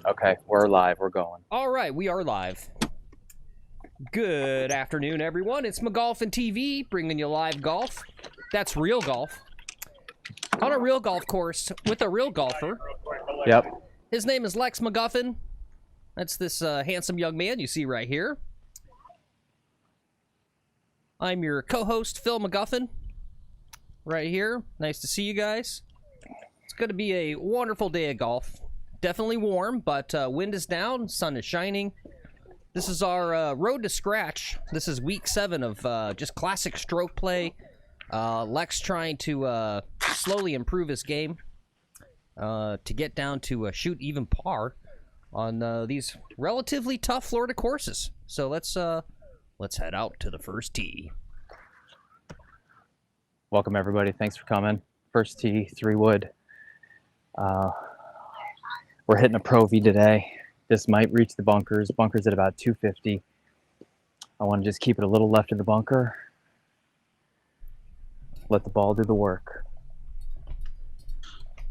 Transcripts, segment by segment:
Okay, we're live. We're going. All right, we are live. Good afternoon, everyone. It's McGolfin TV bringing you live golf. That's real golf. On a real golf course with a real golfer. Yep. His name is Lex McGuffin. That's this handsome young man you see right here. I'm your co-host, Phil McGuffin. Right here. Nice to see you guys. It's going to be a wonderful day of golf. Definitely warm, but wind is down, sun is shining. This is our road to scratch. This is week 7 of just classic stroke play. Lex trying to slowly improve his game to get down to shoot even par on these relatively tough Florida courses. So let's head out to the first tee. Welcome, everybody. Thanks for coming. First tee, 3 wood. We're hitting a Pro V today. This might reach the bunkers. Bunker's at about 250. I want to just keep it a little left of the bunker. Let the ball do the work.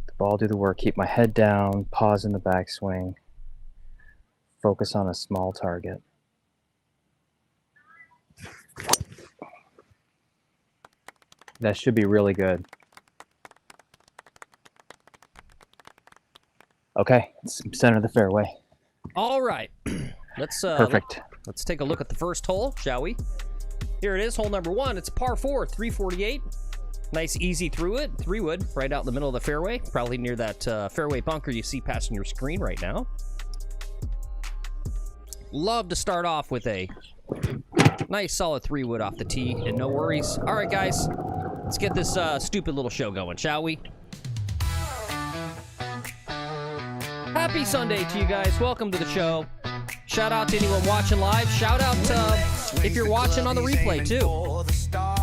The ball do the work. Keep my head down. Pause in the backswing. Focus on a small target. That should be really good. Okay, it's center of the fairway. All right, let's Perfect. Let's take a look at the first hole, shall we? Here it is, hole number 1. It's a par 4, 348. Nice, easy through it. 3 wood, right out in the middle of the fairway. Probably near that fairway bunker you see passing your screen right now. Love to start off with a nice, solid 3 wood off the tee, and no worries. All right, guys, let's get this stupid little show going, shall we? Happy Sunday to you guys. Welcome to the show. Shout out to anyone watching live. Shout out if you're watching on the replay, too.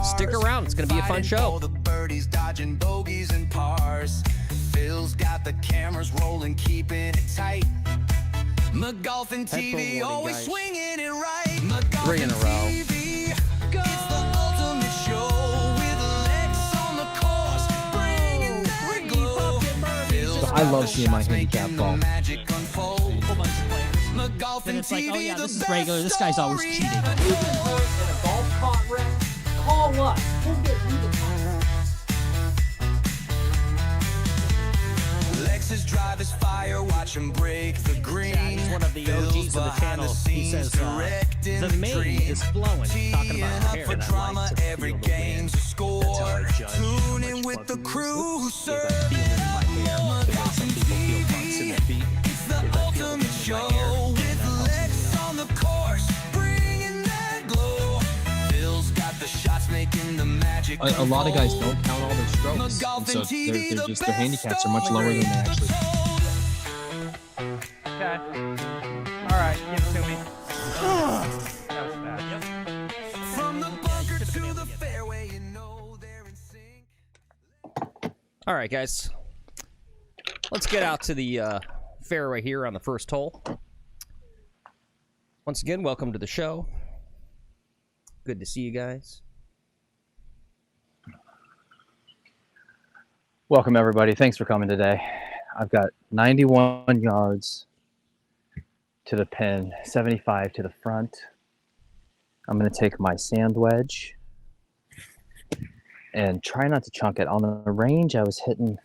Stick around. It's going to be a fun show. The birdies dodging bogeys and pars. Phil's got the cameras rolling, keeping it tight. McGolfin TV, always swinging it right. McGolfin 3 in a row. TV, it's the ultimate show with Lex on the course, bringing that glow. I love seeing my handicap golf. Then it's like, oh yeah, this is regular. This guy's always cheating. In a golf cart wreck, call us. We'll get you the Lex's drive is fire, watch him break the green. He's one of the OGs of the channel. He says the mane is flowing. Talking about hair. For drama, every game's a score. Tune in with the crew, sir. It's the ultimate show with Lex on the course, bringing that glow. Phil's got the shots, making the magic. A lot of guys don't count all their strokes, and so they're just their handicaps are much lower than they actually. Okay. All right, give it to me. That was bad. Yep. From the bunker to the fairway, you know they're in sync. All right, guys. Let's get out to the fairway here on the first hole. Once again, welcome to the show. Good to see you guys. Welcome, everybody. Thanks for coming today. I've got 91 yards to the pin, 75 to the front. I'm going to take my sand wedge and try not to chunk it. On the range, I was hitting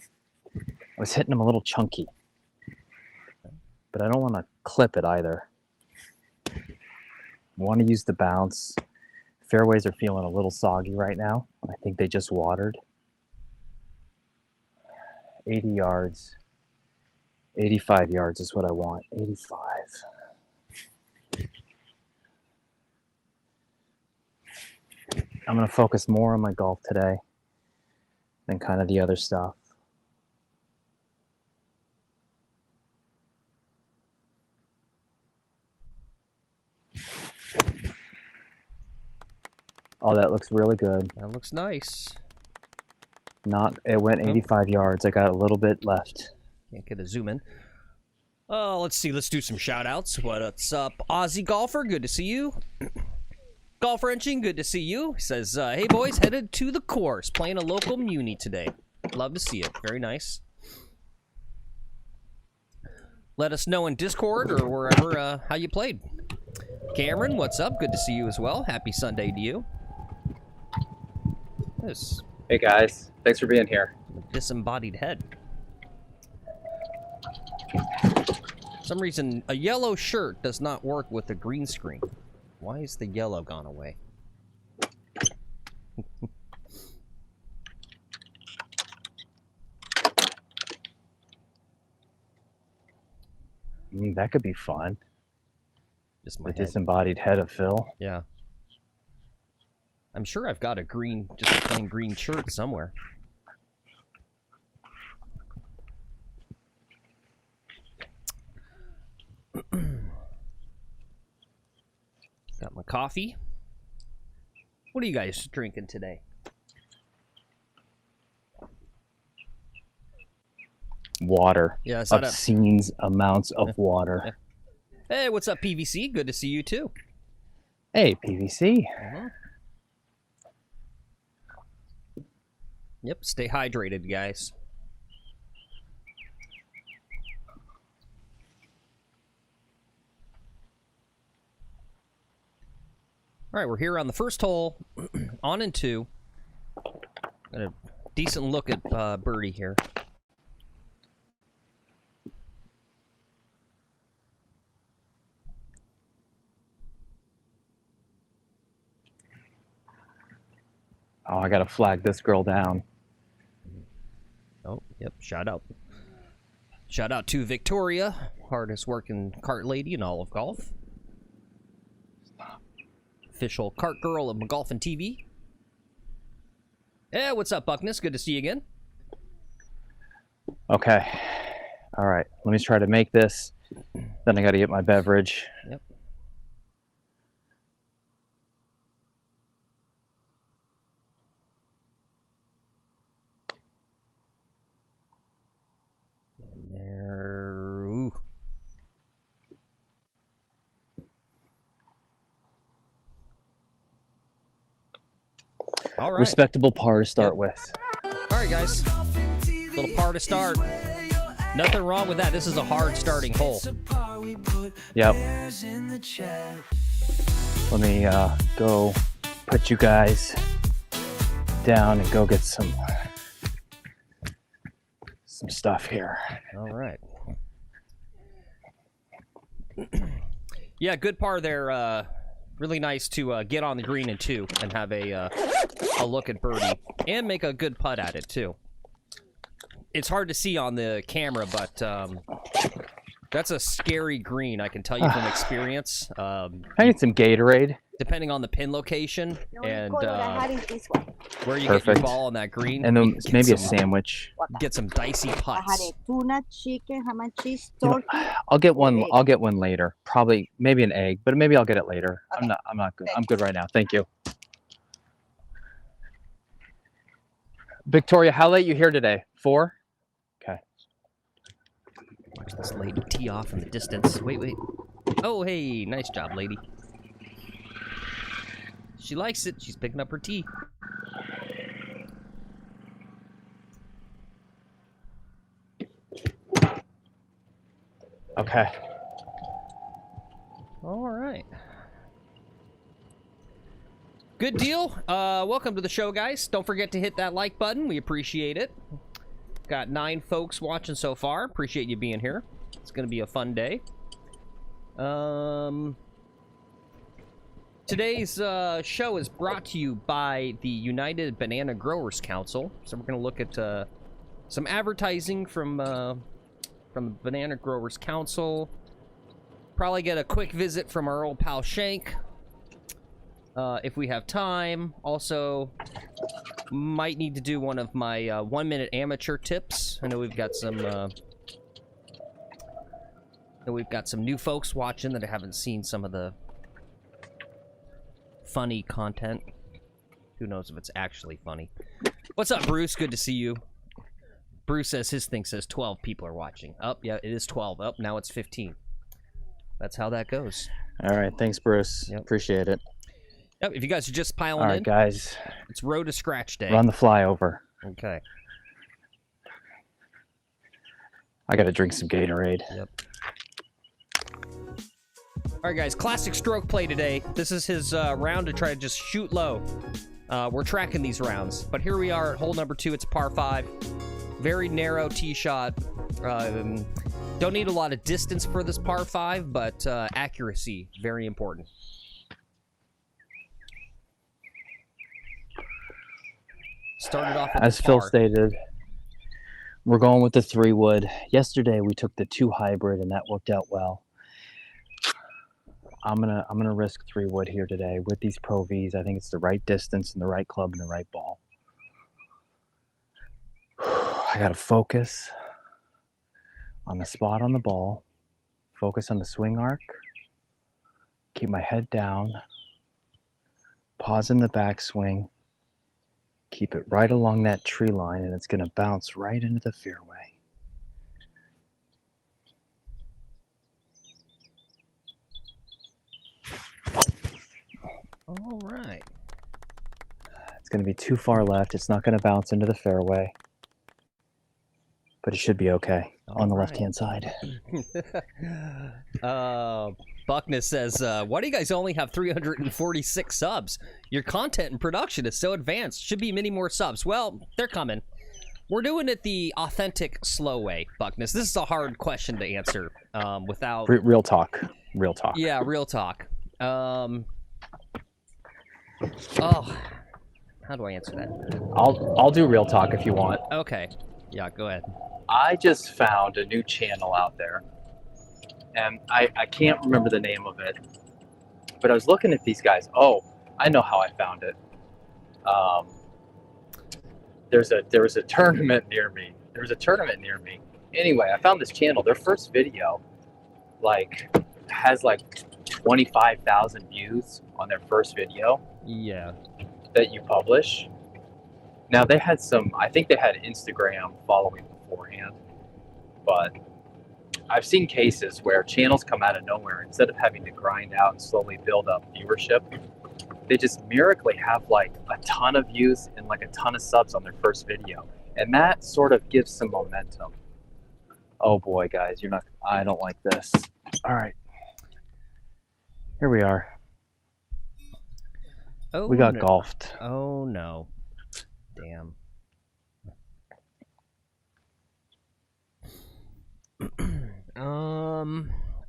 them a little chunky, but I don't want to clip it either. I want to use the bounce. Fairways are feeling a little soggy right now. I think they just watered. 80 yards, 85 yards is what I want. 85. I'm going to focus more on my golf today than kind of the other stuff. Oh, that looks really good. That looks nice. It went 85 yards. I got a little bit left. Can't get a zoom in. Oh, let's see. Let's do some shout-outs. What's up, Aussie Golfer? Good to see you. Golf Wrenching, good to see you. He says, hey, boys, headed to the course. Playing a local muni today. Love to see it. Very nice. let us know in Discord or wherever how you played. Cameron, what's up? Good to see you as well. Happy Sunday to you. This Hey guys, thanks for being here. disembodied head. For some reason, a yellow shirt does not work with a green screen. Why is the yellow gone away? That could be fun. Just my The head. disembodied head of Phil. Yeah. I'm sure I've got a green, just a plain green shirt somewhere. Got my coffee. What are you guys drinking today? Water. Yeah, is that a... Obscene amounts of water. Hey, what's up, PVC? Good to see you too. Hey, PVC. Yep, stay hydrated, guys. All right, we're here on the first hole, on and two. Got a decent look at birdie here. Oh, I gotta flag this girl down. Oh, yep, shout out. Shout out to Victoria, hardest working cart lady in all of golf. Official cart girl of McGolfin TV. Hey, what's up, Buckness? Good to see you again. Okay. All right. Let me try to make this. Then I gotta get my beverage. Yep. And there. Ooh. All right. Respectable par to start with. All right, guys. Little par to start. Nothing wrong with that. This is a hard starting hole. Yep. Let me go put you guys down and go get some stuff here. All right. Yeah, good par there. Really nice to get on the green in two and have a look at birdie and make a good putt at it too. It's hard to see on the camera, but that's a scary green. I can tell you from experience. I need some Gatorade. Depending on the pin location and where you Perfect. get your ball on that green, And you then can get maybe a some- sandwich. Get some dicey putts. Tuna, chicken, ham and cheese, You know, turkey. I'll get one. I'll get one later. Probably maybe an egg, but maybe I'll get it later. I'm not good. I'm good right now. Thank you. Victoria, how late you here today? 4? Okay. Watch this lady tee off in the distance. Wait, wait. Oh, hey, nice job, lady. She likes it. She's picking up her tee. Okay. All right. Good deal. Welcome to the show, guys. Don't forget to hit that like button. We appreciate it. Got 9 folks watching so far. Appreciate you being here. It's going to be a fun day. Today's show is brought to you by the United Banana Growers Council. So we're going to look at some advertising from the Banana Growers Council. Probably get a quick visit from our old pal Shank. If we have time. Also, might need to do one of my 1-minute amateur tips. I know we've got some new folks watching that haven't seen some of the funny content. Who knows if it's actually funny. What's up, Bruce? Good to see you. Bruce says his thing says 12 people are watching. Oh, yeah, it is 12. Oh, now it's 15. That's how that goes. All right. Thanks, Bruce. Yep. Appreciate it. Yep, if you guys are just piling All right, in, guys. it's Road to Scratch Day. Run the flyover. Okay. I got to drink some Gatorade. Yep. All right, guys, classic stroke play today. This is his round to try to just shoot low. We're tracking these rounds, but here we are at hole number 2. It's a par 5. Very narrow tee shot. Don't need a lot of distance for this par 5, but accuracy, very important. Started off with As the Phil par. stated, we're going with the 3-wood. Yesterday we took the 2 hybrid, and that worked out well. I'm gonna risk 3-wood here today with these Pro Vs. I think it's the right distance and the right club and the right ball. I gotta focus on the spot on the ball, focus on the swing arc, keep my head down, pause in the backswing, keep it right along that tree line, and it's gonna bounce right into the fairway. All right. It's going to be too far left. It's not going to bounce into the fairway, but it should be okay on the left-hand side. Buckness says, why do you guys only have 346 subs? Your content and production is so advanced. Should be many more subs. Well, they're coming. We're doing it the authentic, slow way, Buckness. This is a hard question to answer without... Real talk. Real talk. Yeah, real talk. Oh, how do I answer that? I'll do real talk if you want. Okay. Yeah, go ahead. I just found a new channel out there, and I can't remember the name of it, but I was looking at these guys. Oh, I know how I found it. There was a tournament near me. Anyway, I found this channel. Their first video, has 25,000 views on their first video. Yeah. That you publish. Now they had I think they had Instagram following beforehand, but I've seen cases where channels come out of nowhere. Instead of having to grind out and slowly build up viewership, they just miraculously have a ton of views and a ton of subs on their first video. And that sort of gives some momentum. Oh boy, guys, I don't like this. All right. Here we are. Oh, we got no. golfed. Oh no. Damn.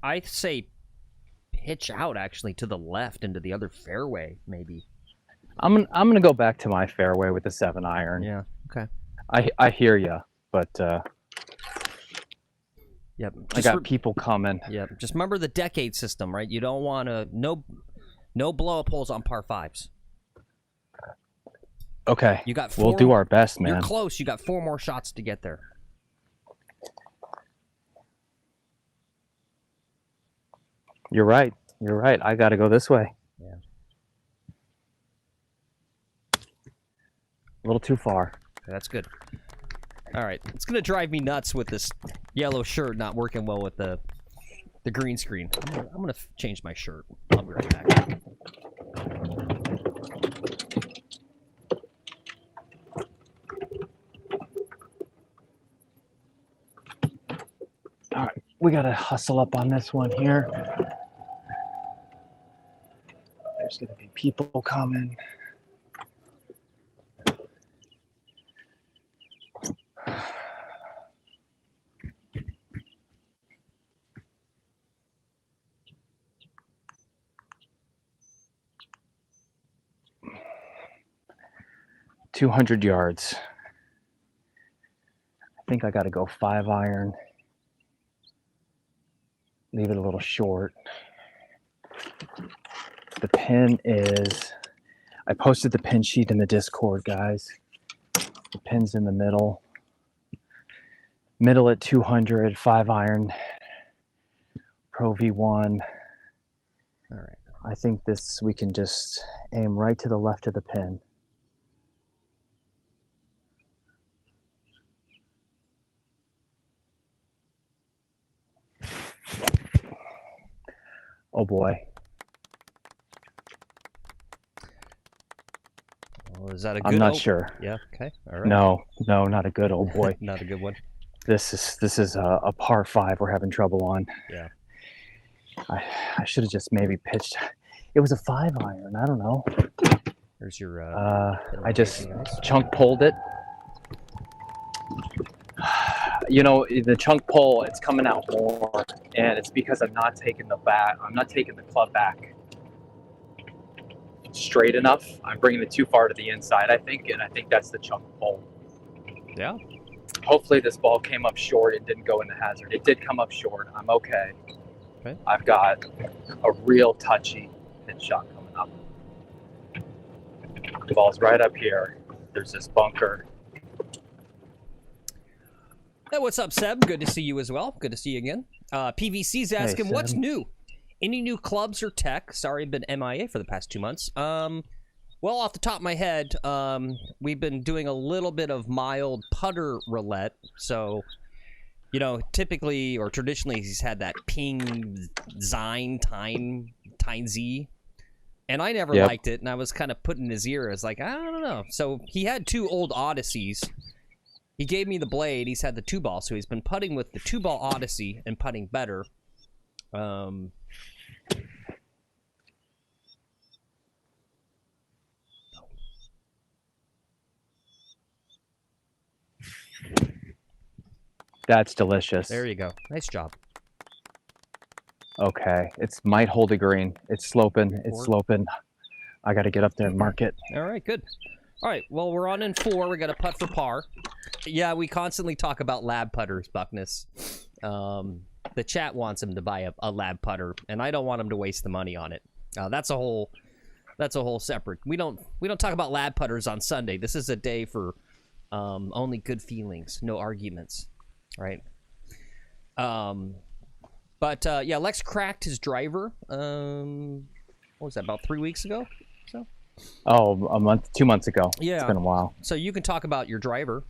I say pitch out actually to the left into the other fairway, maybe. I'm gonna go back to my fairway with the 7-iron. Yeah. Okay. I hear you, but Yep. I got people coming. Yep. Just remember the decade system, right? You don't want to no blow up holes on par 5s. Okay. You got we'll do our best, man. You're close. You got 4 more shots to get there. You're right. I got to go this way. Yeah. A little too far. That's good. All right. It's going to drive me nuts with this yellow shirt not working well with the green screen. I'm going to change my shirt. I'll be right back. All right. We got to hustle up on this one here. There's going to be people coming. $200 yards. I think I got to go 5-iron. Leave it a little short. The pin is, I posted the pin sheet in the Discord, guys. The pin's in the middle. Middle at 200, 5-iron, Pro V1. All right. I think we can just aim right to the left of the pin. Oh boy. Well, is that a good I'm not sure. Yeah, okay. All right. No, not a good old boy. Not a good one. This is a par 5 we're having trouble on. Yeah. I should have just maybe pitched. It was a 5-iron. I don't know. There's your. I just chunk pulled it. You know, the chunk pull, it's coming out more, and it's because I'm not taking the club back straight enough. I'm bringing it too far to the inside, I think, and I think that's the chunk pull. Yeah. Hopefully this ball came up short. It didn't go in the hazard. It did come up short. I'm okay. Okay. I've got a real touchy pitch shot coming up. The ball's right up here. There's this bunker. Hey, what's up, Seb? Good to see you as well. Good to see you again. PVC's asking, what's new? Any new clubs or tech? Sorry, I've been MIA for the past 2 months. Well, off the top of my head, we've been doing a little bit of mild putter roulette. So, you know, typically or traditionally, he's had that ping Zine Time Z. And I never liked it, and I was kind of put in his ear. I was like, I don't know. So he had 2 old Odysseys. He gave me the blade. He's had the 2-ball, so he's been putting with the 2-ball Odyssey and putting better. That's delicious. There you go. Nice job. Okay, it's might hold a green. It's sloping. It's sloping. I got to get up there and mark it. All right, good. All right, well, we're on in 4. We got a putt for par. Yeah, we constantly talk about lab putters, Buckness. The chat wants him to buy a lab putter, and I don't want him to waste the money on it. That's a whole separate. We don't talk about lab putters on Sunday. This is a day for only good feelings, no arguments, right? But yeah, Lex cracked his driver. What was that, about 3 weeks ago? So. Oh, 2 months ago. Yeah. It's been a while. So you can talk about your driver.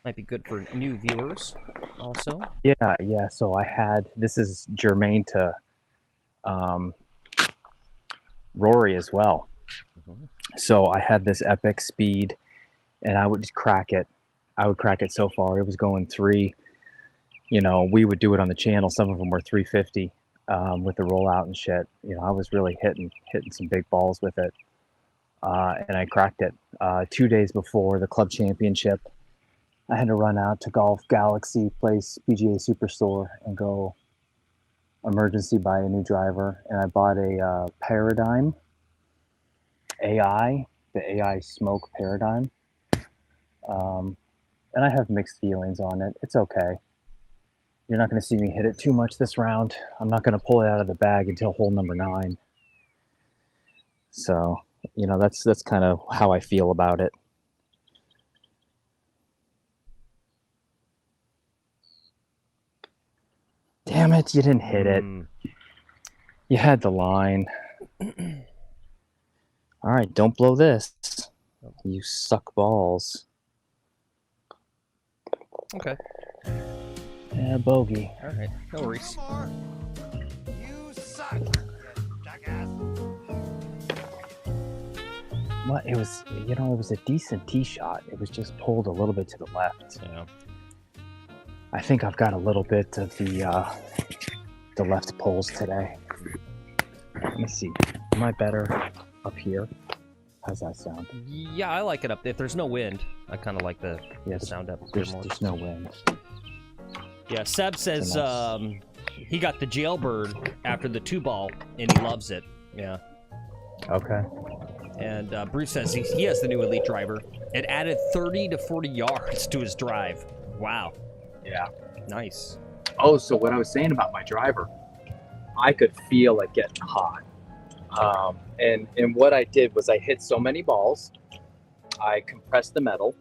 Might be good for new viewers also. Yeah. So this is germane to Rory as well. Mm-hmm. So I had this epic speed, and I would just crack it. I would crack it so far. It was going 3. You know, we would do it on the channel. Some of them were 350 with the rollout and shit. You know, I was really hitting some big balls with it. And I cracked it 2 days before the club championship. I had to run out to Golf Galaxy Place PGA Superstore and go emergency buy a new driver. And I bought a Paradigm AI, the AI Smoke Paradigm. And I have mixed feelings on it. It's okay. You're not going to see me hit it too much this round. I'm not going to pull it out of the bag until hole number 9. So, you know, that's kind of how I feel about it. Damn it, you didn't hit it. You had the line. All right, don't blow this. You suck balls. Okay. Yeah, bogey. All right, no worries. You suck, jackass. Well, it was, you know, it was a decent tee shot. It was just pulled a little bit to the left. Yeah. I think I've got a little bit of the left pulls today. Let me see. Am I better up here? How's that sound? Yeah, I like it up there. If there's no wind, I kind of like the sound up there more. There's no wind. Yeah, Seb says nice. He got the jailbird after the 2-ball, and he loves it. Yeah. Okay. And Bruce says he has the new Elite driver. It added 30 to 40 yards to his drive. Wow. Yeah. Nice. Oh, so what I was saying about my driver, I could feel it getting hot. And what I did was I hit so many balls, I compressed the metal.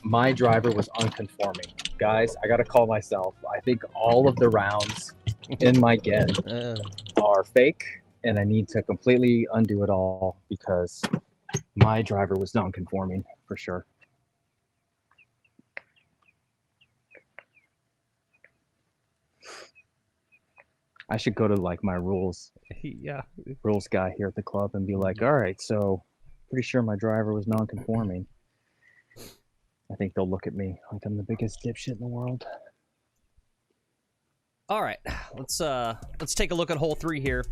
My driver was unconforming. Guys, I got to call myself. I think all of the rounds in my get are fake, and I need to completely undo it all because my driver was non-conforming for sure. I should go to like my rules guy here at the club and be like, all right, so pretty sure my driver was non-conforming. I think they'll look at me like I'm the biggest dipshit in the world. All right, let's take a look at hole 3 here,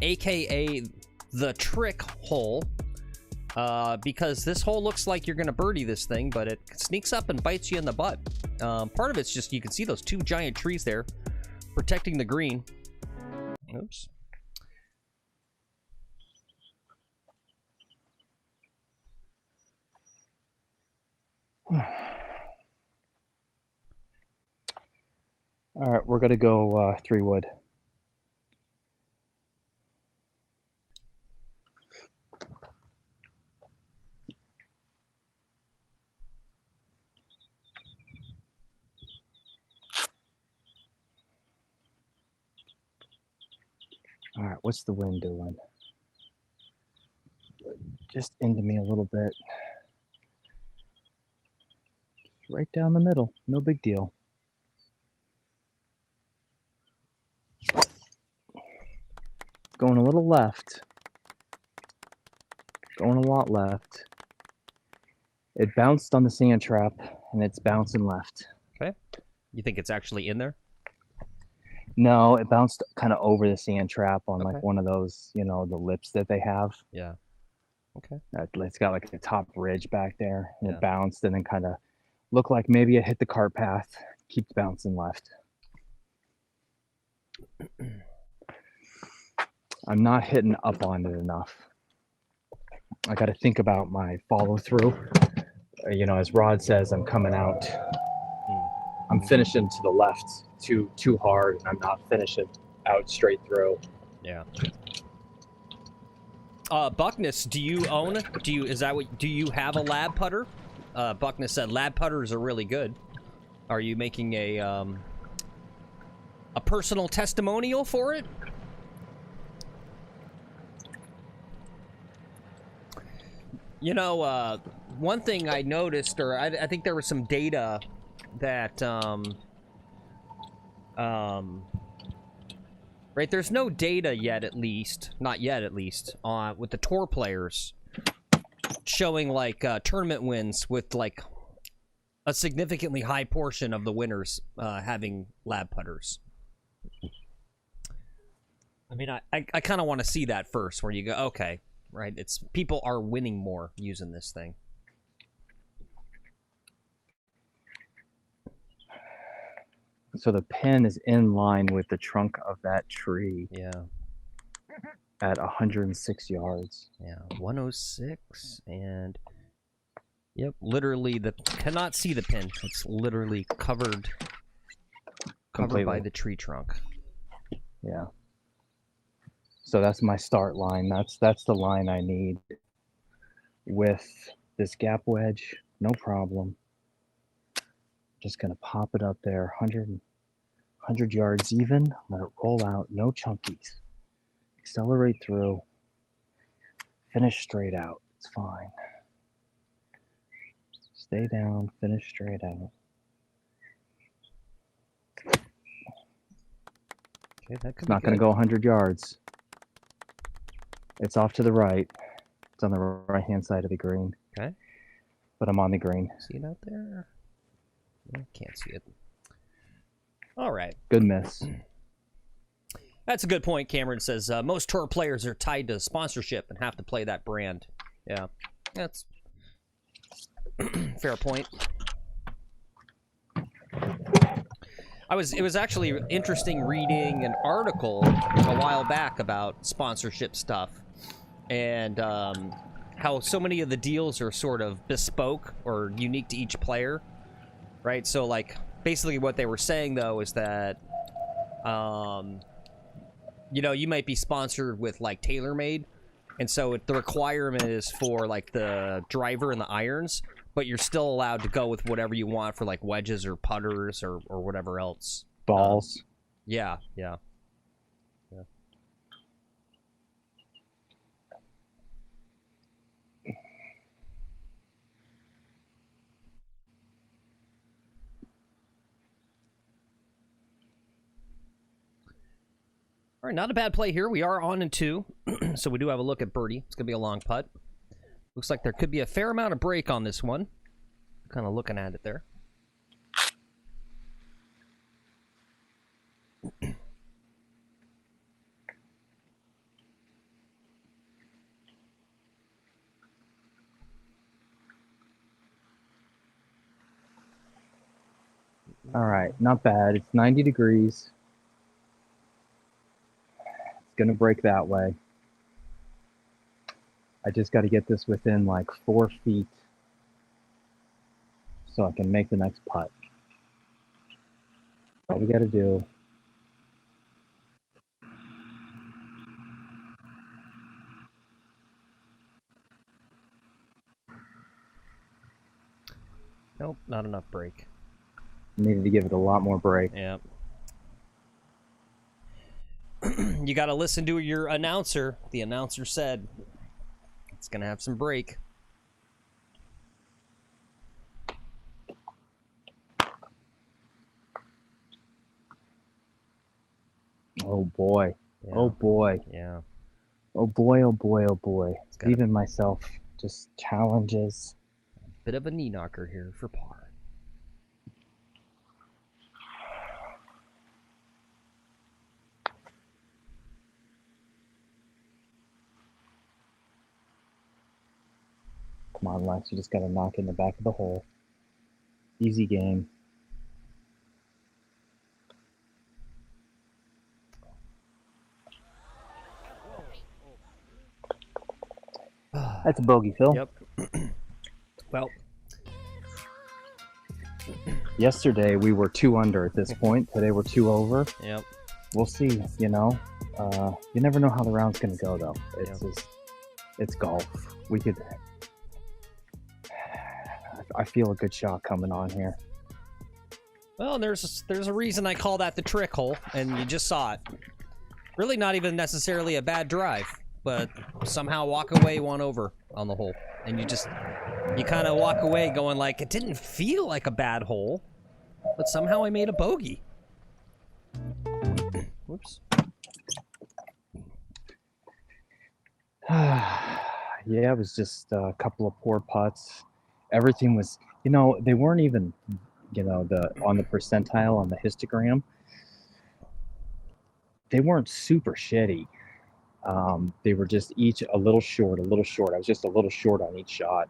aka the trick hole, because this hole looks like you're gonna birdie this thing, but it sneaks up and bites you in the butt. Part of it's just you can see those 2 giant trees there protecting the green. Oops. All right, we're gonna go 3 wood. All right, what's the wind doing? Just into me a little bit. Right down the middle, no big deal. Going a little left. Going a lot left. It bounced on the sand trap, and it's bouncing left. Okay. You think it's actually in there? No, it bounced kind of over the sand trap on Okay. like one of those, you know, the lips that they have. Yeah. Okay. It's got like a top ridge back there, and Yeah. it bounced and then kind of looked like maybe it hit the cart path. Keeps bouncing left. I'm not hitting up on it enough. I got to think about my follow through. You know, as Rod says, I'm coming out. I'm finishing to the left too hard, and I'm not finishing out straight through. Yeah. Buckness, do you have a lab putter? Buckness said lab putters are really good. Are you making a personal testimonial for it? You know, one thing I noticed, or I think there was some data that, right, there's no data yet, at least, not yet, at least, with the tour players showing, like, tournament wins with, like, a significantly high portion of the winners having lab putters. I mean, I kind of want to see that first, where you go, okay, right, it's people are winning more using this thing. So the pin is in line with the trunk of that tree. Yeah. At 106 yards. Yeah, 106, and yep, literally cannot see the pin. It's literally covered Completely. by the tree trunk. Yeah. So that's my start line. That's the line I need. With this gap wedge, no problem. Just gonna pop it up there, 100 yards even. Let it roll out, no chunkies. Accelerate through. Finish straight out. It's fine. Stay down. Finish straight out. Okay, that could It's not going to go 100 yards. It's off to the right. It's on the right-hand side of the green. Okay. But I'm on the green. See it out there? I can't see it. All right. Good miss. That's a good point. Cameron says most tour players are tied to sponsorship and have to play that brand. Yeah, that's fair point. It was actually interesting reading an article a while back about sponsorship stuff and how so many of the deals are sort of bespoke or unique to each player, right? So, like, basically what they were saying, though, is that you know, you might be sponsored with, like, TaylorMade, and so the requirement is for, like, the driver and the irons, but you're still allowed to go with whatever you want for, like, wedges or putters or whatever else. Balls. Yeah. All right, not a bad play here. We are on in 2, so we do have a look at birdie. It's going to be a long putt. Looks like there could be a fair amount of break on this one. Kind of looking at it there. All right, not bad. It's 90 degrees. It's gonna break that way. I just got to get this within like 4 feet so I can make the next putt. All we got to do. Nope, not enough break. Needed to give it a lot more break. Yeah. You got to listen to your announcer. The announcer said it's going to have some break. Oh boy. Yeah. Oh boy. Yeah. Oh boy, oh boy, oh boy. gotta- Even myself just challenges. Bit of a knee knocker here for par. Come on, Lex. You just got to knock in the back of the hole. Easy game. That's a bogey, Phil. Yep. Well, Yesterday we were 2 under at this point. Today we're 2 over. yep. We'll see. You know, you never know how the round's gonna go, though. It's just, it's golf. We could. I feel a good shot coming on here. Well, there's a reason I call that the trick hole, and you just saw it. Really not even necessarily a bad drive, but somehow walk away 1 over on the hole. And you kind of walk away going like, it didn't feel like a bad hole, but somehow I made a bogey. Whoops. Yeah, it was just a couple of poor putts. Everything was, you know, they weren't even, you know, on the percentile on the histogram. They weren't super shitty. They were just each a little short, a little short. I was just a little short on each shot.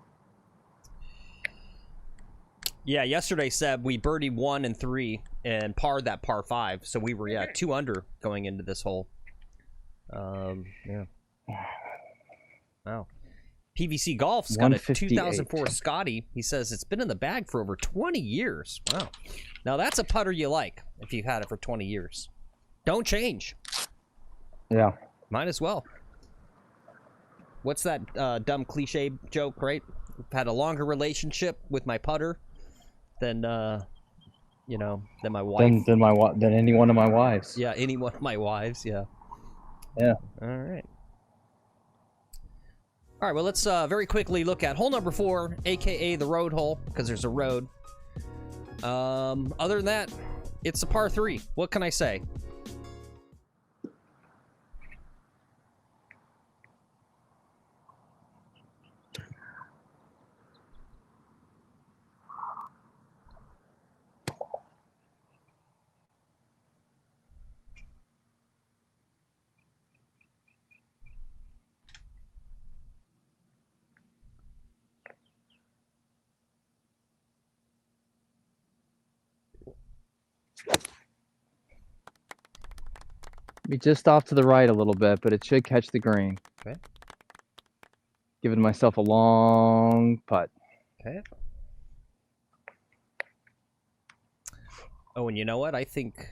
Yeah, yesterday, Seb, we birdied 1 and 3 and parred that par 5. So we were, 2 under going into this hole. Yeah. Wow. PVC Golf's got a 2004 Scotty. He says it's been in the bag for over 20 years. Wow. Now that's a putter you like if you've had it for 20 years. Don't change. Yeah. Might as well. What's that dumb cliche joke, right? I've had a longer relationship with my putter than than my wife. Than any one of my wives. Yeah, any one of my wives. Yeah. Yeah. All right. All right. Well, let's very quickly look at hole number 4, aka the road hole, because there's a road. Other than that, it's a par 3. What can I say? Be just off to the right a little bit, but it should catch the green. Okay. Giving myself a long putt. Okay. Oh, and you know what? I think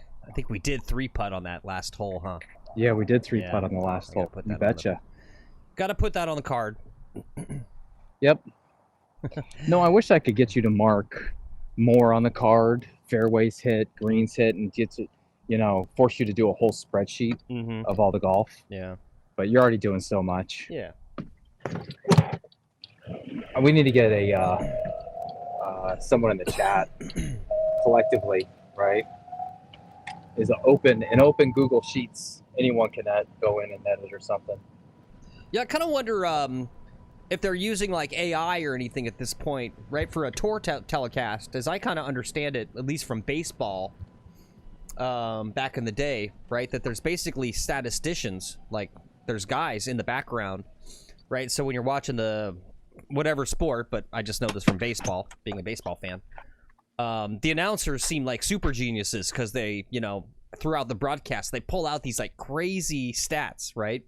we did 3-putt on that last hole, huh? Yeah, we did 3-putt on the last hole. You betcha. Got to put that on the card. Yep. No, I wish I could get you to mark more on the card. Fairways hit, greens hit, and get to, force you to do a whole spreadsheet of all the golf. Yeah. But you're already doing so much. Yeah. We need to get someone in the chat collectively, right? Is an open Google Sheets. Anyone can go in and edit or something. Yeah, I kind of wonder if they're using like AI or anything at this point, right? For a tour telecast, as I kind of understand it, at least from baseball, back in the day, right? That there's basically statisticians, like there's guys in the background, right? So when you're watching the whatever sport, but I just know this from baseball, being a baseball fan, the announcers seem like super geniuses because they, you know, throughout the broadcast, they pull out these like crazy stats, right?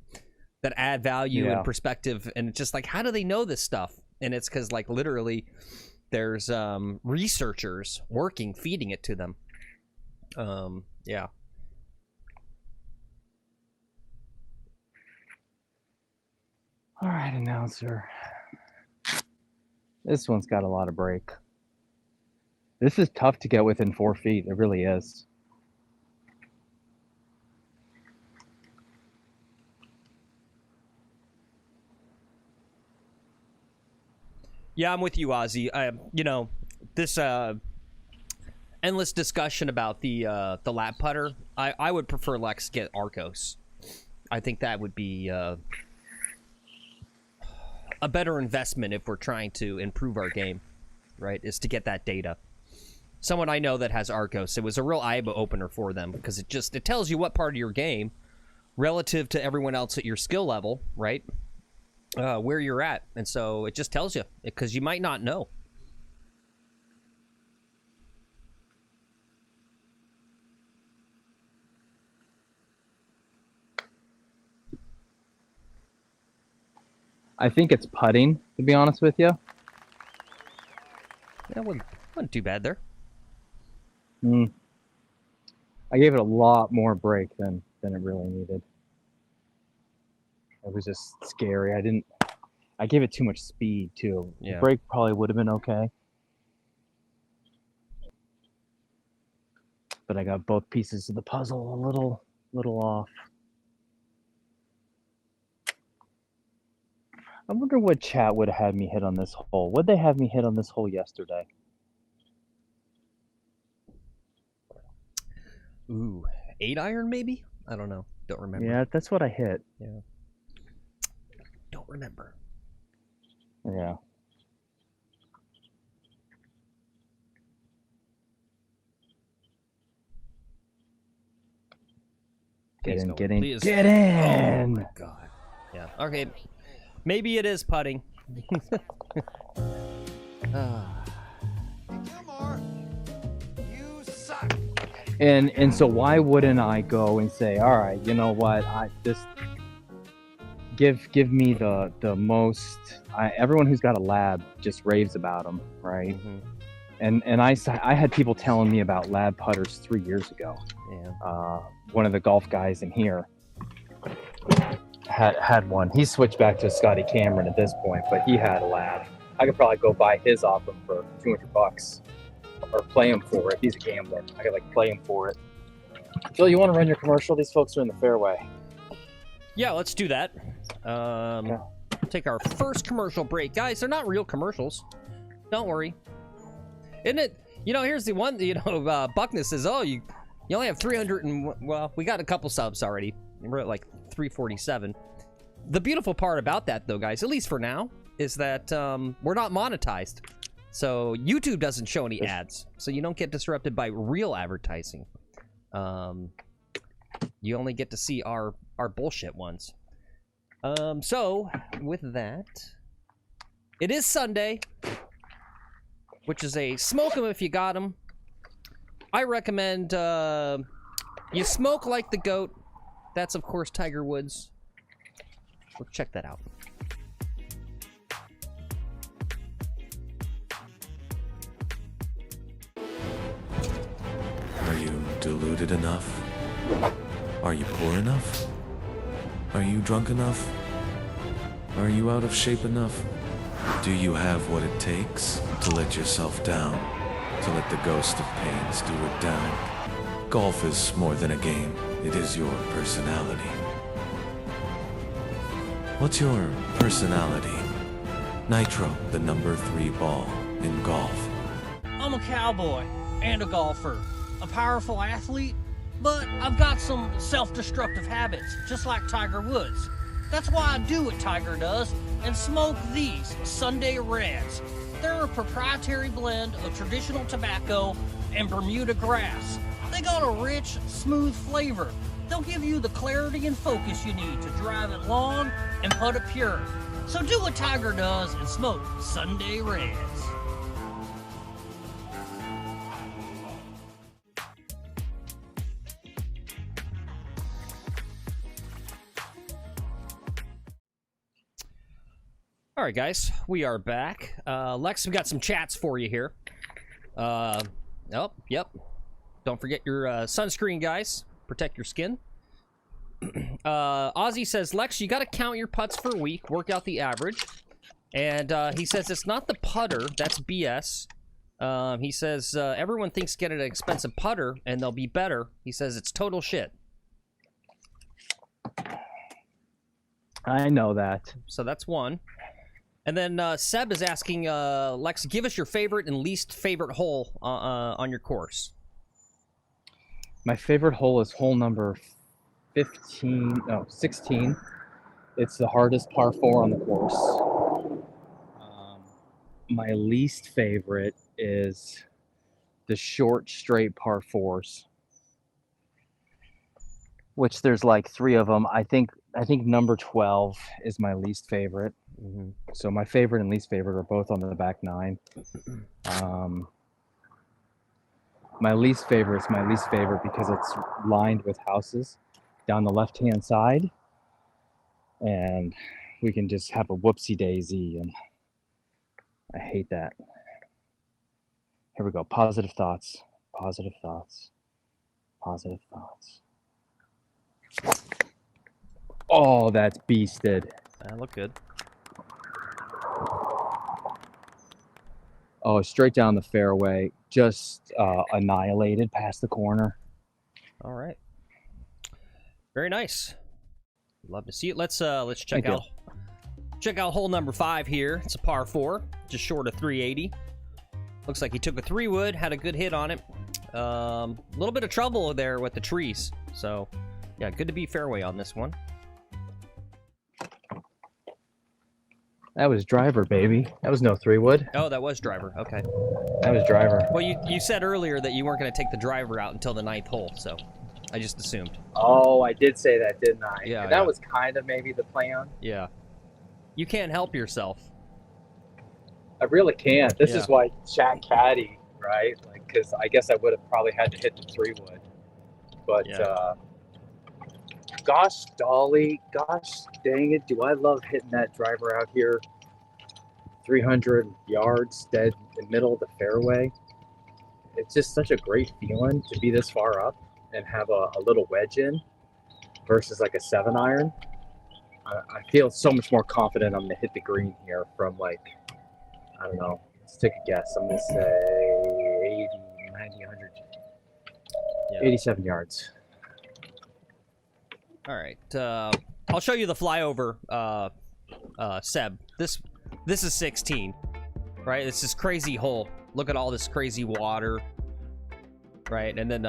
That add value and perspective. And it's just like, how do they know this stuff? And it's because like literally there's researchers working, feeding it to them. Yeah. All right, announcer. This one's got a lot of break. This is tough to get within 4 feet. It really is. Yeah, I'm with you, Ozzy. You know, this endless discussion about the lap putter. I would prefer Lex get Arcos. I think that would be a better investment if we're trying to improve our game, right? Is to get that data. Someone I know that has Arcos, it was a real eye opener for them because it tells you what part of your game, relative to everyone else at your skill level, right? Where you're at, and so it just tells you because you might not know. I think it's putting, to be honest with you. That wasn't too bad there. I gave it a lot more break than it really needed. It was just scary. I gave it too much speed too. Yeah. The break probably would have been okay. But I got both pieces of the puzzle a little off. I wonder what chat would have had me hit on this hole. Would they have me hit on this hole yesterday? Ooh, 8-iron maybe? I don't know. Don't remember. Yeah, that's what I hit. Yeah. Don't remember. Yeah. Get in. Oh my god. Yeah. Okay. Maybe it is putting. Gilmore, you suck. And so why wouldn't I go and say, all right, you know what? I just give me the most. Everyone who's got a lab just raves about them, right? Mm-hmm. And I had people telling me about lab putters 3 years ago. Yeah. One of the golf guys in here had one. He switched back to Scotty Cameron at this point, but he had a lab. I could probably go buy his off him for $200 or play him for it. He's a gambler. I could like play him for it. Phil, you want to run your commercial? These folks are in the fairway. Yeah, let's do that. Take our first commercial break. Guys, they're not real commercials. Don't worry. Isn't it? You know, here's the one, you know, Buckness says, oh, you only have 300 and, well, we got a couple subs already. We're at like 347. The beautiful part about that, though, guys, at least for now, is that we're not monetized. So YouTube doesn't show any ads. So you don't get disrupted by real advertising. You only get to see our bullshit ones. So, with that, it is Sunday, which is a smoke 'em if you got 'em. I recommend you smoke like the goat. That's, of course, Tiger Woods. We'll check that out. Are you deluded enough? Are you poor enough? Are you drunk enough? Are you out of shape enough? Do you have what it takes to let yourself down? To let the ghost of pain steward down? Golf is more than a game. It is your personality. What's your personality? Nitro, the number 3 ball in golf. I'm a cowboy and a golfer, a powerful athlete, but I've got some self-destructive habits, just like Tiger Woods. That's why I do what Tiger does and smoke these Sunday Reds. They're a proprietary blend of traditional tobacco and Bermuda grass. They got a rich, smooth flavor. They'll give you the clarity and focus you need to drive it long and putt it pure. So do what Tiger does and smoke Sunday Reds. All right, guys, we are back. Lex, we got some chats for you here. Oh, yep. Don't forget your sunscreen, guys. Protect your skin. Ozzy says, Lex, you got to count your putts for a week, work out the average. And he says it's not the putter, that's BS. He says everyone thinks get an expensive putter and they'll be better. He says it's total shit. I know that. So that's one. And then Seb is asking, Lex, give us your favorite and least favorite hole on your course. My favorite hole is hole number 16. It's the hardest par 4 on the course. My least favorite is the short straight par 4s, which there's like 3 of them. I think number 12 is my least favorite. So my favorite and least favorite are both on the back 9. My least favorite is my least favorite because it's lined with houses down the left-hand side, and we can just have a whoopsie daisy, and I hate that. Here we go. Positive thoughts. Positive thoughts. Positive thoughts. Oh, that's beasted. That looked good. Oh, straight down the fairway. Just annihilated past the corner. All right. Very nice. Love to see it. Let's check out hole number 5 here. It's a par 4, just short of 380. Looks like he took a 3-wood, had a good hit on it. A little bit of trouble there with the trees. So, yeah, good to be fairway on this one. That was driver, baby. That was no 3-wood. Oh, that was driver. Okay. That was driver. Well, you said earlier that you weren't going to take the driver out until the 9th hole, so I just assumed. Oh, I did say that, didn't I? Yeah. And that was kind of maybe the plan. Yeah. You can't help yourself. I really can't. This Yeah. is why Shaq caddy, right? Like, because I guess I would have probably had to hit the 3-wood. But, Yeah. Gosh, Dolly, gosh dang it, do I love hitting that driver out here 300 yards dead in the middle of the fairway. It's just such a great feeling to be this far up and have a little wedge in versus like a 7-iron. I feel so much more confident I'm going to hit the green here from like, I don't know, let's take a guess. I'm going to say 80, 90, 100, 87 yards. All right, I'll show you the flyover, Seb. This is 16, right? It's this crazy hole. Look at all this crazy water, right? And then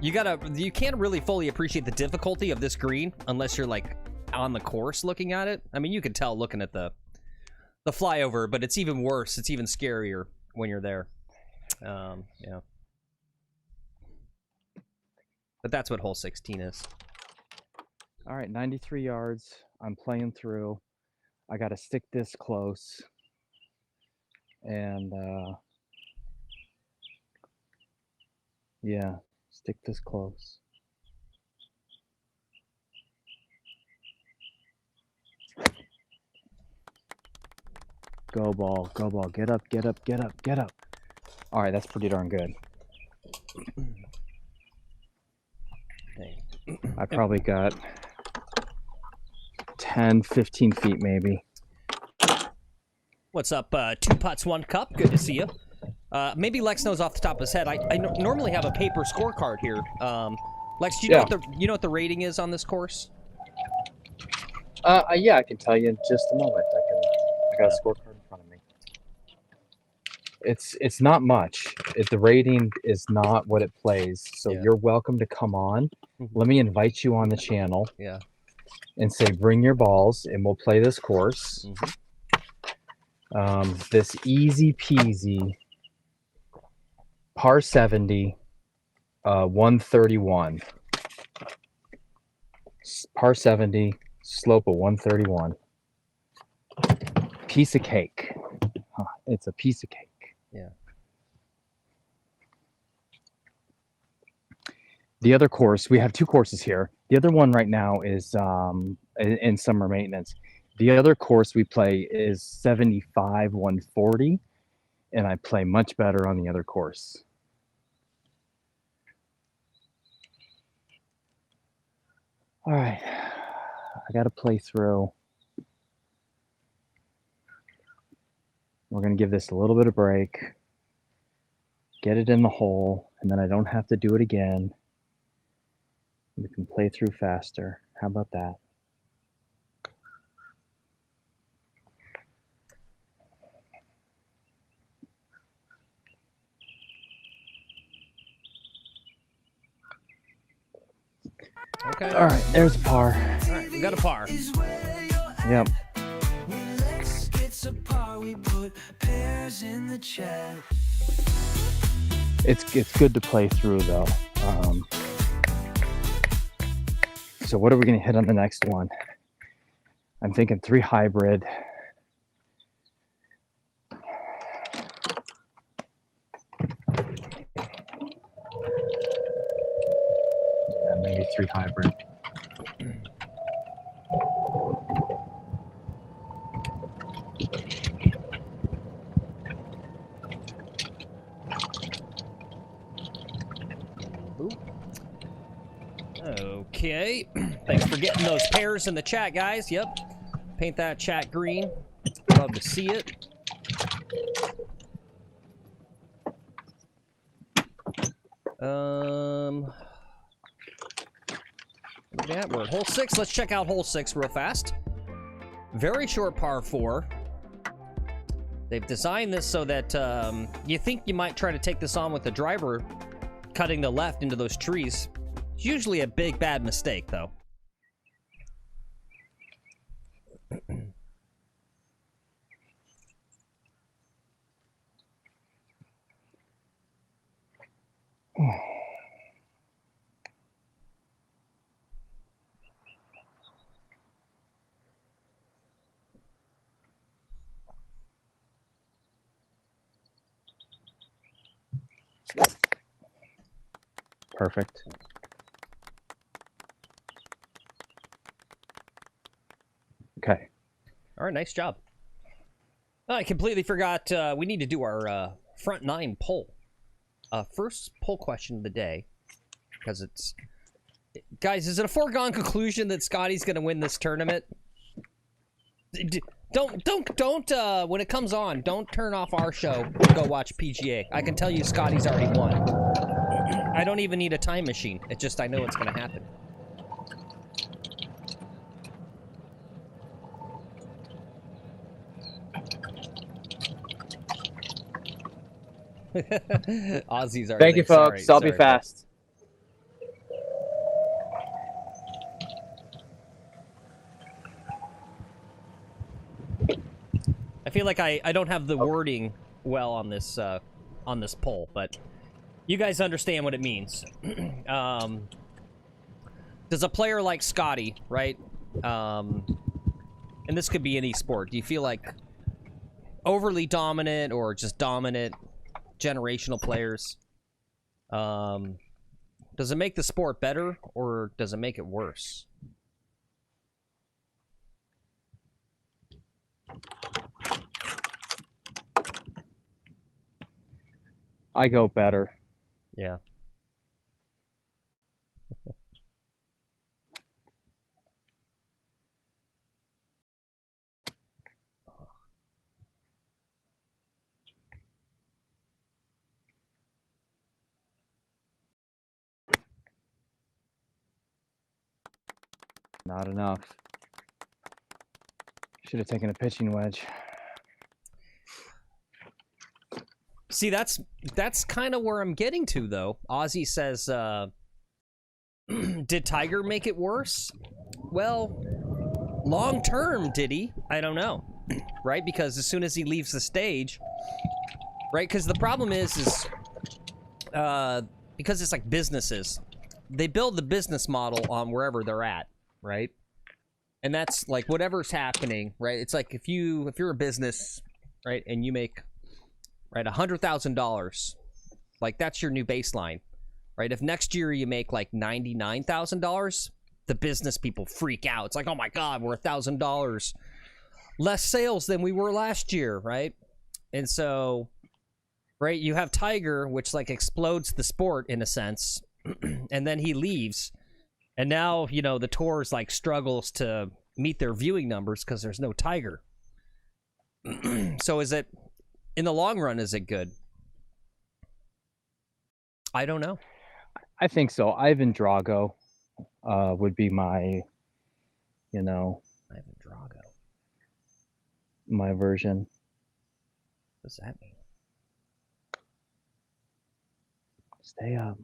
you can't really fully appreciate the difficulty of this green unless you're like on the course looking at it. I mean, you can tell looking at the flyover, but it's even worse. It's even scarier when you're there. Yeah. But that's what hole 16 is. All right, 93 yards. I'm playing through. I got to stick this close. And, yeah, stick this close. Go ball, go ball. Get up, get up, get up, get up. All right, that's pretty darn good. I probably got 10, 15 feet maybe. What's up, 2 putts, 1 cup? Good to see you. Maybe Lex knows off the top of his head. I normally have a paper scorecard here. Lex, do you know what the rating is on this course? Yeah, I can tell you in just a moment. I got a scorecard in front of me. It's not much. The rating is not what it plays. So you're welcome to come on. Let me invite you on the channel. Yeah. And say, bring your balls, and we'll play this course. This easy peasy par 70, 131. Par 70, slope of 131. Piece of cake. It's a piece of cake. Yeah. The other course, we have 2 courses here. The other one right now is in summer maintenance. The other course we play is 75 140, and I play much better on the other course. All right, I got to play through. We're going to give this a little bit of break, get it in the hole, and then I don't have to do it again. We can play through faster. How about that? Okay. All right, there's a par. All right, we got a par. Yep. It's good to play through though. So what are we gonna hit on the next one? I'm thinking 3 hybrid. Yeah, maybe 3 hybrid. Okay. Thanks for getting those pairs in the chat, guys. Yep. Paint that chat green. Love to see it. Yeah, we're at hole 6. Let's check out hole 6 real fast. Very short par 4. They've designed this so that you think you might try to take this on with the driver cutting the left into those trees. It's usually a big bad mistake though. Perfect. Okay. All right, nice job. I completely forgot we need to do our front 9 poll. First poll question of the day, because it's... Guys, is it a foregone conclusion that Scotty's going to win this tournament? Don't, when it comes on, don't turn off our show and go watch PGA. I can tell you Scotty's already won. I don't even need a time machine. It's just I know it's going to happen. Aussies are. Thank you, folks. I'll be fast. I feel like I don't have the wording well on this poll, but you guys understand what it means. Does a player like Scotty, right? And this could be any sport. Do you feel like overly dominant or just dominant generational players? Does it make the sport better or does it make it worse? I go better. Yeah. Not enough. Should have taken a pitching wedge. See, that's kind of where I'm getting to, though. Ozzy says, did Tiger make it worse? Well, long term, did he? I don't know, right? Because as soon as he leaves the stage, right? Because the problem is because it's like businesses, they build the business model on wherever they're at, right? And that's like whatever's happening, right? It's like if you're a business, right, and you make right $100,000, like that's your new baseline, right? If next year you make like $99,000, the business people freak out. It's like, oh my God, we're $1,000 less sales than we were last year, right? And so, right, you have Tiger, which like explodes the sport in a sense, and then he leaves, and now the tours like struggles to meet their viewing numbers because there's no Tiger. So is it, in the long run, is it good? I don't know. I think so. Ivan Drago would be my, Ivan Drago. my version. What does that mean? Stay up.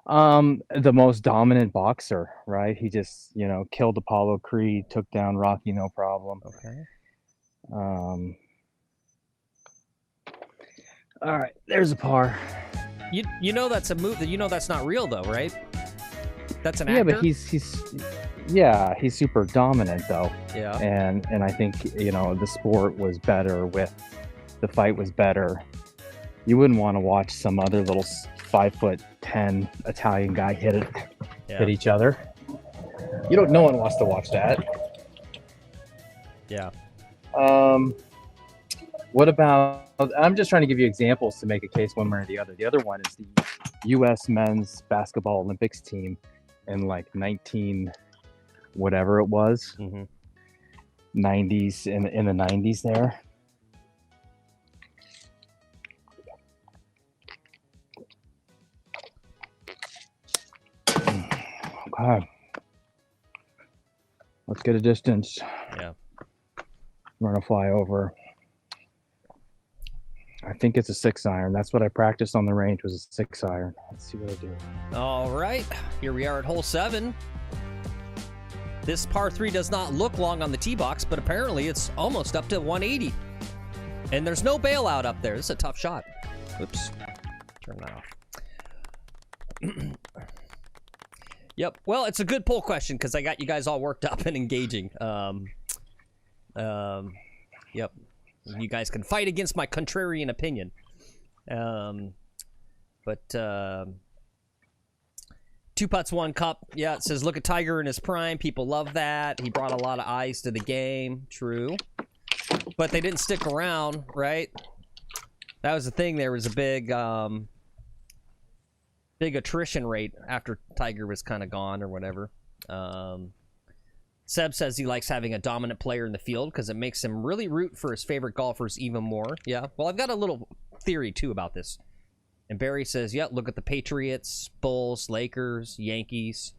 The most dominant boxer, right? He just, killed Apollo Creed, took down Rocky, no problem. Okay. All right, there's a par. You know that's a move that that's not real though, right? That's an actor. Yeah, but he's super dominant though. Yeah. And I think the sport was better the fight was better. You wouldn't want to watch some other little 5'10" Italian guy hit each other. No one wants to watch that. Yeah. What about? I'm just trying to give you examples to make a case one way or the other. The other one is the U.S. men's basketball Olympics team in like 19 whatever it was, 90s in the 90s there. Okay. Let's get a distance. Yeah. We're gonna fly over. I think it's a 6-iron. That's what I practiced on the range, was a 6-iron. Let's see what I do. All right, here we are at hole 7. This par 3 does not look long on the tee box, but apparently it's almost up to 180. And there's no bailout up there. This is a tough shot. Oops. Turn that off. Yep. Well, it's a good poll question because I got you guys all worked up and engaging. Yep. You guys can fight against my contrarian opinion. But 2 putts, 1 cup. Yeah, it says, look at Tiger in his prime. People love that. He brought a lot of eyes to the game. True. But they didn't stick around, right? That was the thing. There was a big attrition rate after Tiger was kind of gone or whatever. Seb says he likes having a dominant player in the field because it makes him really root for his favorite golfers even more. Yeah, well, I've got a little theory, too, about this. And Barry says, yeah, look at the Patriots, Bulls, Lakers, Yankees.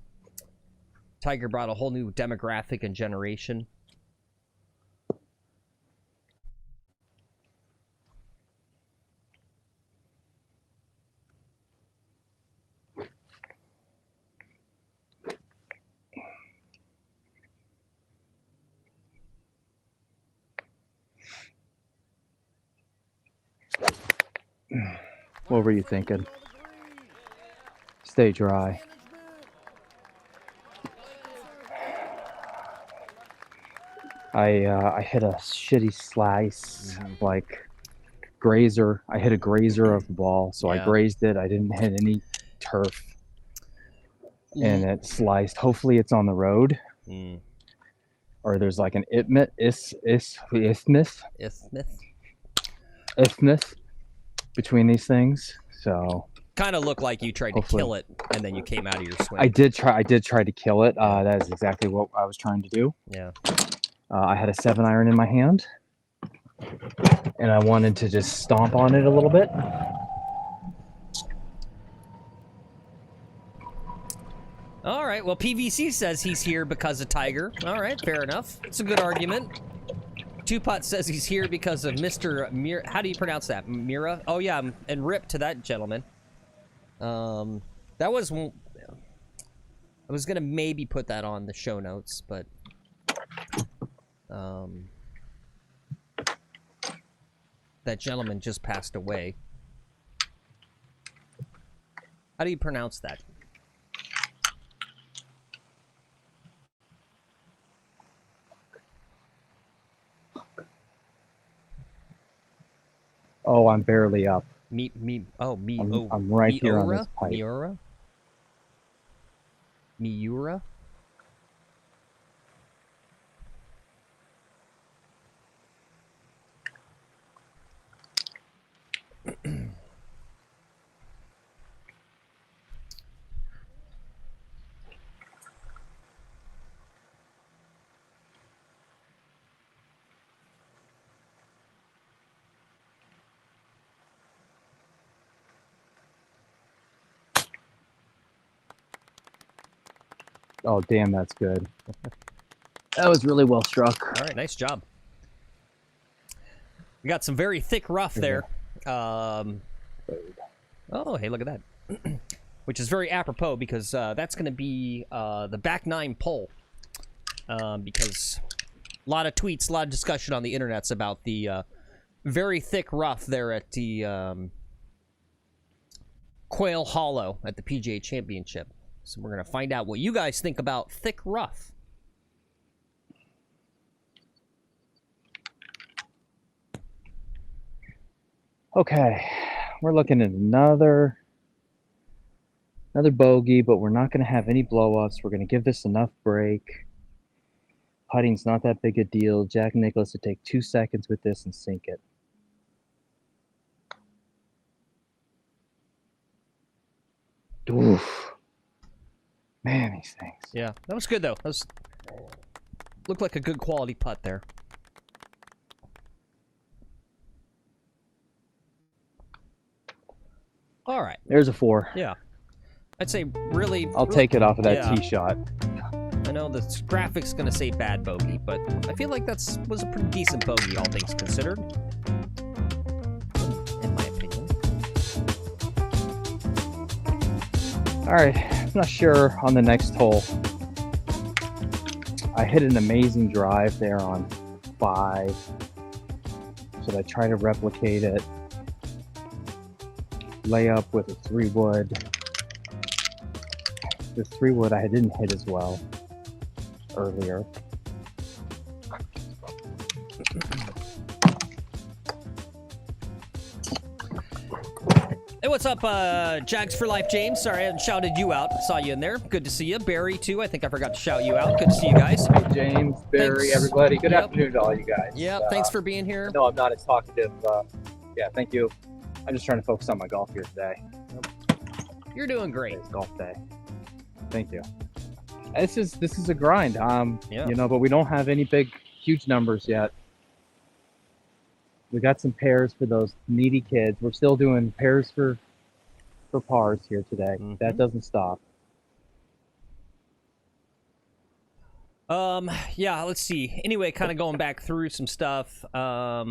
Tiger brought a whole new demographic and generation. What were you thinking? Stay dry. I hit a shitty slice, like grazer. I hit a grazer of the ball, so I grazed it. I didn't hit any turf, and it sliced. Hopefully, it's on the road, or there's like an isthmus between these things. So kind of looked like you tried to kill it and then you came out of your swing. I did try to kill it. That is exactly what I was trying to do. Yeah. I had a 7-iron in my hand and I wanted to just stomp on it a little bit. All right, well, PVC says he's here because of Tiger. All right, fair enough. It's a good argument. Two Pot says he's here because of Mr. Mir. How do you pronounce that? Mira? Oh, yeah, and rip to that gentleman. That was... I was going to maybe put that on the show notes, but... that gentleman just passed away. How do you pronounce that? Oh, I'm barely up. I'm right here on this pipe. Miura? Oh, damn, that's good. That was really well struck. All right, nice job. We got some very thick rough there. Oh, hey, look at that. Which is very apropos because that's going to be the back 9 pole. Because a lot of tweets, a lot of discussion on the internets about the very thick rough there at the Quail Hollow at the PGA Championship. So we're going to find out what you guys think about thick rough. Okay, we're looking at another bogey, but we're not going to have any blow-ups. We're going to give this enough break. Putting's not that big a deal. Jack Nicklaus to take 2 seconds with this and sink it. Oof. Man, these things. Yeah, that was good, though. That was looked like a good quality putt there. All right. There's a 4. Yeah. I'd say really... I'll take it off of that yeah. tee shot. I know the graphic's going to say bad bogey, but I feel like was a pretty decent bogey, all things considered. In my opinion. All right. I'm not sure on the next hole. I hit an amazing drive there on 5. Should I try to replicate it? Lay up with a 3-wood. The 3-wood I didn't hit as well earlier. Hey, what's up, Jags for Life, James? Sorry I hadn't shouted you out. Saw you in there. Good to see you. Barry, too. I think I forgot to shout you out. Good to see you guys. Hey, James, Barry, Thanks. everybody. Good Yep. afternoon to all you guys. Yeah, thanks for being here. No, I'm not as talkative. Yeah, thank you. I'm just trying to focus on my golf here today. You're doing great. Today's golf day. Thank you. This is a grind. Yeah. You know, but we don't have any big, huge numbers yet. We got some pairs for those needy kids. We're still doing pairs for pars here today. Mhm. That doesn't stop. Yeah, let's see. Anyway, kind of going back through some stuff. I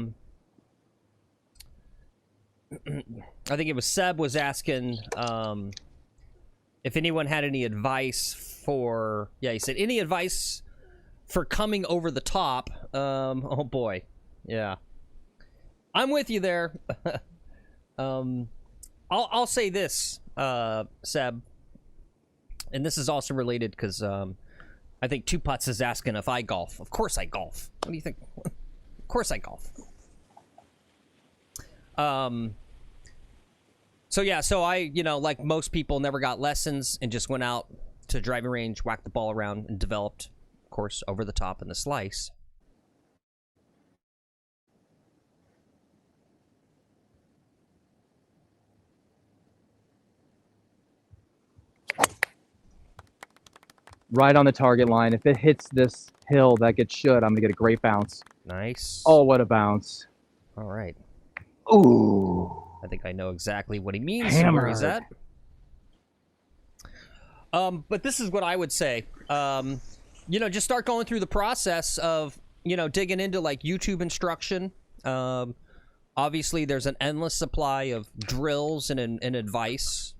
think it was Seb was asking if anyone had any advice for... Yeah, he said, any advice for coming over the top? Oh, boy. Yeah. I'm with you there. I'll say this, Seb, and this is also related because I think Two Putts is asking if I golf. Of course I golf. What do you think? Of course I golf. So yeah, so I, you know, like most people, never got lessons and just went out to driving range, whacked the ball around, and developed, of course, over the top in the slice. Right on the target line. If it hits this hill that gets should, I'm gonna get a great bounce. Nice. Oh, what a bounce. All right. Ooh. I think I know exactly what he means and where he's at. But this is what I would say. You know, just start going through the process of, you know, digging into like YouTube instruction. Obviously, there's an endless supply of drills and advice.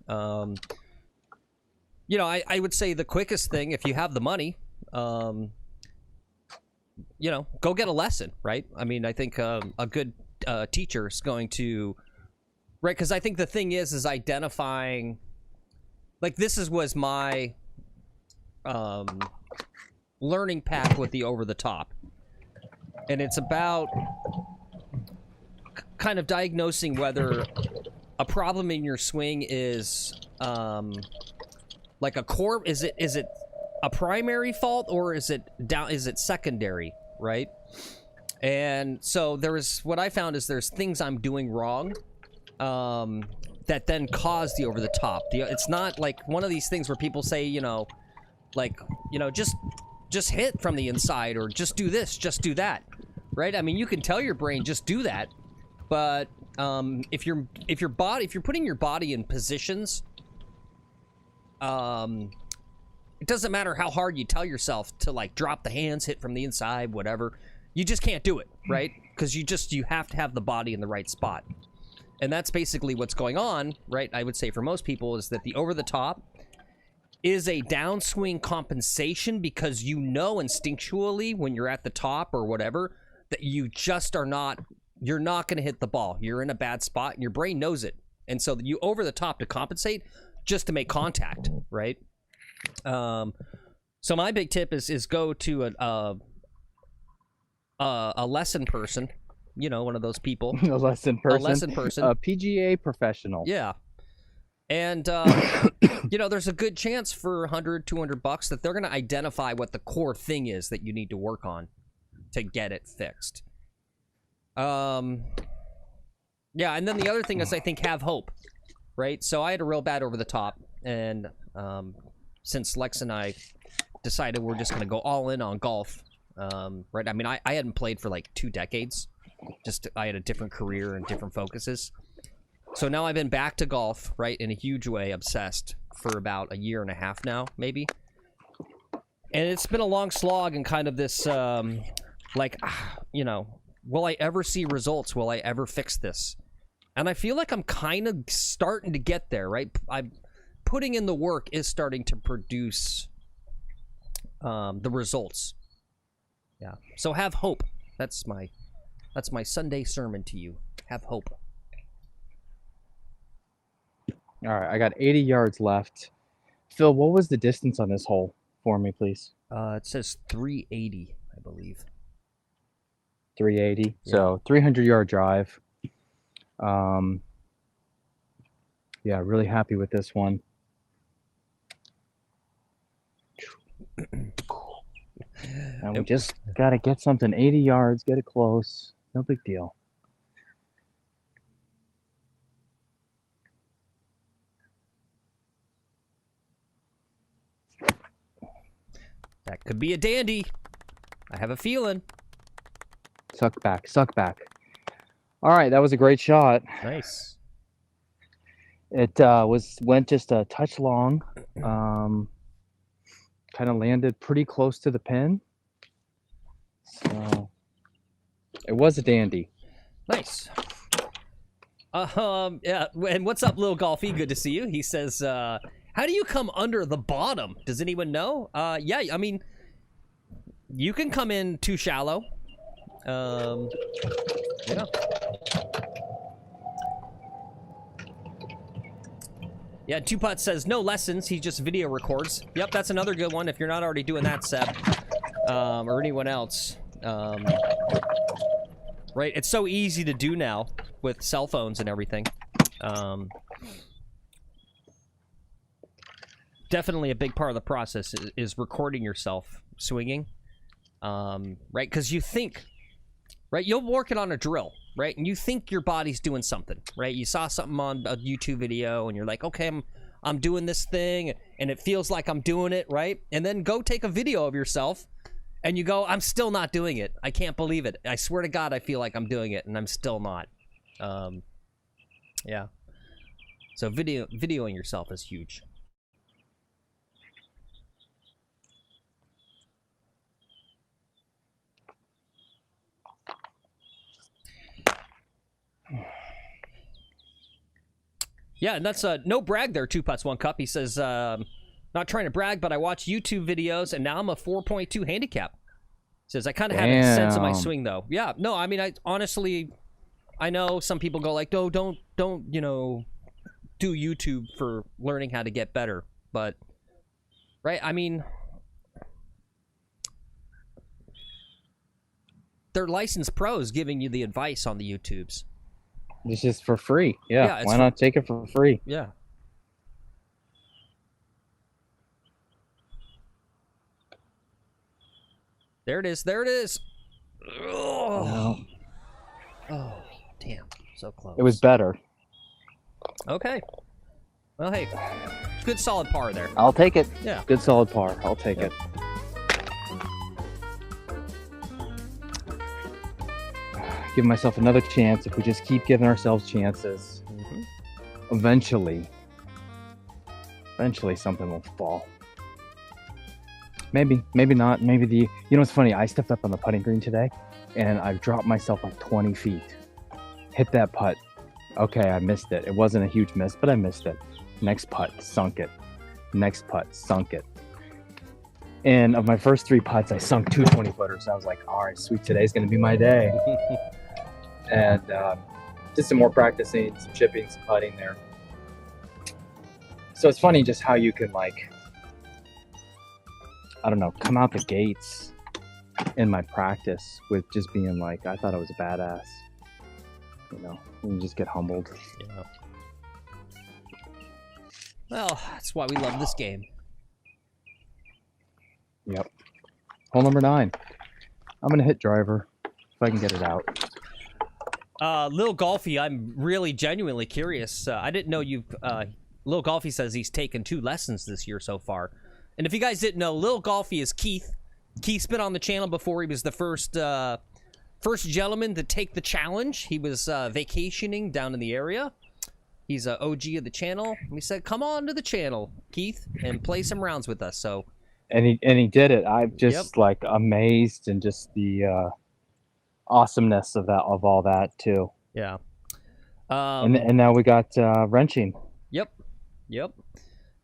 You know, I would say the quickest thing, if you have the money, you know, go get a lesson, right? I mean, I think a good teacher is going to, right? Because I think the thing is identifying, like this was my learning path with the over the top, and it's about kind of diagnosing whether a problem in your swing is like a core, is it a primary fault or is it secondary, right? And so what I found is there's things I'm doing wrong that then cause the over the top. It's not like one of these things where people say, you know, like, you know, just hit from the inside or just do this, just do that, right? I mean, you can tell your brain just do that, but if you're putting your body in positions it doesn't matter how hard you tell yourself to like drop the hands, hit from the inside, whatever. You just can't do it, right? Because you have to have the body in the right spot. And that's basically what's going on, right? I would say for most people is that the over the top is a downswing compensation because you know instinctually when you're at the top or whatever that you just are not, you're not going to hit the ball. You're in a bad spot and your brain knows it. And so you over the top to compensate just to make contact, right? So my big tip is go to a lesson person, you know, one of those people. A lesson person. A lesson person. A PGA professional. Yeah. And, you know, there's a good chance for $100, $200 that they're going to identify what the core thing is that you need to work on to get it fixed. Yeah, and then the other thing is I think have hope, right? So I had a real bad over the top, and since Lex and I decided we're just going to go all in on golf, right? I mean, I hadn't played for like 2 decades. Just I had a different career and different focuses. So now I've been back to golf, right, in a huge way, obsessed for about a year and a half now, maybe. And it's been a long slog and kind of this, like, you know, will I ever see results? Will I ever fix this? And I feel like I'm kind of starting to get there, right? I'm putting in the work is starting to produce the results. Yeah. So have hope. That's my Sunday sermon to you. Have hope. All right, I got 80 yards left. Phil, what was the distance on this hole for me, please? It says 380, I believe. 380. Yeah. So 300-yard drive. Yeah, really happy with this one. And we just got to get something 80 yards, get it close. No big deal. That could be a dandy. I have a feeling. Suck back, suck back. All right, that was a great shot. Nice. It went just a touch long. Kind of landed pretty close to the pin. So it was a dandy. Nice. Yeah. And what's up, Lil Golfy? Good to see you. He says, how do you come under the bottom? Does anyone know? Yeah, I mean, you can come in too shallow. Yeah. Yeah, Two Pot says no lessons. He just video records. Yep, that's another good one. If you're not already doing that, Seb, or anyone else, right? It's so easy to do now with cell phones and everything. Definitely a big part of the process is recording yourself swinging, right? Because you think, right? You'll work it on a drill, right? And you think your body's doing something, right? You saw something on a YouTube video and you're like, okay, I'm doing this thing and it feels like I'm doing it, right? And then go take a video of yourself and you go, I'm still not doing it. I can't believe it. I swear to God, I feel like I'm doing it and I'm still not. Yeah. So videoing yourself is huge. Yeah, and that's no brag there, 2 putts, 1 cup. He says, not trying to brag, but I watch YouTube videos, and now I'm a 4.2 handicap. He says, I kind of have a sense of my swing, though. Yeah, no, I mean, I honestly, I know some people go like, oh, don't, you know, do YouTube for learning how to get better. But, right, I mean, they're licensed pros giving you the advice on the YouTubes. It's just for free. Yeah, why not take it for free? Yeah. There it is. There it is. Oh, oh damn. So close. It was better. Okay. Well, hey, good solid par there. I'll take it. Yeah. Good solid par. I'll take it. Give myself another chance. If we just keep giving ourselves chances, eventually something will fall. Maybe not. Maybe you know what's funny? I stepped up on the putting green today, and I dropped myself like 20 feet. Hit that putt. Okay, I missed it. It wasn't a huge miss, but I missed it. Next putt, sunk it. Next putt, sunk it. And of my first 3 putts, I sunk 2 20-footers. I was like, all right, sweet, today's going to be my day. And did some more practicing, some chipping, some putting there. So it's funny just how you can, like, I don't know, come out the gates in my practice with just being like, I thought I was a badass. You know, and you just get humbled. Yeah. Well, that's why we love this game. Yep. Hole number 9. I'm going to hit driver if I can get it out. Lil Golfy, I'm really genuinely curious. I didn't know you've... Lil Golfy says he's taken 2 lessons this year so far. And if you guys didn't know, Lil Golfy is Keith. Keith's been on the channel before. He was the first gentleman to take the challenge. He was vacationing down in the area. He's an OG of the channel. We said, come on to the channel, Keith, and play some rounds with us. So... And he did it. I'm just like amazed, and just the awesomeness of all that too. Yeah. And now we got wrenching. Yep.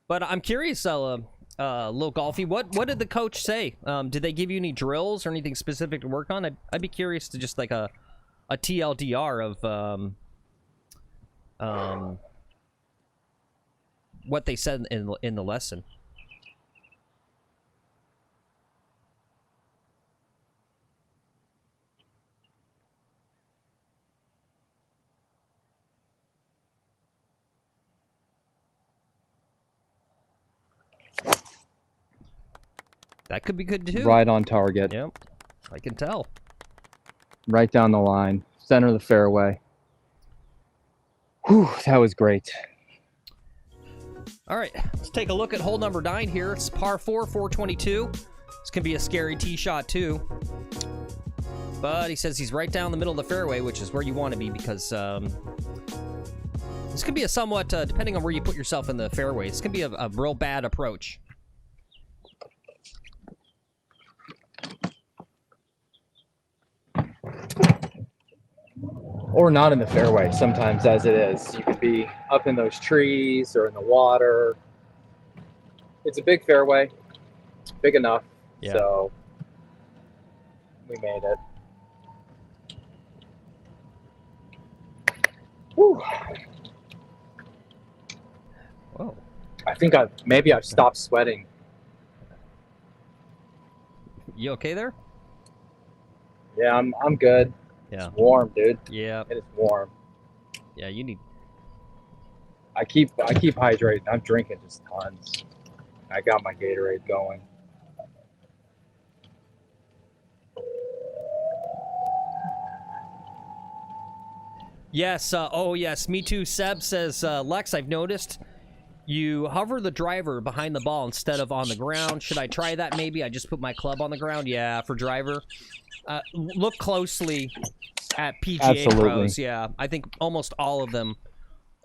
But I'm curious, Lil Golfy, what did the coach say? Did they give you any drills or anything specific to work on? I'd be curious to just like a TLDR of what they said in the lesson. That could be good too. Right on target. Yep, I can tell. Right down the line, center of the fairway. Whew, that was great. All right, let's take a look at hole number 9 here. It's par 4, 422. This can be a scary tee shot too. But he says he's right down the middle of the fairway, which is where you want to be, because this could be a somewhat, depending on where you put yourself in the fairway, this could be a real bad approach. Or not in the fairway sometimes, as it is. You could be up in those trees or in the water. It's a big fairway, big enough. Yeah. So we made it. Whew. Whoa. I think I've stopped sweating. You okay there? Yeah, I'm good. Yeah. It's warm, dude. Yeah. It is warm. Yeah, you need... I keep hydrating. I'm drinking just tons. I got my Gatorade going. Yes, oh yes, me too. Seb says, Lex, I've noticed you hover the driver behind the ball instead of on the ground. Should I try that maybe? I just put my club on the ground. Yeah, for driver. Look closely at PGA Absolutely. pros. Yeah, I think almost all of them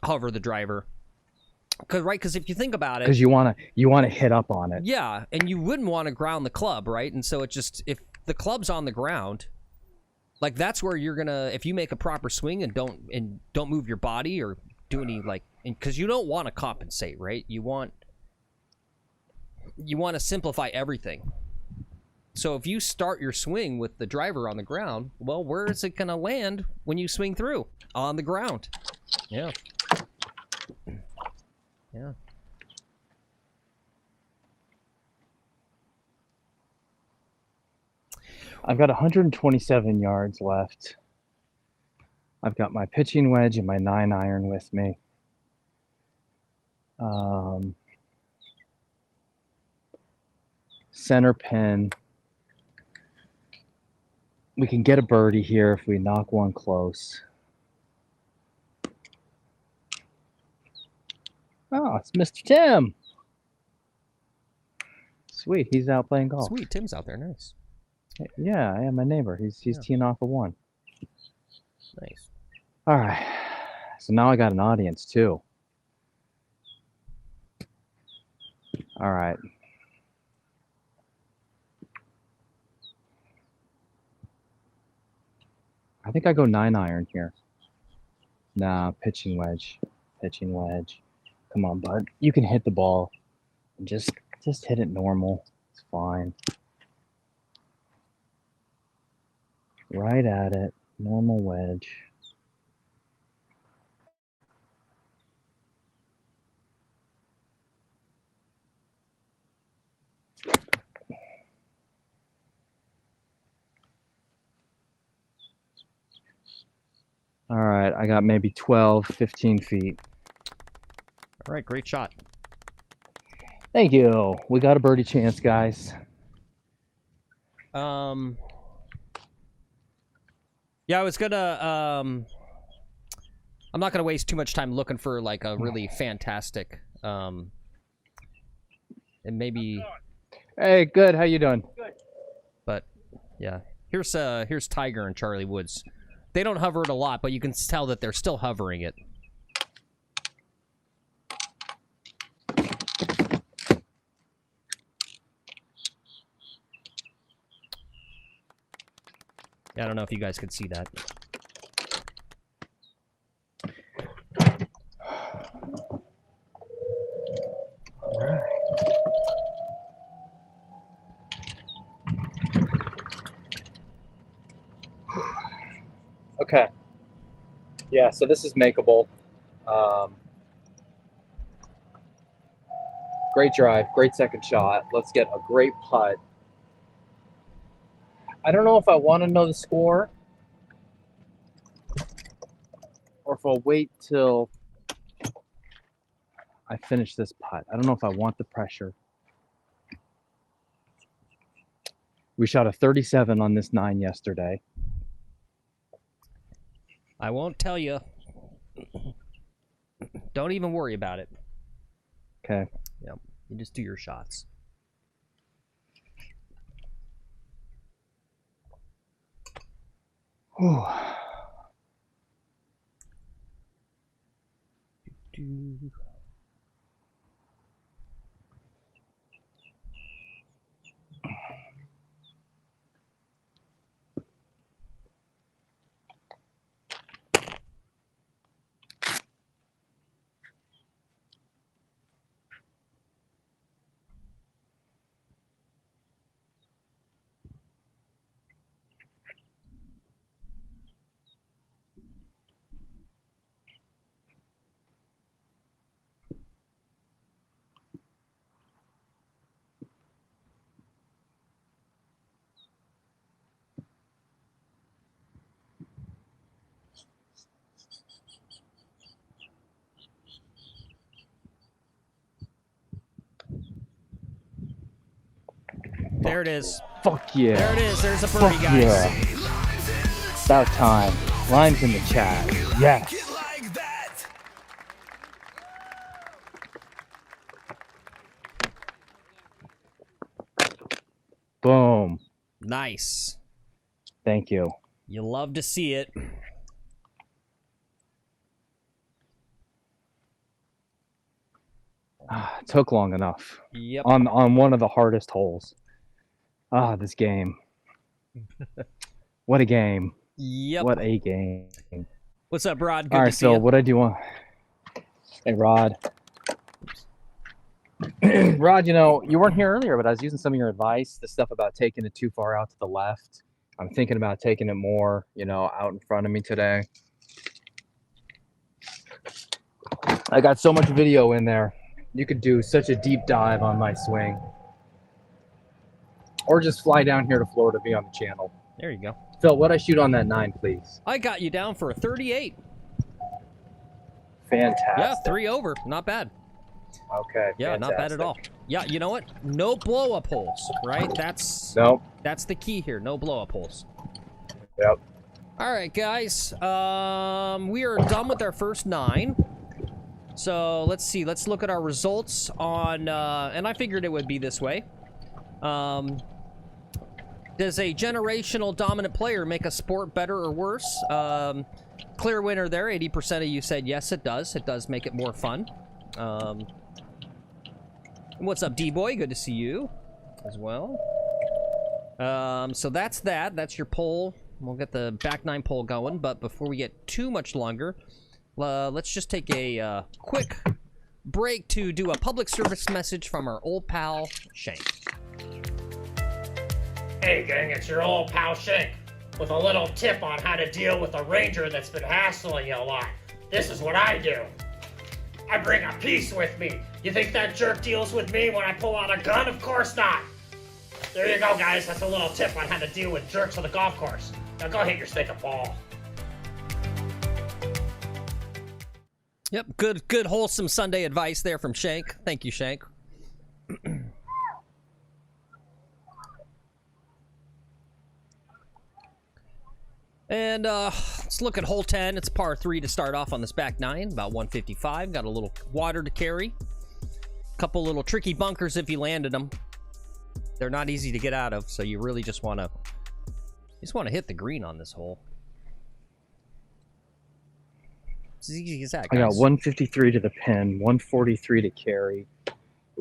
hover the driver. Because if you think about it, because you want to hit up on it. Yeah, and you wouldn't want to ground the club, right? And so it just, if the club's on the ground, like that's where you're gonna, if you make a proper swing and don't move your body or do any like, because you don't want to compensate, right? You want to simplify everything. So if you start your swing with the driver on the ground, well, where is it going to land when you swing through? On the ground. Yeah. Yeah. I've got 127 yards left. I've got my pitching wedge and my 9-iron with me. Center pin. We can get a birdie here if we knock one close. Oh, it's Mr. Tim. Sweet, he's out playing golf. Sweet, Tim's out there. Nice. Yeah, I am my neighbor. He's teeing off a 1. Nice. All right. So now I got an audience too. All right. I think I go 9-iron here. Nah, pitching wedge. Pitching wedge. Come on, bud. You can hit the ball. Just hit it normal. It's fine. Right at it. Normal wedge. All right, I got maybe 12, 15 feet. All right, great shot. Thank you. We got a birdie chance, guys. Yeah, I was gonna. I'm not gonna waste too much time looking for like a really fantastic. And maybe. Hey, good. How you doing? But yeah, here's Tiger and Charlie Woods. They don't hover it a lot, but you can tell that they're still hovering it. Yeah, I don't know if you guys could see that. Okay. Yeah, so this is makeable. Great drive, great second shot. Let's get a great putt. I don't know if I want to know the score or if I'll wait till I finish this putt. I don't know if I want the pressure. We shot a 37 on this 9 yesterday. I won't tell you. Don't even worry about it. Okay. Yep. You just do your shots. Whew. There it is. Fuck yeah. There it is. There's a birdie, Fuck guys. yeah. About time. Lime's in the chat. Yes. Boom. Nice. Thank you. You love to see it. Took long enough. Yep. On one of the hardest holes. This game. What a game. Yep. What a game. What's up, Rod? Good All to right, see so you. what I do want. Hey, Rod. Rod, you know, you weren't here earlier, but I was using some of your advice, the stuff about taking it too far out to the left. I'm thinking about taking it more, you know, out in front of me today. I got so much video in there. You could do such a deep dive on my swing. Or just fly down here to Florida, be on the channel. There you go. Phil, what'd I shoot on that 9, please? I got you down for a 38. Fantastic. Yeah, 3 over. Not bad. Okay. Yeah, not bad at all. Yeah, you know what? No blow-up holes, right? That's the key here. No blow-up holes. Yep. All right, guys. We are done with our first 9. So let's see. Let's look at our results on. And I figured it would be this way. Does a generational dominant player make a sport better or worse? Clear winner there. 80% of you said yes, it does. It does make it more fun. What's up, D-Boy? Good to see you as well. So that's that. That's your poll We'll get the back 9 poll going, but before we get too much longer, let's just take a quick break to do a public service message from our old pal, Shank. Hey gang, it's your old pal Shank, with a little tip on how to deal with a ranger that's been hassling you a lot. This is what I do. I bring a piece with me. You think that jerk deals with me when I pull out a gun? Of course not. There you go, guys. That's a little tip on how to deal with jerks on the golf course. Now go hit your stick of ball. Yep, good wholesome Sunday advice there from Shank. Thank you, Shank. And let's look at hole 10. It's par 3 to start off on this back 9, about 155. Got a little water to carry. Couple little tricky bunkers if you landed them. They're not easy to get out of, so you really just want to hit the green on this hole. It's as easy as that, guys. I got 153 to the pin, 143 to carry.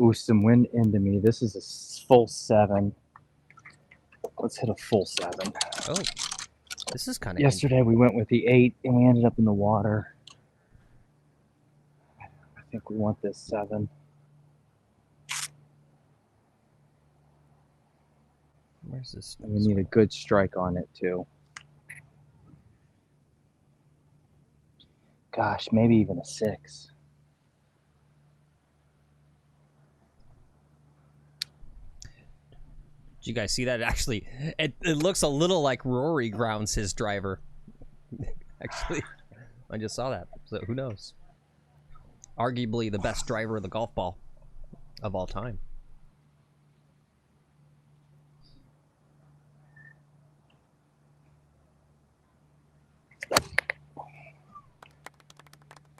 Ooh, some wind into me. This is a full 7. Let's hit a full 7. Oh, this is kind of... Yesterday we went with the 8 and we ended up in the water. I think we want this 7. Where's this? And we need a good strike on it too. Gosh, maybe even a 6. Did you guys see that? Actually, it looks a little like Rory grounds his driver. Actually, I just saw that. So who knows? Arguably the best driver of the golf ball of all time.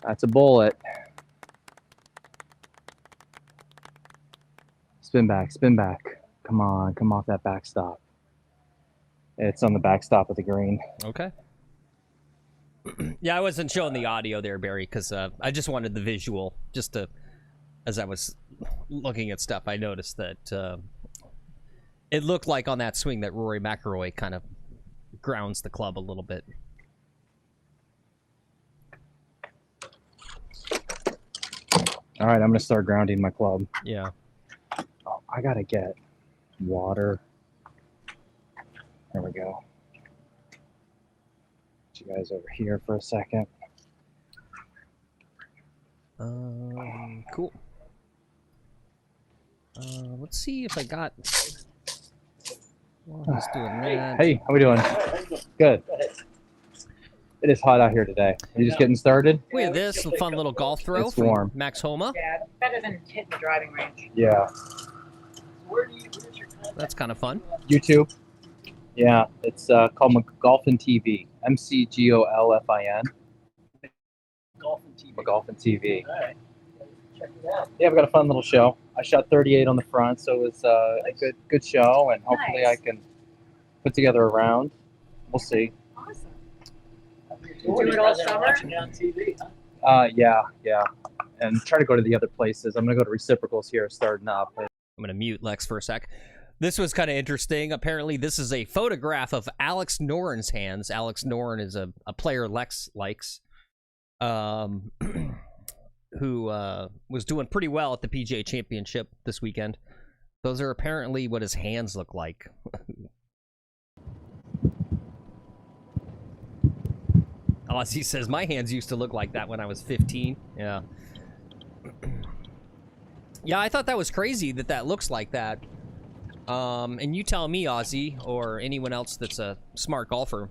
That's a bullet. Spin back, spin back. Come on, come off that backstop. It's on the backstop of the green. Okay. Yeah, I wasn't showing the audio there, Barry, because I just wanted the visual. Just to, as I was looking at stuff, I noticed that it looked like on that swing that Rory McIlroy kind of grounds the club a little bit. All right, I'm going to start grounding my club. Yeah. Oh, I got to get water. There we go. Get you guys over here for a second. Cool. Let's see if I got... While he's doing that... Hey, how we doing? Good. It is hot out here today. Are you just getting started? We have this fun little golf throw It's from warm. Max Homa. Yeah, better than hitting the driving range. Yeah. That's kind of fun. YouTube? Yeah, it's called McGolfin TV. McGolfin. McGolfin TV. All right. Check it out. Yeah, we've got a fun little show. I shot 38 on the front, so it was a good show, and hopefully Nice. I can put together a round. We'll see. Awesome. Do it all summer? Watching it on TV, huh? Yeah. And try to go to the other places. I'm going to go to Reciprocals here starting up. I'm going to mute Lex for a sec. This was kind of interesting. Apparently, this is a photograph of Alex Noren's hands. Alex Noren is a player Lex likes, who was doing pretty well at the PGA Championship this weekend. Those are apparently what his hands look like. Ozzy says, my hands used to look like that when I was 15. Yeah. Yeah, I thought that was crazy that looks like that. And you tell me, Ozzy, or anyone else that's a smart golfer,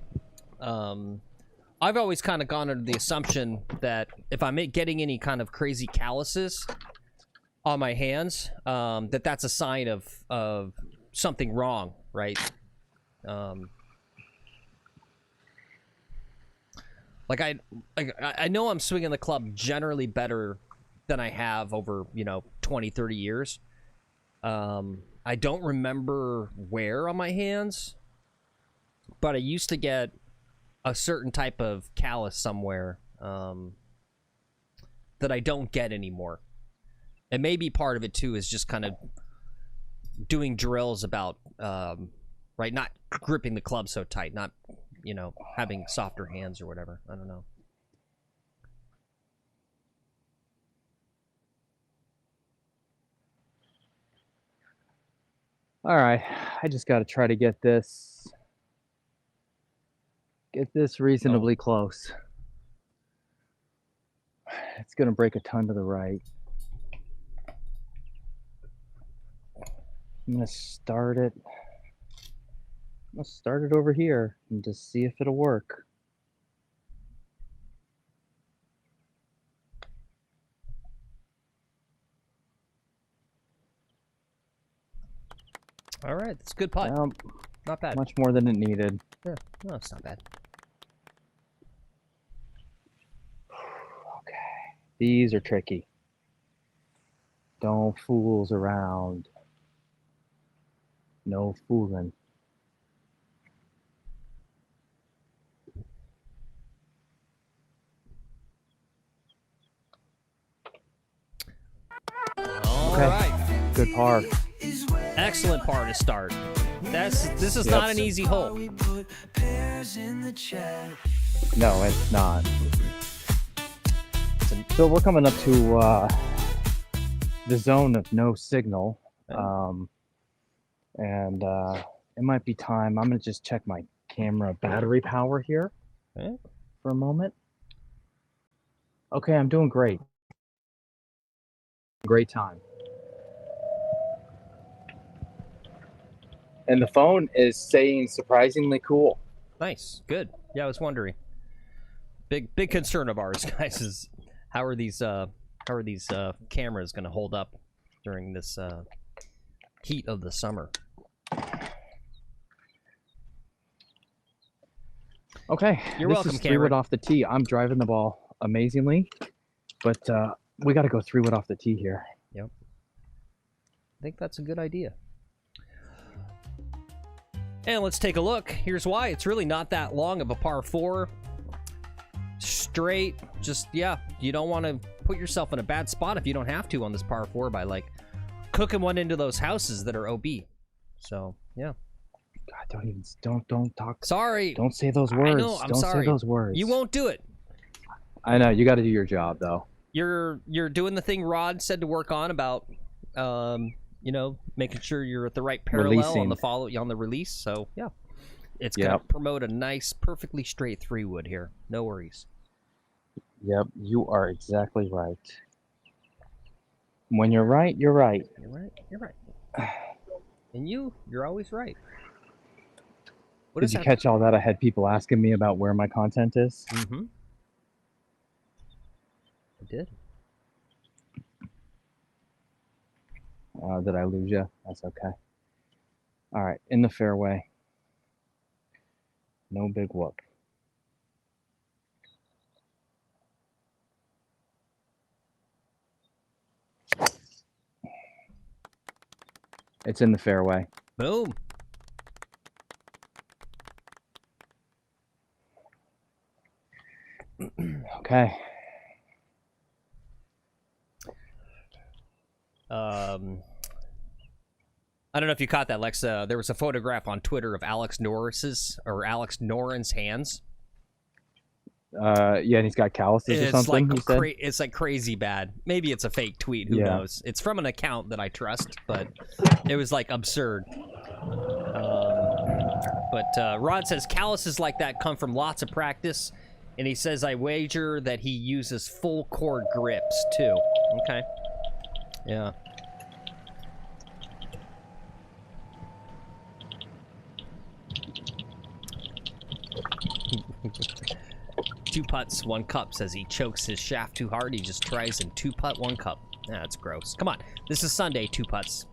I've always kind of gone under the assumption that if I'm getting any kind of crazy calluses on my hands, that's a sign of something wrong, right? I know I'm swinging the club generally better than I have over, 20, 30 years. I don't remember where on my hands, but I used to get a certain type of callus somewhere that I don't get anymore. And maybe part of it, too, is just kind of doing drills about, not gripping the club so tight, not you know, having softer hands or whatever. I don't know. All right, I just got to try to get this reasonably close. It's going to break a ton to the right. I'm going to start it. Let's start it over here and just see if it'll work. All right, that's a good putt. Not bad. Much more than it needed. Yeah, no, it's not bad. Okay, these are tricky. Don't fools around. No fooling. All right. Good par. Excellent par to start. This is not an easy hole. No, it's not. So we're coming up to the zone of no signal. And it might be time. I'm going to just check my camera battery power here for a moment. Okay, I'm doing great. Great time. And the phone is saying surprisingly cool. Nice, good. Yeah, I was wondering. Big concern of ours, guys, is how are these cameras going to hold up during this heat of the summer? Okay, you're this welcome, is 3-wood off the tee. I'm driving the ball amazingly, but we got to go 3-wood off the tee here. Yep. I think that's a good idea. And let's take a look. Here's why. It's really not that long of a par 4. Straight, just, yeah, you don't want to put yourself in a bad spot if you don't have to on this par 4 by, like, cooking one into those houses that are OB. So, yeah. God, don't talk. Sorry. Don't say those words. I know, I'm sorry. Don't say those words. You won't do it. I know, you got to do your job, though. You're doing the thing Rod said to work on about, you know, making sure you're at the right parallel on the release. So yeah, it's gonna promote a nice, perfectly straight 3-wood here. No worries. Yep, you are exactly right. When you're right, you're right. You're right. You're right. And you're always right. Did you catch all that? I had people asking me about where my content is. Mm-hmm. I did. Did I lose you? That's okay. All right, in the fairway. No big whoop. It's in the fairway. Boom. Okay. I don't know if you caught that, Lex. There was a photograph on Twitter of Alex Noren's hands. Yeah, and he's got calluses or something. Like it's like crazy bad. Maybe it's a fake tweet. Who knows? It's from an account that I trust, but it was like absurd. But Rod says calluses like that come from lots of practice, and he says I wager that he uses full core grips too. Okay. Yeah. Two putts, 1 cup, says he chokes his shaft too hard. He just tries and 2 putt, 1 cup. That's gross. Come on. This is Sunday, 2 putts.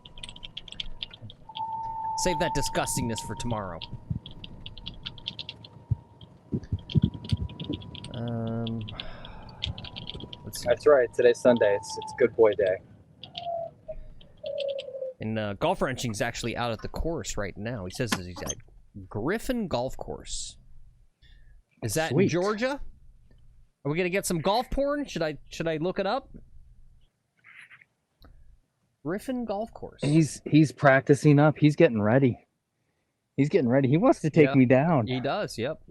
Save that disgustingness for tomorrow. Let's see. That's right. Today's Sunday. It's good boy day. And Golf Wrenching's actually out at the course right now. He says he's at Griffin Golf Course. Is that in Georgia? Are we gonna get some golf porn? Should I look it up? Griffin Golf Course. He's practicing up. He's getting ready. He wants to take me down. He does. Yep.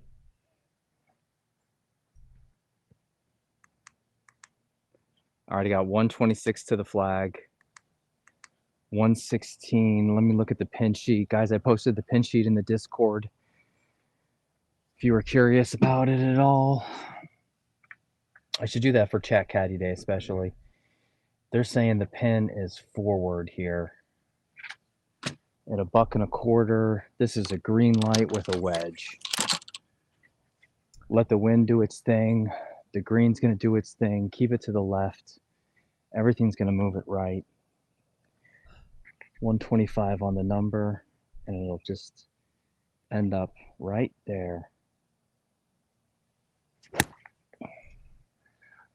All right, I got 126 to the flag. 116. Let me look at the pin sheet. Guys, I posted the pin sheet in the Discord. If you were curious about it at all. I should do that for Chat Caddy Day especially. They're saying the pin is forward here. At $1.25. This is a green light with a wedge. Let the wind do its thing. The green's going to do its thing. Keep it to the left. Everything's going to move it right. 125 on the number, and it'll just end up right there.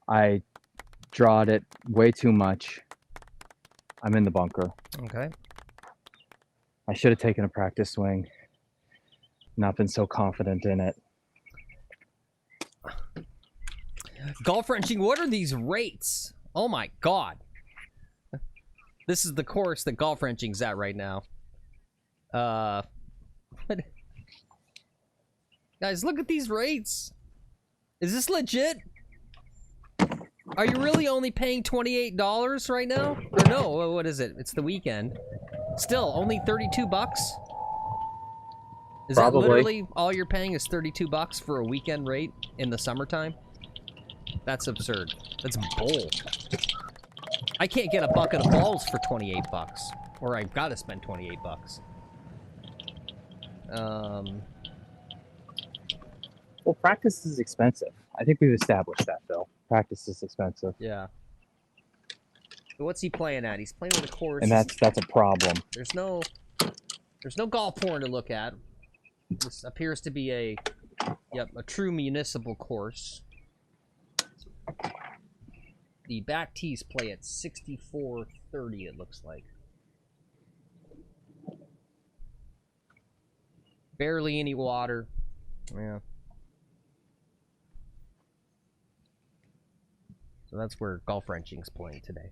I drawed it way too much. I'm in the bunker. Okay. I should have taken a practice swing. Not been so confident in it. Golf wrenching, what are these rates? Oh my god. This is the course that golf wrenching's at right now. What? Guys, look at these rates. Is this legit? Are you really only paying $28 right now? Or no, what is it? It's the weekend. Still, only 32 bucks? Is Probably. that literally all you're paying is 32 bucks for a weekend rate in the summertime? That's absurd. That's bull. I can't get a bucket of balls for 28 bucks. Or I've got to spend 28 bucks. Well, practice is expensive. I think we've established that, Phil. Practice is expensive. Yeah. But what's he playing at? He's playing with a course. And that's a problem. There's no golf porn to look at. This appears to be a true municipal course. The back tees play at 64.30, it looks like. Barely any water. Yeah. So that's where golf wrenching's playing today.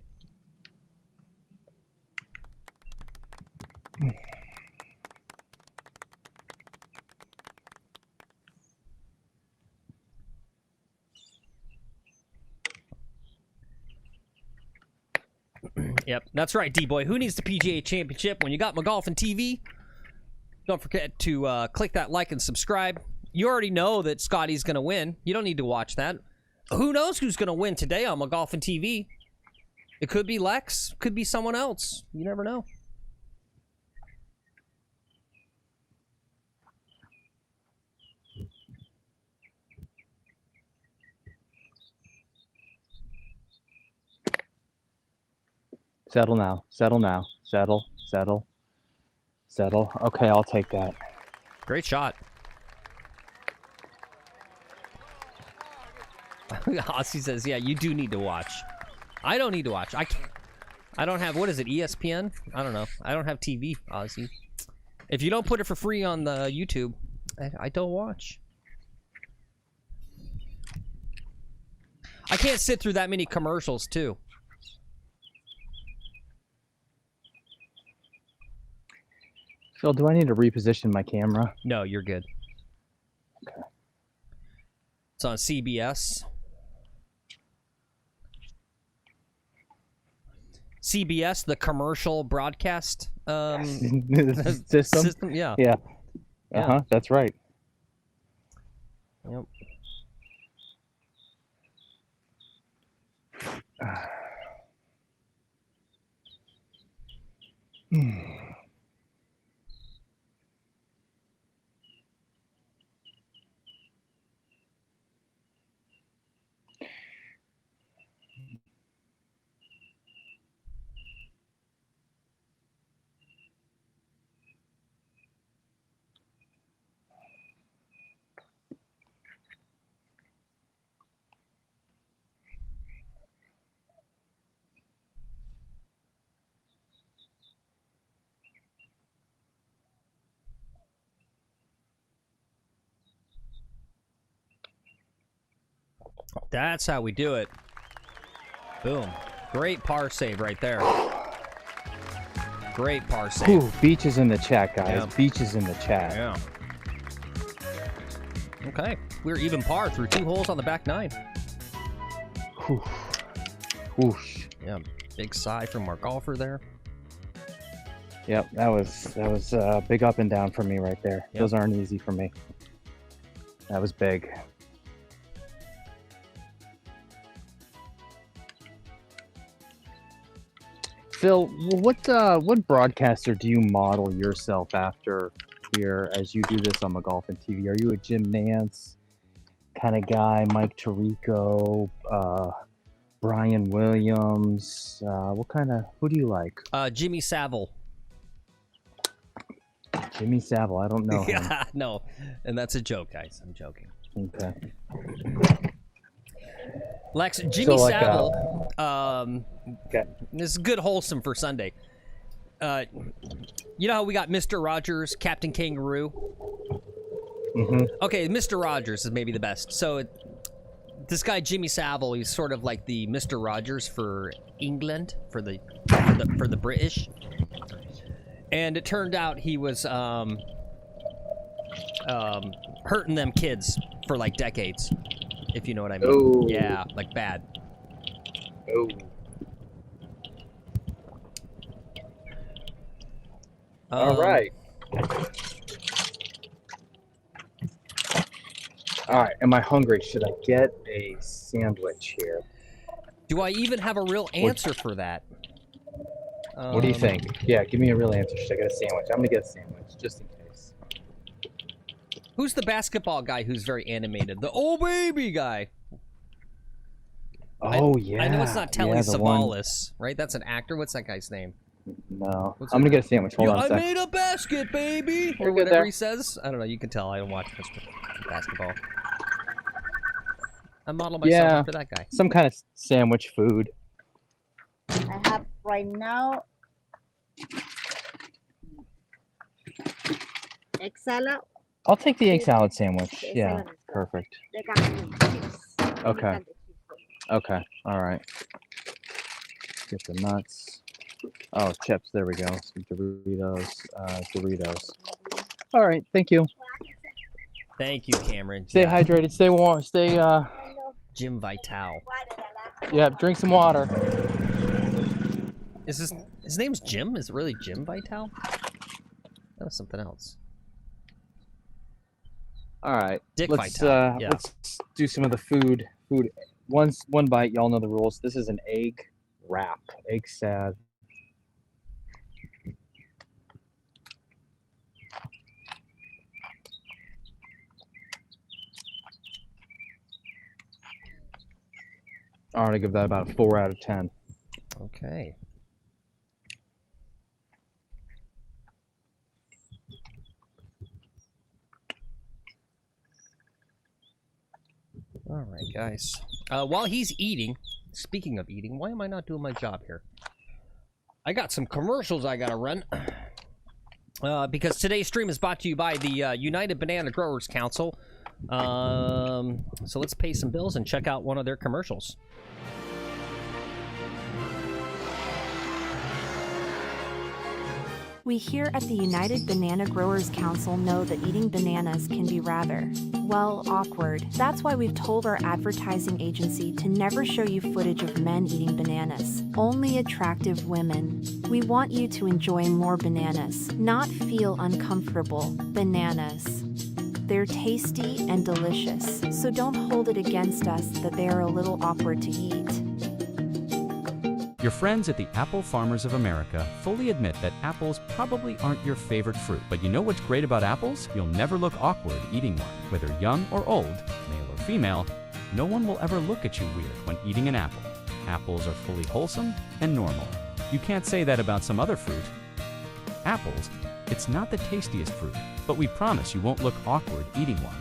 Yep, that's right, D-Boy. Who needs the PGA Championship when you got my golfing TV? Don't forget to click that like and subscribe. You already know that Scotty's going to win. You don't need to watch that. Who knows who's going to win today on my golfing TV? It could be Lex. Could be someone else. You never know. Settle now. Settle now. Settle. Settle. Settle. Okay, I'll take that. Great shot. Aussie says, yeah, you do need to watch. I don't need to watch. I don't have, what is it, ESPN? I don't know. I don't have TV, Aussie. If you don't put it for free on the YouTube, I don't watch. I can't sit through that many commercials, too. Phil, do I need to reposition my camera? No, you're good. Okay. It's on CBS. CBS, the commercial broadcast system? Yeah. Yeah. Uh-huh, that's right. Yep. That's how we do it. Boom. Great par save right there. Great par save. Ooh, beach is in the chat, guys. Yeah. Beach is in the chat. Yeah. Okay. We're even par through 2 holes on the back 9. Whew. Whoosh. Yeah, big sigh from our golfer there. Yep, that was a big up and down for me right there. Yep. Those aren't easy for me. That was big. Phil, what broadcaster do you model yourself after here as you do this on McGolfin TV? Are you a Jim Nance kind of guy, Mike Tirico, Brian Williams? Who do you like? Jimmy Savile. Jimmy Savile, I don't know him. Yeah, no, and that's a joke, guys. I'm joking. Okay. Lex, Jimmy So, like, Savile. Okay. This is good, wholesome for Sunday. You know how we got Mr. Rogers, Captain Kangaroo? Mm-hmm. Okay, Mr. Rogers is maybe the best. So this guy Jimmy Savile, he's sort of like the Mr. Rogers for England, for the British. And it turned out he was hurting them kids for like decades, if you know what I mean. Oh. Yeah, like bad. Oh. All right. All right. Am I hungry? Should I get a sandwich here? Do I even have a real answer for that? What do you think? Yeah, give me a real answer. Should I get a sandwich? I'm gonna get a sandwich just in case. Who's the basketball guy who's very animated? The oh baby guy. Oh yeah. I know it's not Telly yeah, the one- Savalas, right? That's an actor. What's that guy's name? No. What's I'm it- gonna get a sandwich. Hold on a I sec. made a basket, baby, or You're good whatever there. he says. I don't know. You can tell I don't watch much basketball. I model myself Yeah. after that guy. Some kind of sandwich food. I have right now egg salad. I'll take the egg salad sandwich. Okay, Yeah, salad is good. perfect. They got some chips. Okay. Okay. All right. Get the nuts. Oh, chips. There we go. Some Doritos. All right. Thank you. Thank you, Cameron. Stay Yeah. hydrated. Stay warm. Stay. Jim Vitale. Yeah. Drink some water. Is his name's Jim? Is it really Jim Vitale? That was something else. All right. Dick let's Vitale. Yeah. let's do some of the food. One bite. Y'all know the rules. This is an egg wrap. Egg salad. I'm gonna give that about a 4 out of 10. Okay. All right, guys. While he's eating, speaking of eating, why am I not doing my job here? I got some commercials I gotta run. Because today's stream is brought to you by the United Banana Growers Council. So let's pay some bills and check out one of their commercials. We here at the United Banana Growers Council know that eating bananas can be rather, well, awkward. That's why we've told our advertising agency to never show you footage of men eating bananas, only attractive women. We want you to enjoy more bananas, not feel uncomfortable. Bananas. They're tasty and delicious, so don't hold it against us that they are a little awkward to eat. Your friends at the Apple Farmers of America fully admit that apples probably aren't your favorite fruit. But you know what's great about apples? You'll never look awkward eating one. Whether young or old, male or female, no one will ever look at you weird when eating an apple. Apples are fully wholesome and normal. You can't say that about some other fruit. Apples, it's not the tastiest fruit, but we promise you won't look awkward eating one.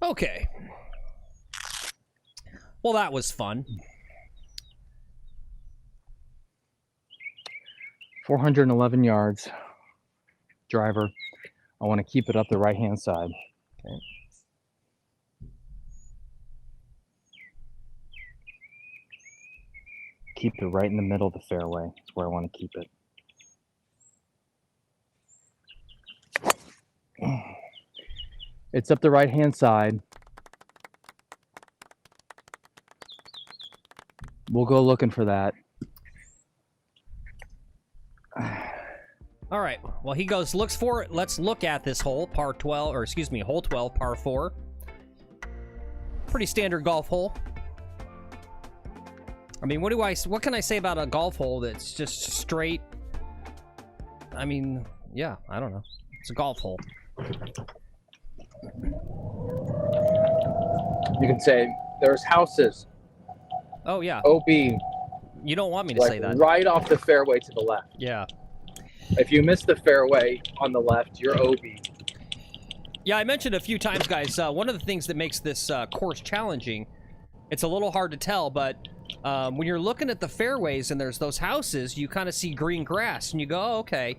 Okay. Well, that was fun. 411 yards. Driver. I want to keep it up the right-hand side. Okay. keep it right in the middle of the fairway. That's where I want to keep it. It's up the right-hand side. We'll go looking for that. All right. Well, he goes, looks for it. Let's look at this hole, par 12, or excuse me, hole 12, par 4. Pretty standard golf hole. I mean, what can I say about a golf hole that's just straight? I mean, yeah, I don't know. It's a golf hole. You can say there's houses. Oh, yeah. OB. You don't want me to say that. Right off the fairway to the left. Yeah. If you miss the fairway on the left, you're OB. Yeah, I mentioned a few times, guys, one of the things that makes this course challenging, it's a little hard to tell, but when you're looking at the fairways and there's those houses, you kind of see green grass, and you go, oh, okay.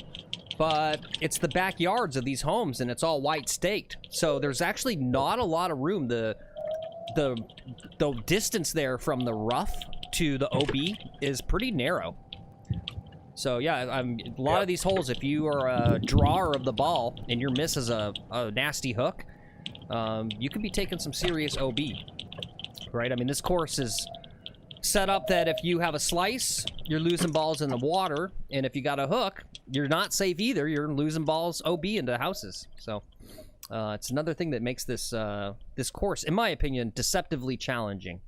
But it's the backyards of these homes, and it's all white staked. So there's actually not a lot of room. The distance there from the rough to the OB is pretty narrow. So yeah, a lot of these holes, if you are a drawer of the ball and your miss is a nasty hook, you could be taking some serious OB, right? I mean, this course is set up that if you have a slice, you're losing balls in the water, and if you got a hook, you're not safe either. You're losing balls OB into houses. So it's another thing that makes this this course, in my opinion, deceptively challenging.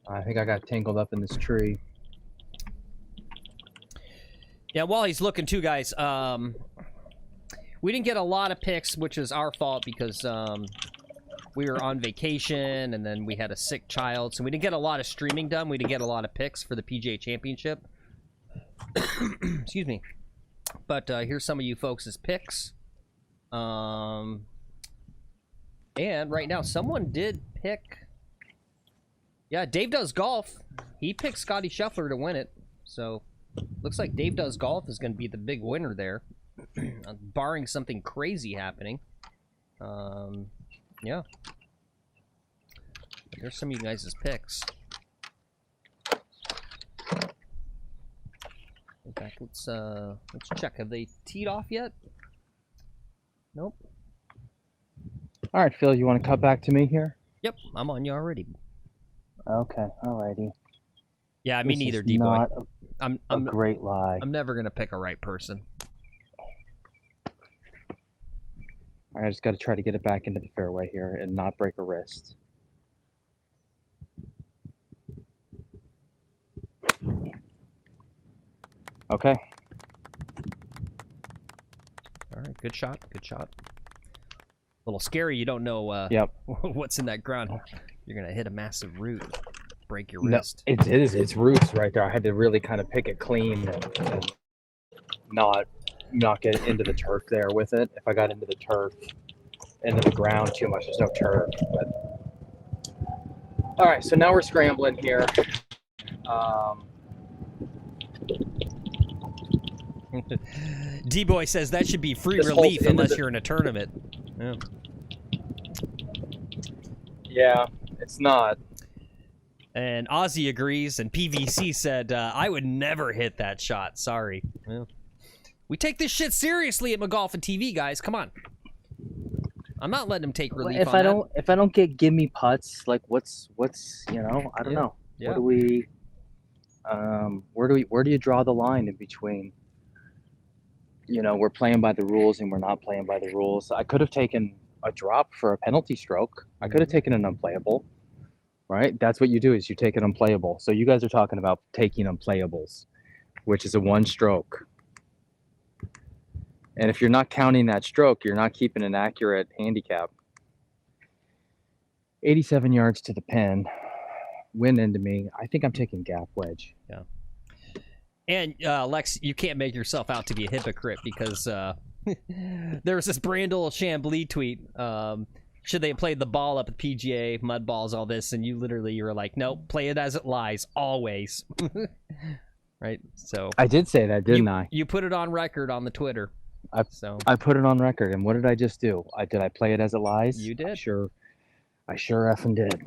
I think I got tangled up in this tree. Yeah, while he's looking too, guys, we didn't get a lot of picks, which is our fault because we were on vacation and then we had a sick child, so we didn't get a lot of streaming done. We didn't get a lot of picks for the PGA Championship. Excuse me. But here's some of you folks' picks. And right now, someone did pick... Yeah, Dave Does Golf. He picked Scotty Scheffler to win it. So, looks like Dave Does Golf is going to be the big winner there. Barring something crazy happening. Yeah. There's some of you guys' picks. In fact, let's check. Have they teed off yet? Nope. All right, Phil, you want to cut back to me here? Yep, I'm on you already. Okay, alrighty. Yeah, me neither, D-Boy. I'm a great lie. I'm never gonna pick a right person. I just got to try to get it back into the fairway here and not break a wrist. Okay. All right, good shot, good shot. A little scary. You don't know yep. what's in that ground. You're gonna hit a massive root, break your wrist. No, it is. It's roots right there. I had to really kind of pick it clean and not get into the turf there with it. If I got into the turf, into the ground too much, there's no turf. But all right, so now we're scrambling here. D-Boy says that should be free relief unless you're in a tournament. Yeah. Yeah, it's not. And Ozzy agrees, and PVC said, I would never hit that shot. Sorry. Well, we take this shit seriously at McGolfin TV, guys. Come on. I'm not letting him take relief if I don't get gimme putts, like what's you know, I don't know. Yeah. What do we where do you draw the line in between? You know, we're playing by the rules and we're not playing by the rules. I could have taken a drop for a penalty stroke. I could have taken an unplayable, right? That's what you do, is you take an unplayable. So you guys are talking about taking unplayables, which is a one stroke. And if you're not counting that stroke, you're not keeping an accurate handicap. 87 yards to the pin, wind into me. I think I'm taking gap wedge. Yeah. And Lex, you can't make yourself out to be a hypocrite because there was this Brandel Chambly tweet. should they have played the ball up at PGA, mud balls, all this, and you were like, nope, play it as it lies, always. Right? So I did say that, didn't I? You put it on record on the Twitter. I put it on record, and what did I just do? Did I play it as it lies? You did. I sure effing did.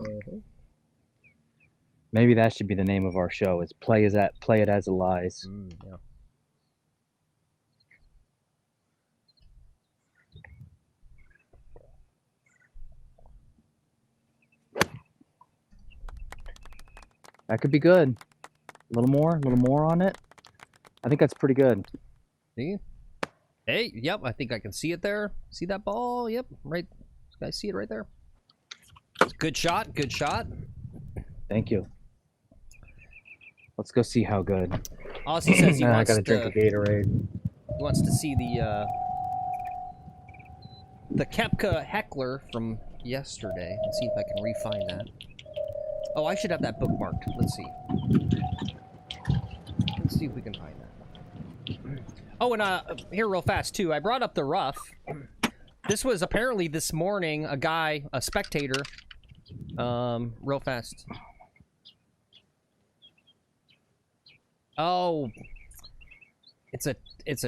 Maybe that should be the name of our show. Is play it as it lies. Yeah. That could be good. A little more on it. I think that's pretty good. See? Hey, yep, I think I can see it there. See that ball? Yep, right. I see it right there. Good shot, good shot. Thank you. Let's go see how good. Aussie says he wants I gotta drink a Gatorade. He wants to see the Kepka heckler from yesterday. Let's see if I can re-find that. Oh, I should have that bookmarked. Let's see. Let's see if we can find that. Oh, and here real fast too. I brought up the rough. This was apparently this morning. A spectator. Real fast. Oh, it's a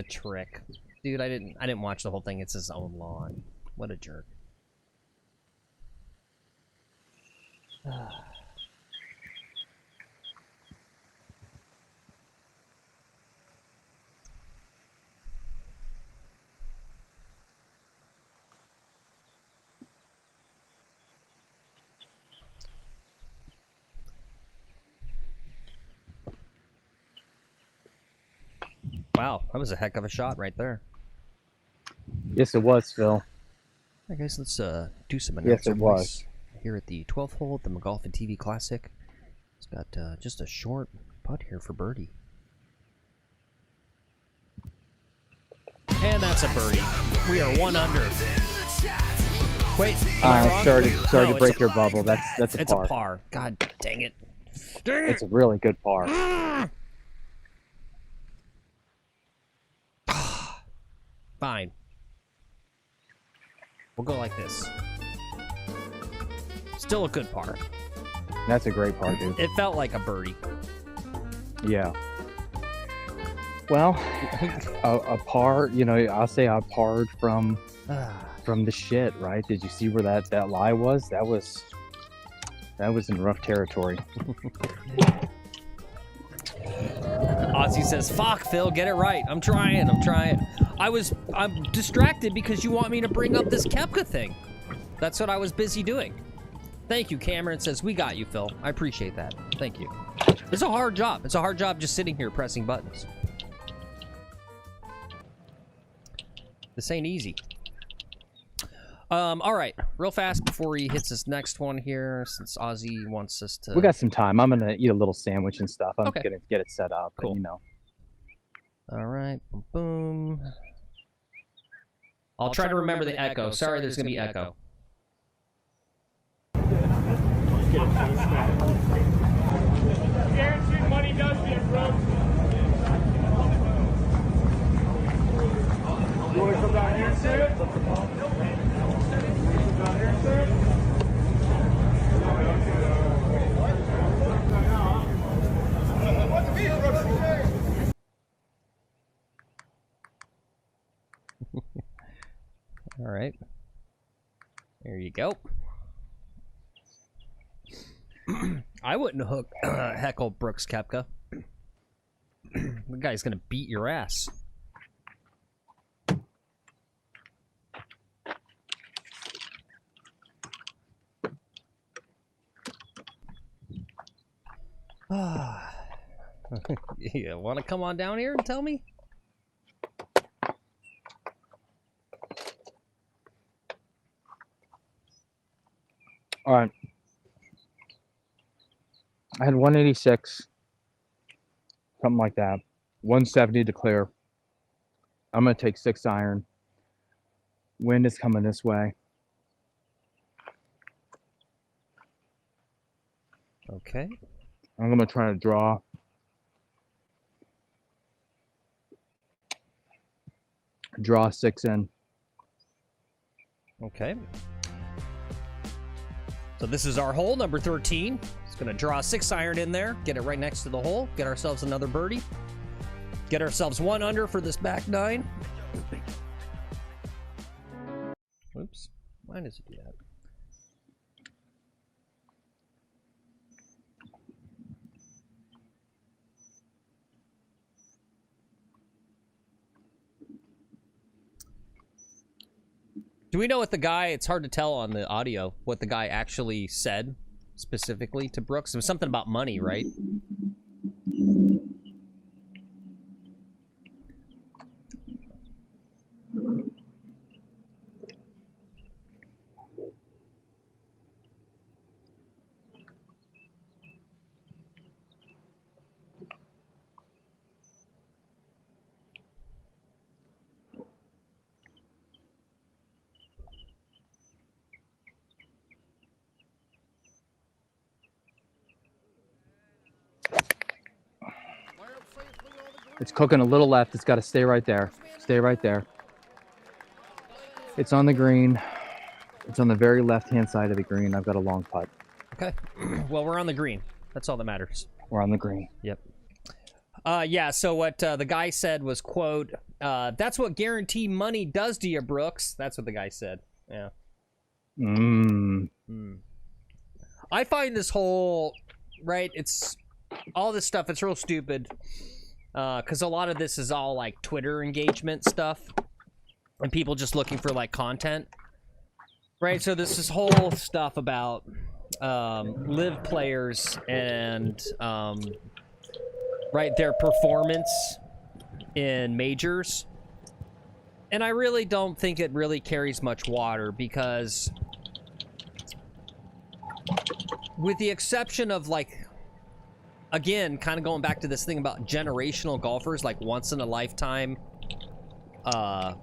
trick, dude. I didn't watch the whole thing. It's his own lawn. What a jerk. Wow, that was a heck of a shot right there. Yes, it was, Phil. All right, guys, let's do some Yes, it was. Here at the 12th hole at the McGolfin TV Classic. It's got just a short putt here for birdie. And that's a birdie. We are 1 under. Wait, sorry to break your bubble. That's a par. It's a par. God dang it. Dang it. It's a really good par. Fine. We'll go like this. Still a good par. That's a great par, dude. It felt like a birdie. Yeah. Well, a par, you know, I'll say I parred from the shit, right? Did you see where that lie was? That was in rough territory. Ozzy says, fuck, Phil, get it right. I'm trying. I'm distracted because you want me to bring up this Kepka thing. That's what I was busy doing. Thank you, Cameron says, we got you, Phil. I appreciate that. Thank you. It's a hard job. It's a hard job just sitting here pressing buttons. This ain't easy. All right, real fast before he hits his next one here, since Ozzy wants us to... We got some time. I'm going to eat a little sandwich and stuff. I'm Okay. going to get it set up. Cool. And, you know. All right, boom, boom. I'll try to remember the echo. Sorry, there's going to be echo. Guaranteed money does get broke. You want to come down here and sit? Down here and sit? All right. There you go. I wouldn't heckle Brooks Koepka. The guy's gonna beat your ass. You want to come on down here and tell me? All right. I had 186, something like that. 170 to clear. I'm going to take 6 iron. Wind is coming this way. Okay. I'm going to try to draw. Draw 6 in. Okay. So this is our hole, number 13. It's going to draw a 6-iron in there, get it right next to the hole, get ourselves another birdie, get ourselves 1 under for this back 9. Oops. Why does it do that? Do we know what the guy, it's hard to tell on the audio, what the guy actually said specifically to Brooks? It was something about money, right? It's cooking a little left. It's got to stay right there. Stay right there. It's on the green. It's on the very left-hand side of the green. I've got a long putt. Okay. Well, we're on the green. That's all that matters. We're on the green. Yep. Yeah, so what the guy said was, quote, that's what guarantee money does to you, Brooks. That's what the guy said. Yeah. I find this whole, right, it's all this stuff, it's real stupid. Because a lot of this is all like Twitter engagement stuff and people just looking for like content, right? So this whole stuff about live players and right, their performance in majors, and I really don't think it really carries much water, because with the exception of like, again, kind of going back to this thing about generational golfers, like once in a lifetime,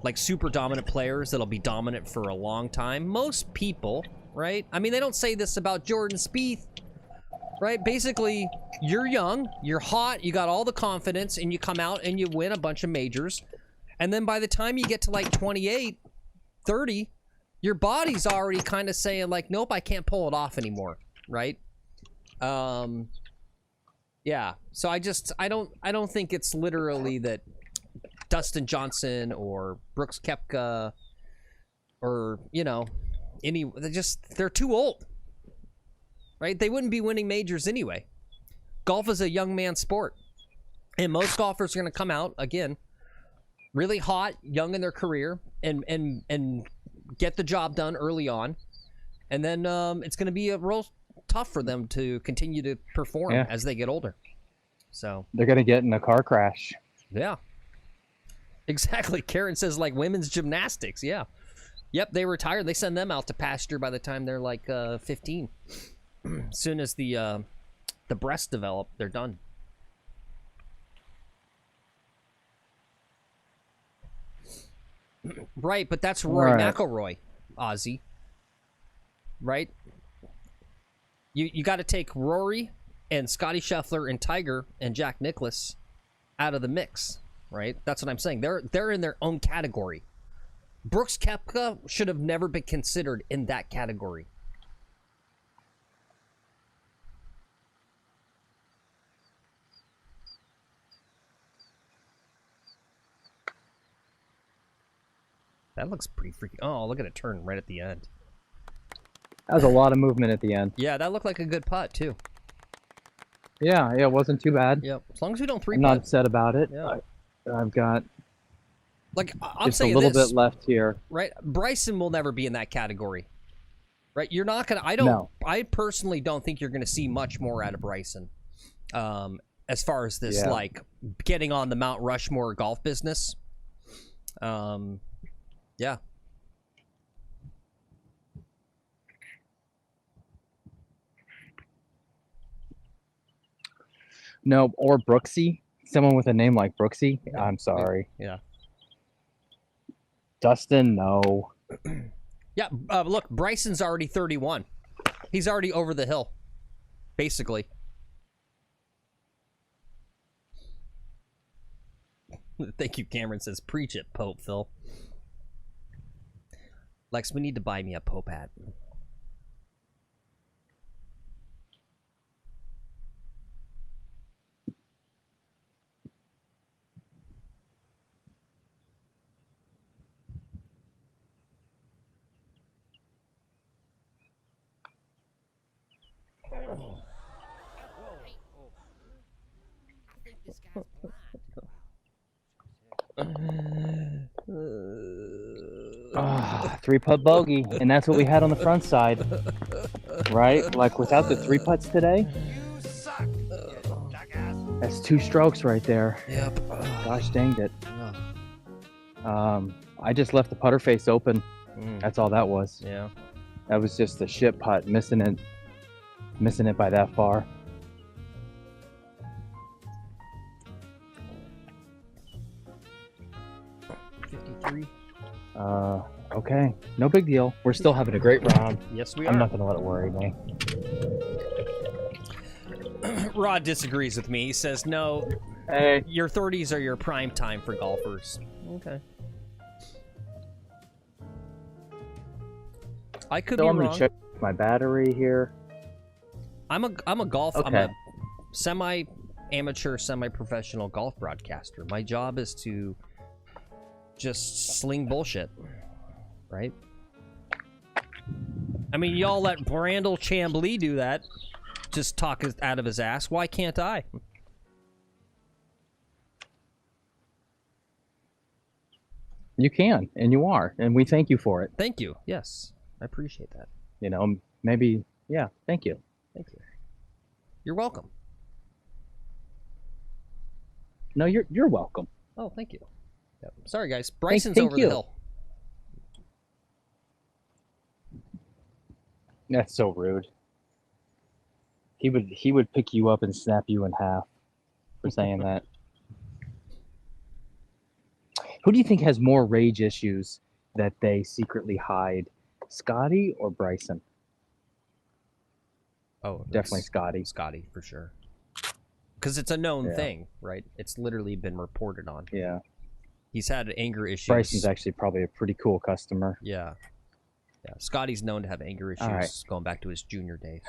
like super dominant players that'll be dominant for a long time. Most people, right? I mean, they don't say this about Jordan Spieth, right? Basically, you're young, you're hot, you got all the confidence, and you come out and you win a bunch of majors. And then by the time you get to like 28, 30, your body's already kind of saying like, nope, I can't pull it off anymore, right? Yeah, so I don't think it's literally that Dustin Johnson or Brooks Koepka or, you know, they're too old, right? They wouldn't be winning majors anyway. Golf is a young man sport, and most golfers are going to come out, again, really hot, young in their career, and get the job done early on, and then it's going to be a real tough for them to continue to perform as they get older. So they're gonna get in a car crash. Yeah, exactly. Karen says like women's gymnastics. Yeah, yep, they retire, they send them out to pasture by the time they're like 15. As soon as the breasts develop, they're done. Right, but that's Rory McIlroy, Ozzy. Right? You got to take Rory and Scotty Scheffler and Tiger and Jack Nicklaus out of the mix, right? That's what I'm saying. They're in their own category. Brooks Koepka should have never been considered in that category. That looks pretty freaky. Oh, look at it turn right at the end. That was a lot of movement at the end. Yeah, that looked like a good putt, too. Yeah, it wasn't too bad. Yep, as long as we don't three-putt. I'm not upset about it. Yeah. I've got like I'm just saying a little this, bit left here. Right? Bryson will never be in that category. Right? You're not going to... No. I personally don't think you're going to see much more out of Bryson. As far as this, like, getting on the Mount Rushmore golf business. Yeah. No, or Brooksy. Someone with a name like Brooksy. I'm sorry. Yeah. Dustin, no. Yeah, look, Bryson's already 31. He's already over the hill, basically. Thank you, Cameron says, preach it, Pope Phil. Lex, we need to buy me a Pope hat. Three-putt bogey, and that's what we had on the front side, right? Like without the three putts today, that's 2 strokes right there. Yep. Gosh dang it. I just left the putter face open. That's all that was. Yeah. That was just a shit putt, missing it by that far. Okay, no big deal. We're still having a great round. Yes, we are. I'm not gonna let it worry me. Rod disagrees with me. He says, no, hey, your 30s are your prime time for golfers. Okay. I could be I'm wrong. gonna check my battery here. I'm a golf. Okay. I'm a semi-amateur, semi-professional golf broadcaster. My job is to just sling bullshit, right? I mean, y'all let Brandel Chambly do that. Just talk out of his ass. Why can't I? You can, and you are, and we thank you for it. Thank you. Yes, I appreciate that. You know, maybe, yeah, thank you. Thank you. You're welcome. No, you're welcome. Oh, thank you. Yep. Sorry, guys. Bryson's thank over you. the hill. That's so rude. He would pick you up and snap you in half for saying that. Who do you think has more rage issues that they secretly hide, Scotty or Bryson? Oh, definitely Scotty. Scotty, for sure. Because it's a known thing, right? It's literally been reported on. Yeah. He's had anger issues. Bryson's actually probably a pretty cool customer. Yeah. Yeah. Scotty's known to have anger issues going back to his junior days.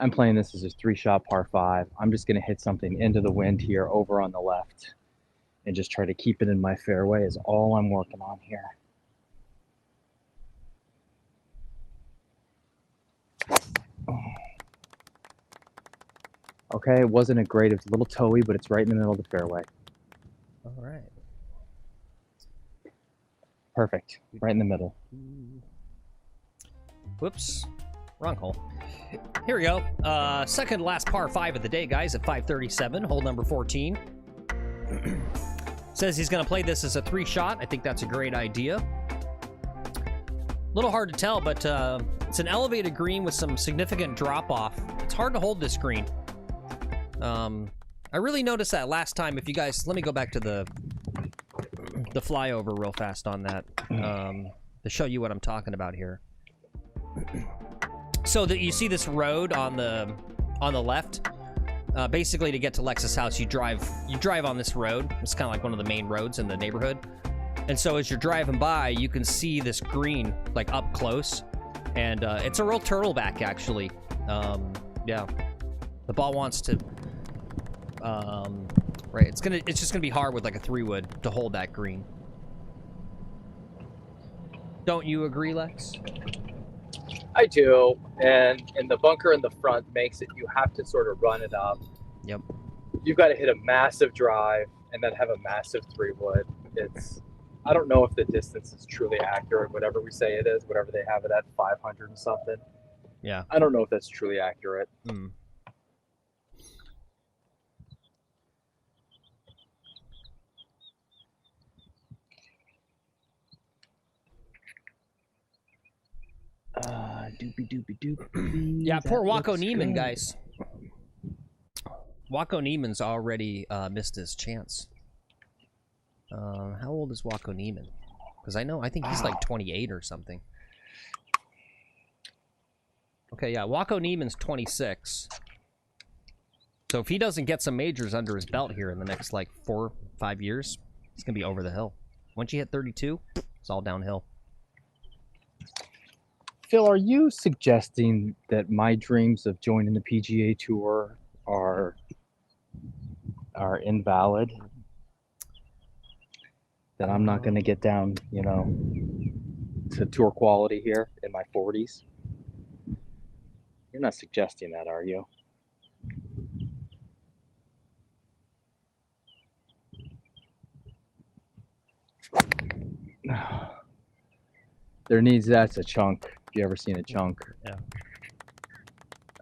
I'm playing this as a 3-shot par 5. I'm just going to hit something into the wind here over on the left and just try to keep it in my fairway is all I'm working on here. Okay, it wasn't a great, it's a little toey, but it's right in the middle of the fairway. All right. Perfect. Right in the middle. Whoops. Wrong hole. Here we go. Second last par 5 of the day, guys, at 5:37, hole number 14. Says he's going to play this as a 3-shot. I think that's a great idea. A little hard to tell, but it's an elevated green with some significant drop-off. It's hard to hold this green. I really noticed that last time. If you guys, let me go back to the flyover real fast on that to show you what I'm talking about here. So that you see this road on the left. Basically, to get to Lex's house, you drive on this road. It's kind of like one of the main roads in the neighborhood. And so as you're driving by, you can see this green like up close, and it's a real turtleback actually. Yeah, the ball wants to. Right, it's just gonna be hard with like a 3-wood to hold that green. Don't you agree, Lex? I do, and the bunker in the front makes it, you have to sort of run it up. Yep. You've got to hit a massive drive and then have a massive 3-wood. I don't know if the distance is truly accurate, whatever we say it is, whatever they have it at, 500 and something. Yeah. I don't know if that's truly accurate. Yeah, poor Wacko Neiman, guys. Wacko Neiman's already missed his chance. How old is Wacko Neiman? Because I think he's like 28 or something. Okay, yeah, Wacko Neiman's 26. So if he doesn't get some majors under his belt here in the next like 4 or 5 years, he's gonna be over the hill. Once you hit 32, it's all downhill. Phil, are you suggesting that my dreams of joining the PGA Tour are invalid? That I'm not going to get down, to tour quality here in my 40s? You're not suggesting that, are you? That's a chunk. If you ever seen a chunk. Yeah.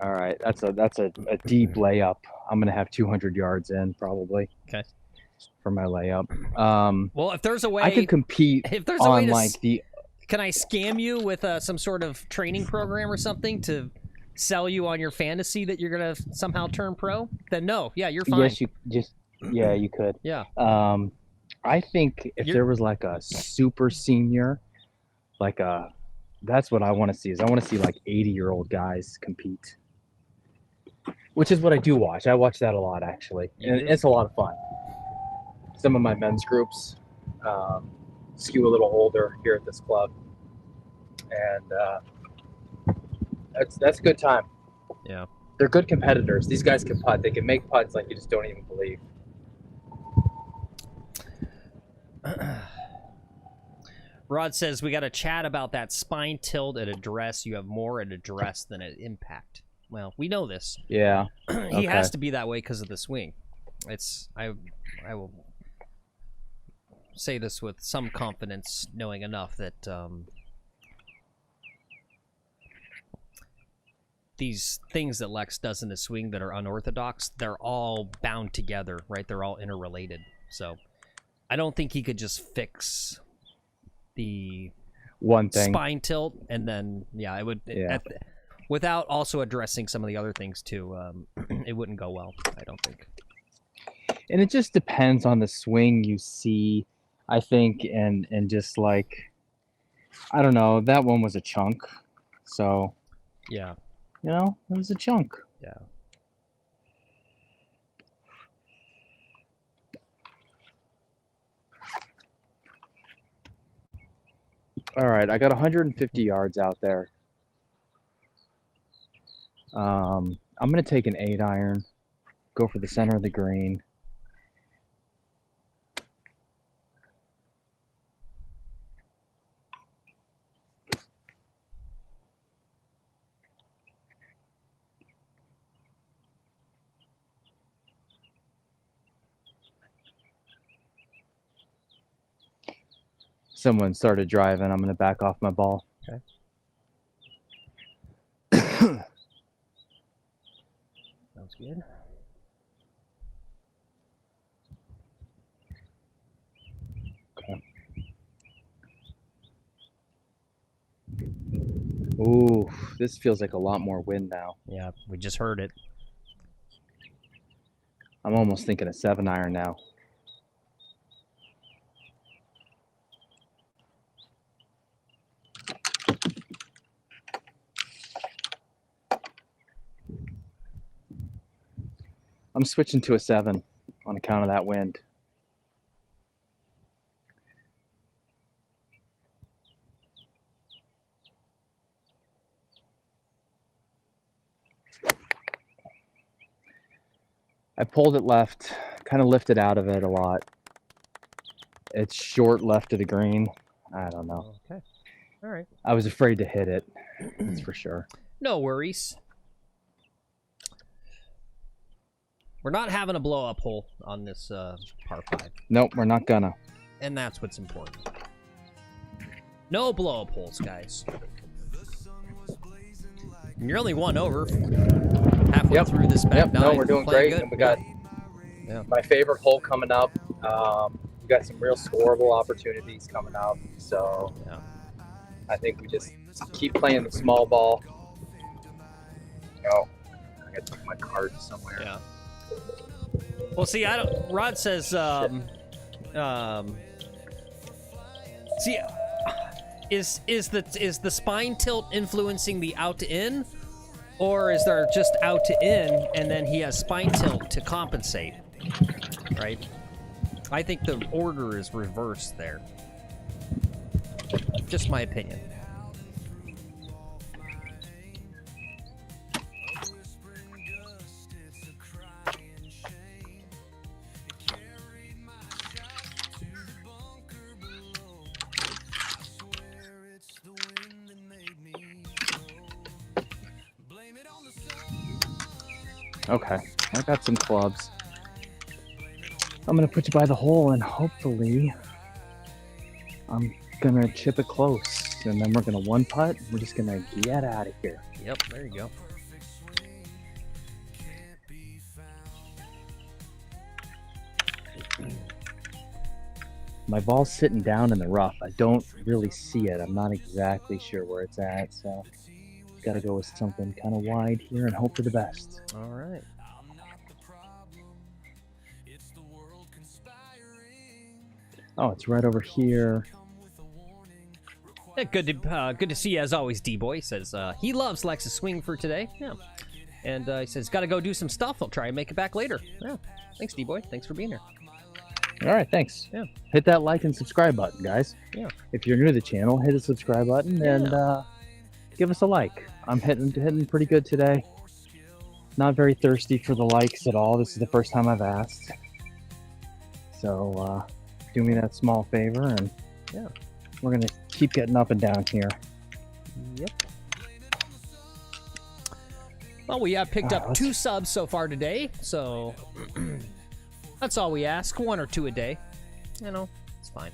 All right, that's a deep layup. I'm gonna have 200 yards in probably. Okay. For my layup. Well, if there's a way I could compete if there's a way on to like the. Can I scam you with some sort of training program or something to sell you on your fantasy that you're gonna somehow turn pro? Then no, yeah, you're fine. Yes, you could. Yeah. I think if there was like a super senior, that's what I want to see. I want to see like 80-year-old guys compete, which is what I do watch. I watch that a lot actually, and it's a lot of fun. Some of my men's groups skew a little older here at this club, and that's a good time. Yeah. They're good competitors. These guys can putt. They can make putts like you just don't even believe. Rod says we got to chat about that spine tilt at address. You have more at address than at impact. Well, we know this. Yeah. He has to be that way because of the swing. I will say this with some confidence, knowing enough that these things that Lex does in his swing that are unorthodox, they're all bound together, right? They're all interrelated. So I don't think he could just fix the one thing spine tilt and then it would without also addressing some of the other things too. It wouldn't go well, I don't think. And it just depends on the swing you see, I think, and just like, I don't know, that one was a chunk, so yeah, it was a chunk. Yeah. All right, I got 150 yards out there. I'm going to take an 8-iron, go for the center of the green. Someone started driving. I'm going to back off my ball. Okay. Sounds good. Okay. Ooh, this feels like a lot more wind now. Yeah, we just heard it. I'm almost thinking a 7-iron now. I'm switching to a 7 on account of that wind. I pulled it left, kind of lifted out of it a lot. It's short left of the green. I don't know. Okay. All right. I was afraid to hit it. That's for sure. No worries. We're not having a blow-up hole on this par 5. Nope, we're not gonna. And that's what's important. No blow-up holes, guys. And you're only one over halfway through this back nine. No, we're doing great. Good. And we got my favorite hole coming up. We got some real scoreable opportunities coming up. So I think we just keep playing the small ball. Oh, I got to take my card somewhere. Yeah. Well, see, I don't. Rod says, see, is the spine tilt influencing the out to in, or is there just out to in and then he has spine tilt to compensate? Right. I think the order is reversed there. Just my opinion. Okay, I got some clubs. I'm gonna put you by the hole and hopefully I'm gonna chip it close, and then we're gonna one putt. We're just gonna get out of here. Yep, there you go. My ball's sitting down in the rough. I don't really see it. I'm not exactly sure where it's at, so gotta go with something kind of wide here and hope for the best. All right. Oh, it's right over here. Yeah, good to see you as always, D-Boy. Says he loves Lex's swing for today. Yeah. And he says, got to go do some stuff. I'll try and make it back later. Yeah. Thanks, D-Boy. Thanks for being here. All right, thanks. Yeah. Hit that like and subscribe button, guys. Yeah. If you're new to the channel, hit the subscribe button and give us a like. I'm hitting pretty good today. Not very thirsty for the likes at all. This is the first time I've asked. So do me that small favor, and yeah, we're gonna keep getting up and down here. Yep. Well, we have picked up 2 subs so far today, so that's all we ask. 1 or 2 a day. You know, it's fine.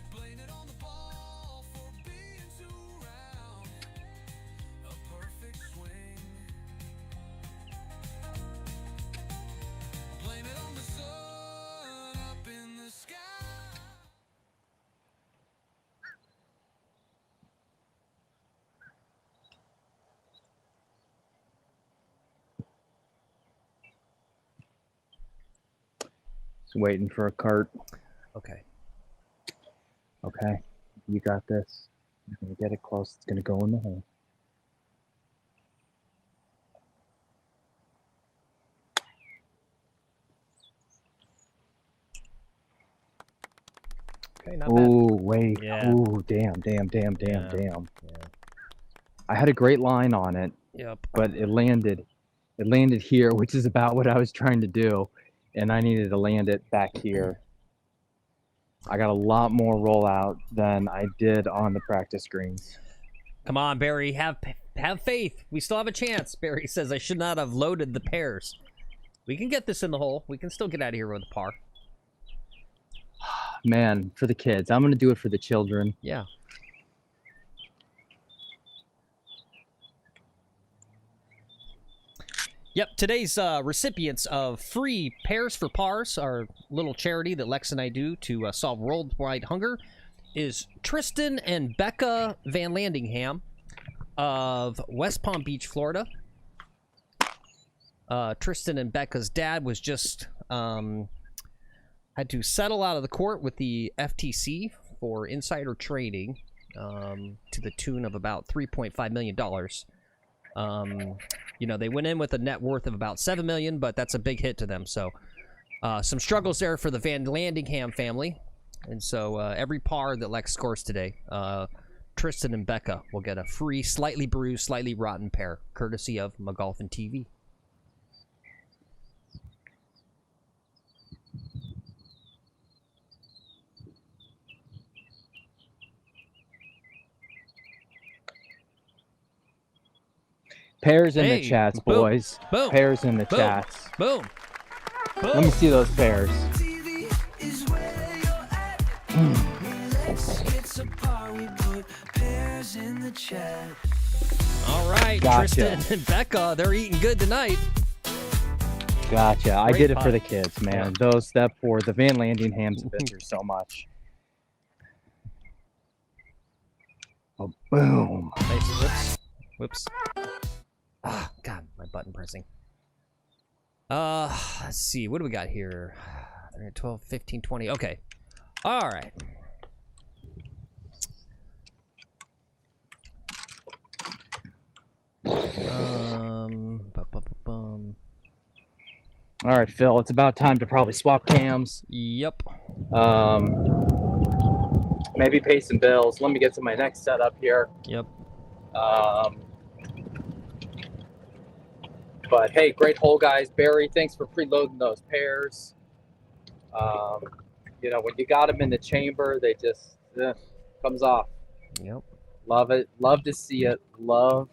Waiting for a cart. Okay. Okay. You got this. You're gonna get it close. It's gonna go in the hole. Okay, not bad. Ooh, wait. Yeah. Ooh, damn. Yeah. I had a great line on it. Yep. But it landed here, which is about what I was trying to do. And I needed to land it back here. I got a lot more rollout than I did on the practice greens. Come on, Barry. Have faith. We still have a chance. Barry says I should not have loaded the pairs. We can get this in the hole. We can still get out of here with a par. Man, for the kids. I'm going to do it for the children. Yeah. Yep, today's recipients of free Pairs for Pars, our little charity that Lex and I do to solve worldwide hunger, is Tristan and Becca Van Landingham of West Palm Beach, Florida. Tristan and Becca's dad was just had to settle out of the court with the FTC for insider trading to the tune of about $3.5 million. You know, they went in with a net worth of about $7 million, but that's a big hit to them. So some struggles there for the Van Landingham family. And so every par that Lex scores today, Tristan and Becca will get a free, slightly bruised, slightly rotten pair, courtesy of McGolfin TV. Pairs in Hey, the chats, boom, boys. boom, Pairs in the boom, chats. Boom. Boom. Let me see those pairs. All right, Gotcha. Tristan and Becca, they're eating good tonight. Gotcha. I Great did it putt. for the kids, man. Those that for the Van Landinghams have been through so much. Oh, boom. Nice. Whoops. Ah, God, my button pressing. Let's see. What do we got here? 12, 15, 20. Okay. All right. All right, Phil, it's about time to probably swap cams. Yep. Maybe pay some bills. Let me get to my next setup here. Yep. But hey, great hole, guys. Barry, thanks for preloading those pairs. You know, when you got them in the chamber, they just comes off. Yep. Love it. Love to see it. Love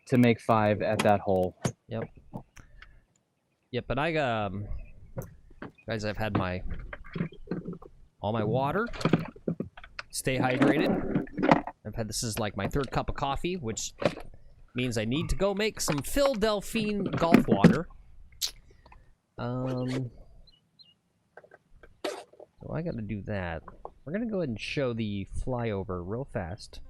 to make 5 at that hole. Yep. Yep, but I guys, I've had all my water. Stay hydrated. I've had this is like my 3rd cup of coffee, which means I need to go make some Philadelphia golf water. So I got to do that. We're gonna go ahead and show the flyover real fast.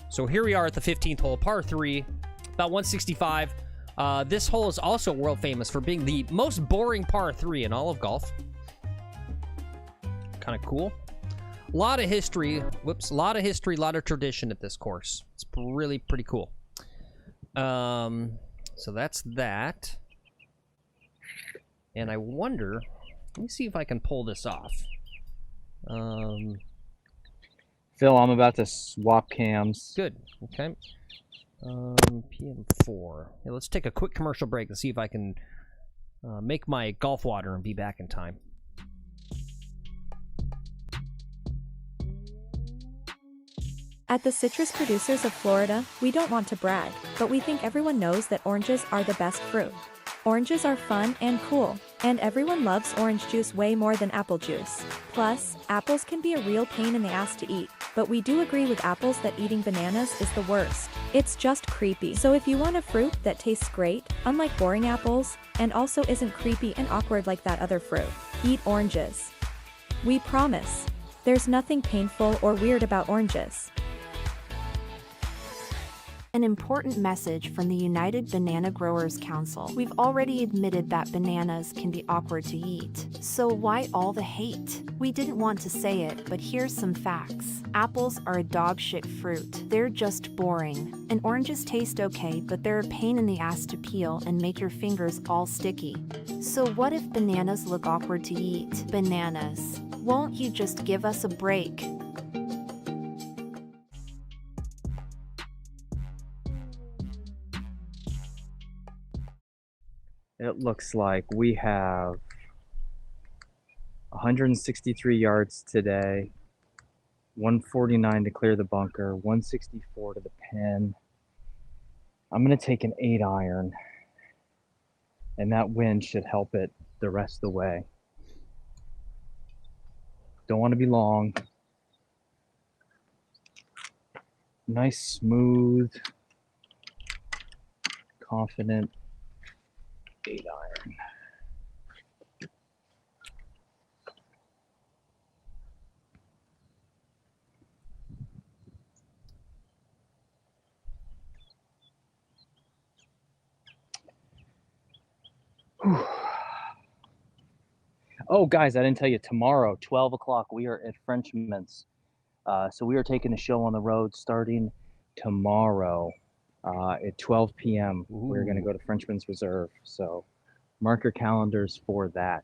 So here we are at the 15th hole, par 3, about 165. This hole is also world famous for being the most boring par 3 in all of golf. Kind of cool. A lot of history. Whoops. A lot of history, a lot of tradition at this course. It's really pretty cool. So that's that. And I wonder, let me see if I can pull this off. Phil, I'm about to swap cams. Good. Okay. PM4. Yeah, let's take a quick commercial break to see if I can make my golf water and be back in time. At the Citrus Producers of Florida, we don't want to brag, but we think everyone knows that oranges are the best fruit. Oranges are fun and cool, and everyone loves orange juice way more than apple juice. Plus, apples can be a real pain in the ass to eat, but we do agree with apples that eating bananas is the worst. It's just creepy. So if you want a fruit that tastes great, unlike boring apples, and also isn't creepy and awkward like that other fruit, eat oranges. We promise. There's nothing painful or weird about oranges. An important message from the United Banana Growers Council. We've already admitted that bananas can be awkward to eat. So why all the hate? We didn't want to say it, but here's some facts. Apples are a dog shit fruit. They're just boring. And oranges taste okay, but they're a pain in the ass to peel and make your fingers all sticky. So what if bananas look awkward to eat? Bananas. Won't you just give us a break? It looks like we have 163 yards today, 149 to clear the bunker, 164 to the pin. I'm going to take an 8-iron, and that wind should help it the rest of the way. Don't want to be long. Nice, smooth, confident 8-iron. Oh, guys, I didn't tell you, tomorrow, 12 o'clock, we are at Frenchman's. So we are taking the show on the road starting tomorrow at 12 p.m. We're going to go to Frenchman's Reserve. So mark your calendars for that.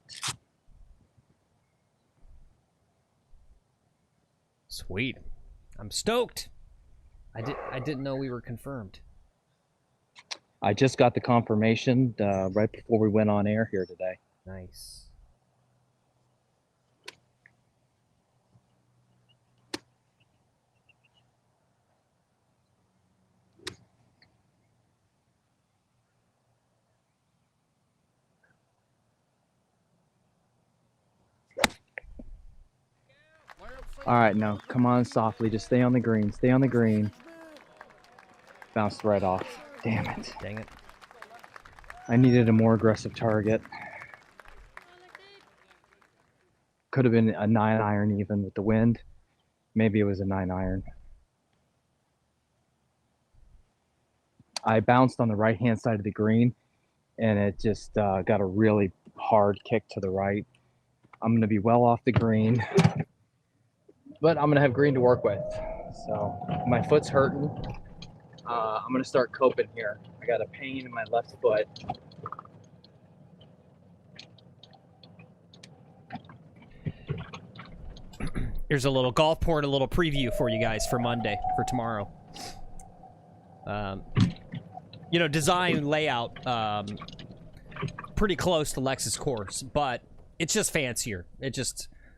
Sweet. I'm stoked. I didn't know we were confirmed. I just got the confirmation right before we went on air here today. Nice. All right, now come on softly. Just stay on the green. Stay on the green. Bounced right off. Damn it. Dang it. I needed a more aggressive target. Could have been a 9-iron even with the wind. Maybe it was a 9-iron. I bounced on the right-hand side of the green, and it just got a really hard kick to the right. I'm going to be well off the green. But I'm going to have green to work with. So my foot's hurting. I'm going to start coping here. I got a pain in my left foot. Here's a little golf port, a little preview for you guys for Monday, for tomorrow. You know, design layout, pretty close to Lex's course, but it's just fancier.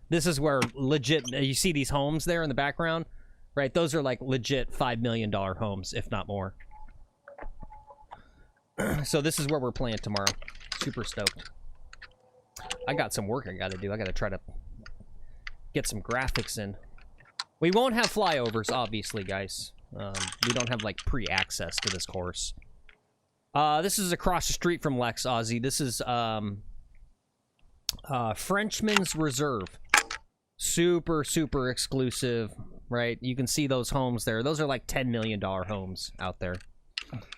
This is where legit, you see these homes there in the background, right? Those are like legit $5 million homes, if not more. So this is where we're playing tomorrow. Super stoked. I got some work I got to do. I got to try to get some graphics in. We won't have flyovers, obviously, guys. We don't have, like, pre-access to this course. This is across the street from Lex, Ozzy. This is, Frenchman's Reserve. Super, super exclusive, right? You can see those homes there. Those are, like, $10 million homes out there.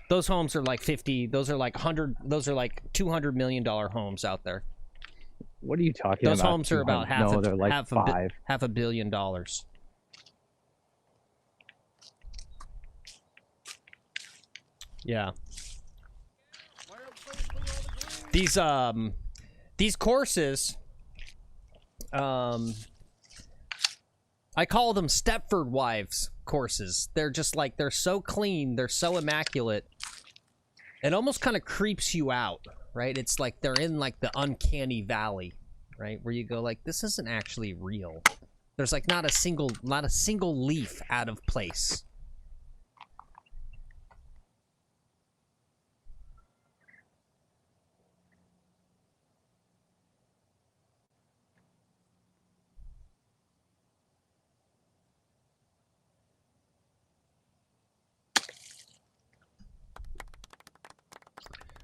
Those homes are, like, 50. Those are, like, 100. Those are, like, $200 million homes out there. What are you talking about? Those homes are about half, no, they're like half $1 billion. Yeah. These courses, I call them Stepford Wives courses. They're just like, they're so clean, they're so immaculate. It almost kind of creeps you out, right? It's like they're in like the uncanny valley, right? Where you go like, this isn't actually real. There's like not a single leaf out of place.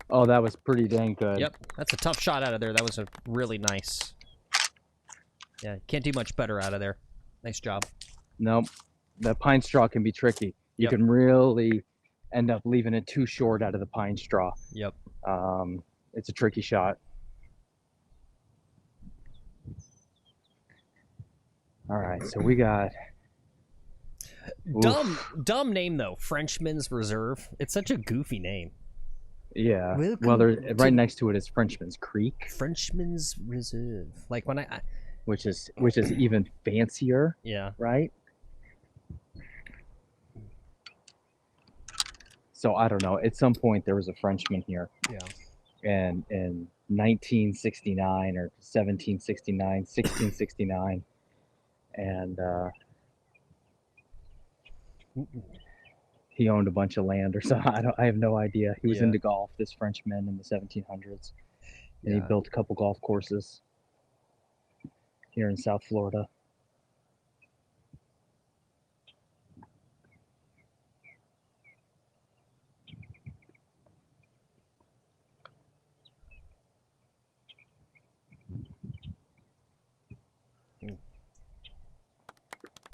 Oh, that was pretty dang good. Yep, that's a tough shot out of there. That was a really nice. Yeah, can't do much better out of there. Nice job. Nope. The pine straw can be tricky. You can really end up leaving it too short out of the pine straw. Yep. It's a tricky shot. All right, so we got... Dumb name, though. Frenchman's Reserve. It's such a goofy name. Yeah. Welcome well, there's right next to it is Frenchman's Creek. Frenchman's Reserve. Like when I which is even fancier. Yeah. Right? So I don't know. At some point there was a Frenchman here. Yeah. And in 1969 or 1769, 1669, and he owned a bunch of land or something. I have no idea. He was into golf, this Frenchman in the 1700s. And he built a couple golf courses here in South Florida.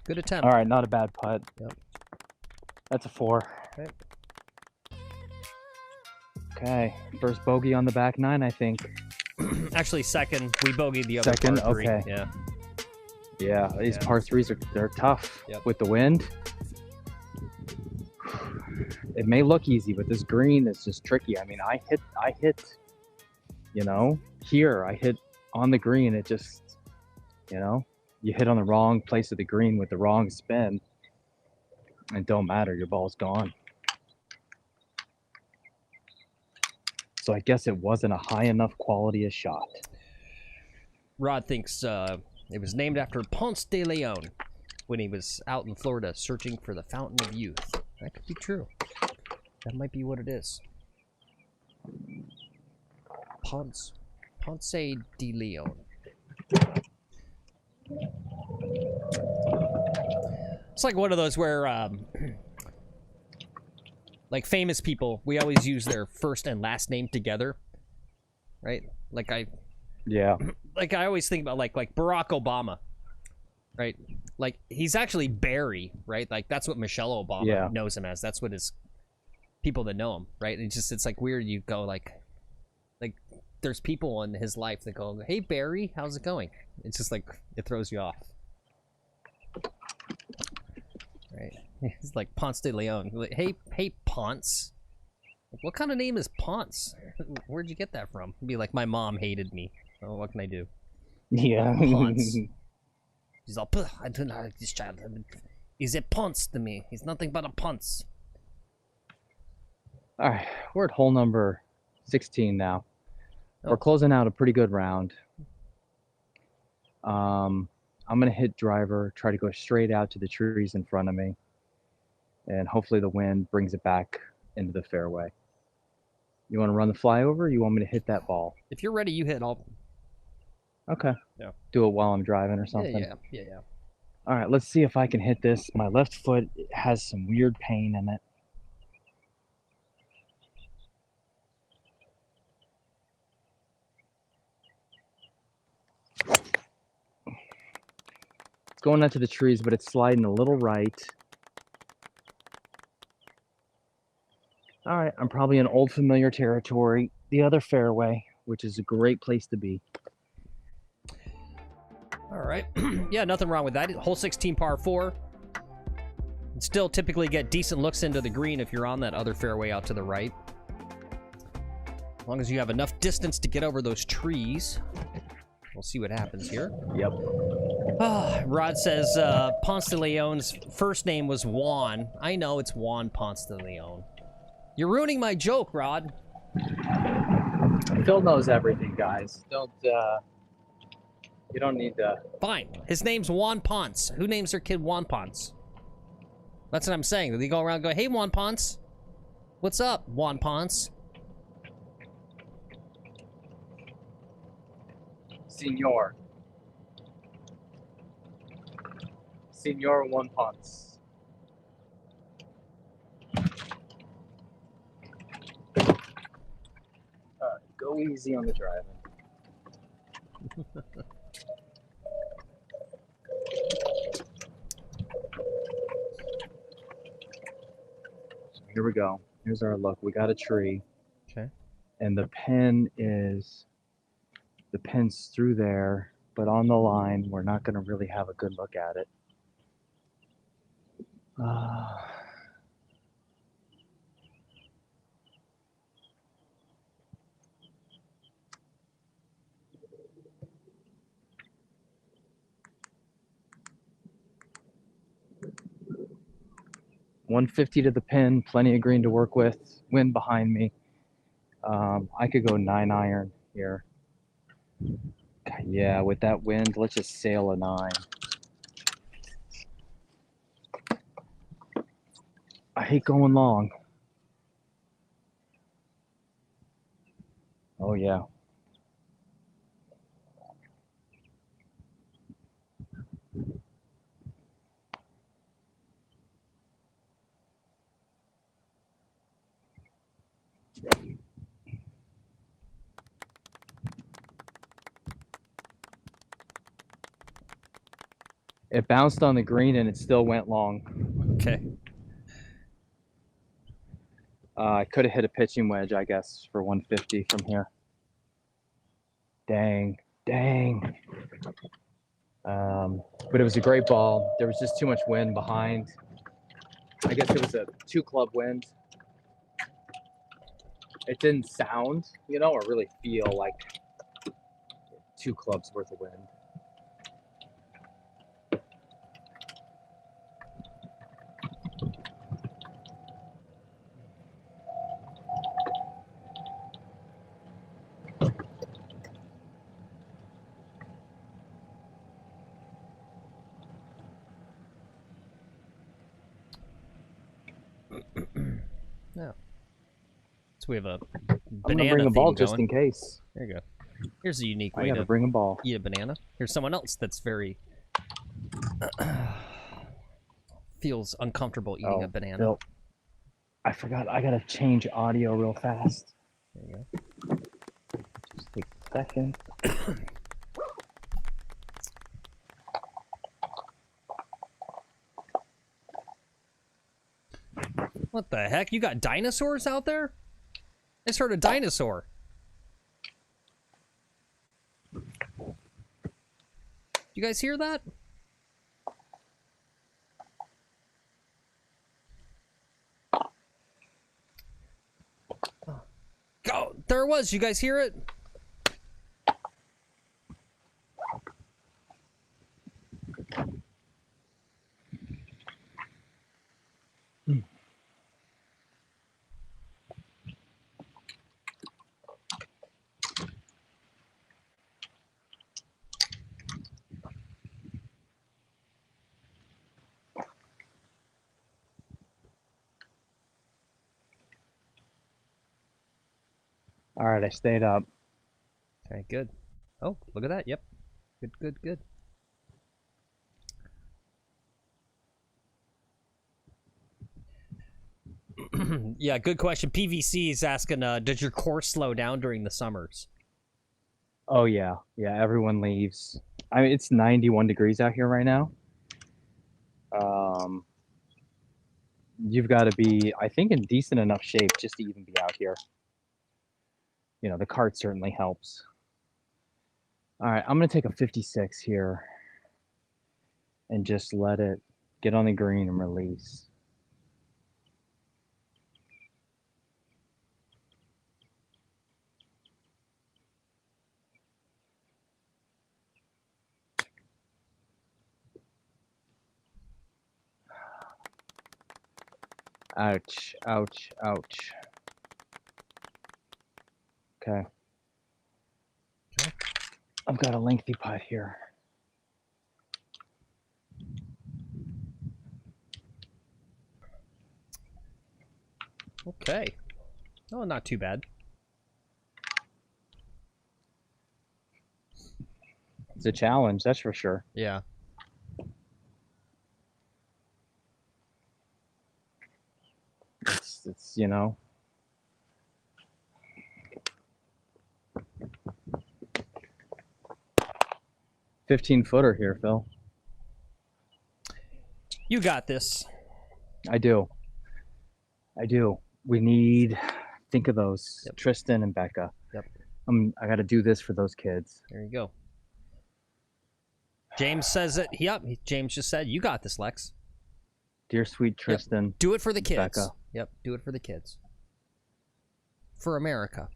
Good attempt. All right, not a bad putt. Yep. That's a 4. Okay. Okay, first bogey on the back 9, I think. Actually, second. We bogeyed the other Second, par 3. okay. Yeah. Yeah, these par 3s they're tough. Yep. With the wind. It may look easy, but this green is just tricky. I mean, I hit, you know, here I hit on the green. It just, you know, you hit on the wrong place of the green with the wrong spin. It don't matter, your ball's gone. So I guess it wasn't a high enough quality a shot. Rod thinks it was named after Ponce de Leon when he was out in Florida searching for the Fountain of Youth. That could be true. That might be what it is. Ponce de Leon. It's like one of those where, like famous people, we always use their first and last name together, right? Like I always think about like Barack Obama, right? Like he's actually Barry, right? Like that's what Michelle Obama knows him as. That's what his people that know him, right? And it's like weird. You go like there's people in his life that go, "Hey Barry, how's it going?" It's just like it throws you off. Right. It's like Ponce de Leon. Like, hey, Ponce. What kind of name is Ponce? Where'd you get that from? It'd be like, my mom hated me. Oh, what can I do? Yeah. Ponce. He's all, I don't like this child. He's a Ponce to me. He's nothing but a Ponce. All right, we're at hole number 16 now. We're closing out a pretty good round. I'm going to hit driver, try to go straight out to the trees in front of me, and hopefully the wind brings it back into the fairway. You want to run the flyover, or you want me to hit that ball? If you're ready, you hit. I'll... Okay. Yeah. Do it while I'm driving or something? Yeah. All right, let's see if I can hit this. My left foot has some weird pain in it. It's going into the trees, but it's sliding a little right. All right, I'm probably in old familiar territory, the other fairway, which is a great place to be. All right. Yeah, nothing wrong with that. Hole 16 par 4. And still typically get decent looks into the green if you're on that other fairway out to the right. As long as you have enough distance to get over those trees. We'll see what happens here. Yep. Rod says Ponce de Leon's first name was Juan. I know it's Juan Ponce de Leon. You're ruining my joke, Rod. Phil knows everything, guys. You don't need to... Fine. His name's Juan Ponce. Who names their kid Juan Ponce? That's what I'm saying. They go around and go, hey, Juan Ponce. What's up, Juan Ponce? Senor. Senor Juan Ponce. Go easy on the driving. So here we go. Here's our look. We got a tree. Okay. And the pin's through there, but on the line, we're not going to really have a good look at it. 150 to the pin, plenty of green to work with, wind behind me. I could go 9-iron here. Yeah, with that wind, let's just sail a 9. I hate going long. Oh, yeah. It bounced on the green and it still went long. Okay. I could have hit a pitching wedge, I guess, for 150 from here. Dang. But it was a great ball. There was just too much wind behind. I guess it was a 2-club wind. It didn't sound, or really feel like 2 clubs worth of wind. No. So we have a I'm gonna banana bring a ball theme just going. in case. There you go. Here's a unique I way gotta to bring a ball. eat a banana. Here's someone else that's very feels uncomfortable eating a banana. Phil, I forgot. I gotta change audio real fast. There you go. Just take a second. What the heck? You got dinosaurs out there? I just heard a dinosaur. You guys hear that? Go! There it was. You guys hear it? All right, I stayed up. Okay, good. Oh, look at that. Yep. Good. Yeah, good question. PVC is asking, does your course slow down during the summers? Oh yeah, yeah. Everyone leaves. I mean, it's 91 degrees out here right now. You've got to be, I think, in decent enough shape just to even be out here. You know, the cart certainly helps. All right, I'm gonna take a 56 here and just let it get on the green and release. Ouch, ouch, ouch. Okay. I've got a lengthy putt here. Okay. Oh, not too bad. It's a challenge, that's for sure. Yeah. It's you know. $15-footer here, Phil. You got this. I do. I do. We need, think of those, Yep. Tristan and Becca. Yep. I got to do this for those kids. There you go. James says it. Yep. James just said, you got this, Lex. Dear sweet Tristan. Yep. Do it for the kids. Becca. Yep. Do it for the kids. For America.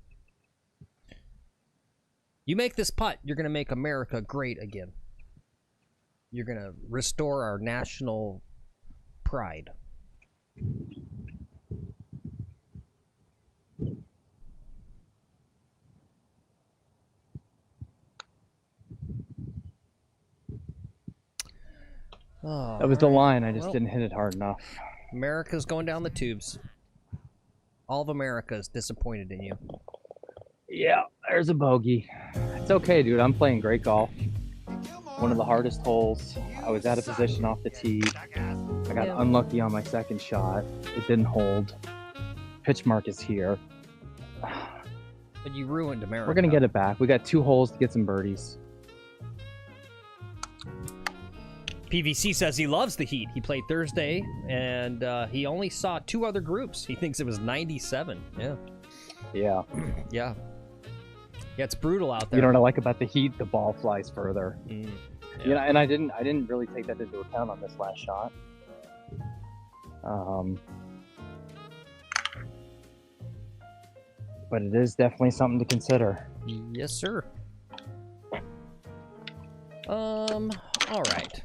You make this putt, you're going to make America great again. You're going to restore our national pride. Oh, That was the all right. line. I just Well, didn't hit it hard enough. America's going down the tubes. All of America is disappointed in you. Yeah, there's a bogey. It's okay, dude. I'm playing great golf. One of the hardest holes. I was out of position off the tee. I got unlucky on my second shot. It didn't hold. Pitch mark is here. But you ruined America. We're going to get it back. We got 2 holes to get some birdies. PVC says he loves the Heat. He played Thursday, and he only saw 2 other groups. He thinks it was 97. Yeah. Yeah. Yeah. Yeah, it's brutal out there. You know what I like about the Heat? The ball flies further. Yeah. You know, and I didn't really take that into account on this last shot. But it is definitely something to consider. Yes, sir. All right.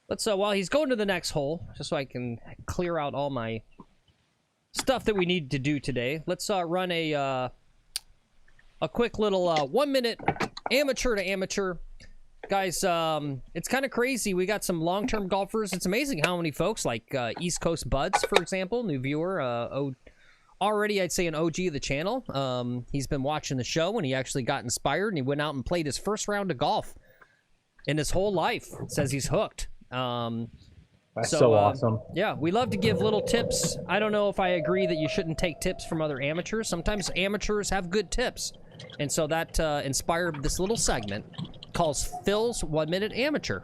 Let's while he's going to the next hole, just so I can clear out all my stuff that we need to do today. Let's run a quick little 1-minute amateur to amateur. Guys, it's kind of crazy. We got some long-term golfers. It's amazing how many folks, like East Coast Buds, for example, new viewer, already I'd say an OG of the channel. He's been watching the show, and he actually got inspired, and he went out and played his first round of golf in his whole life. Says he's hooked. That's so awesome. Yeah, we love to give little tips. I don't know if I agree that you shouldn't take tips from other amateurs. Sometimes amateurs have good tips. And so that inspired this little segment called Phil's 1-Minute Amateur.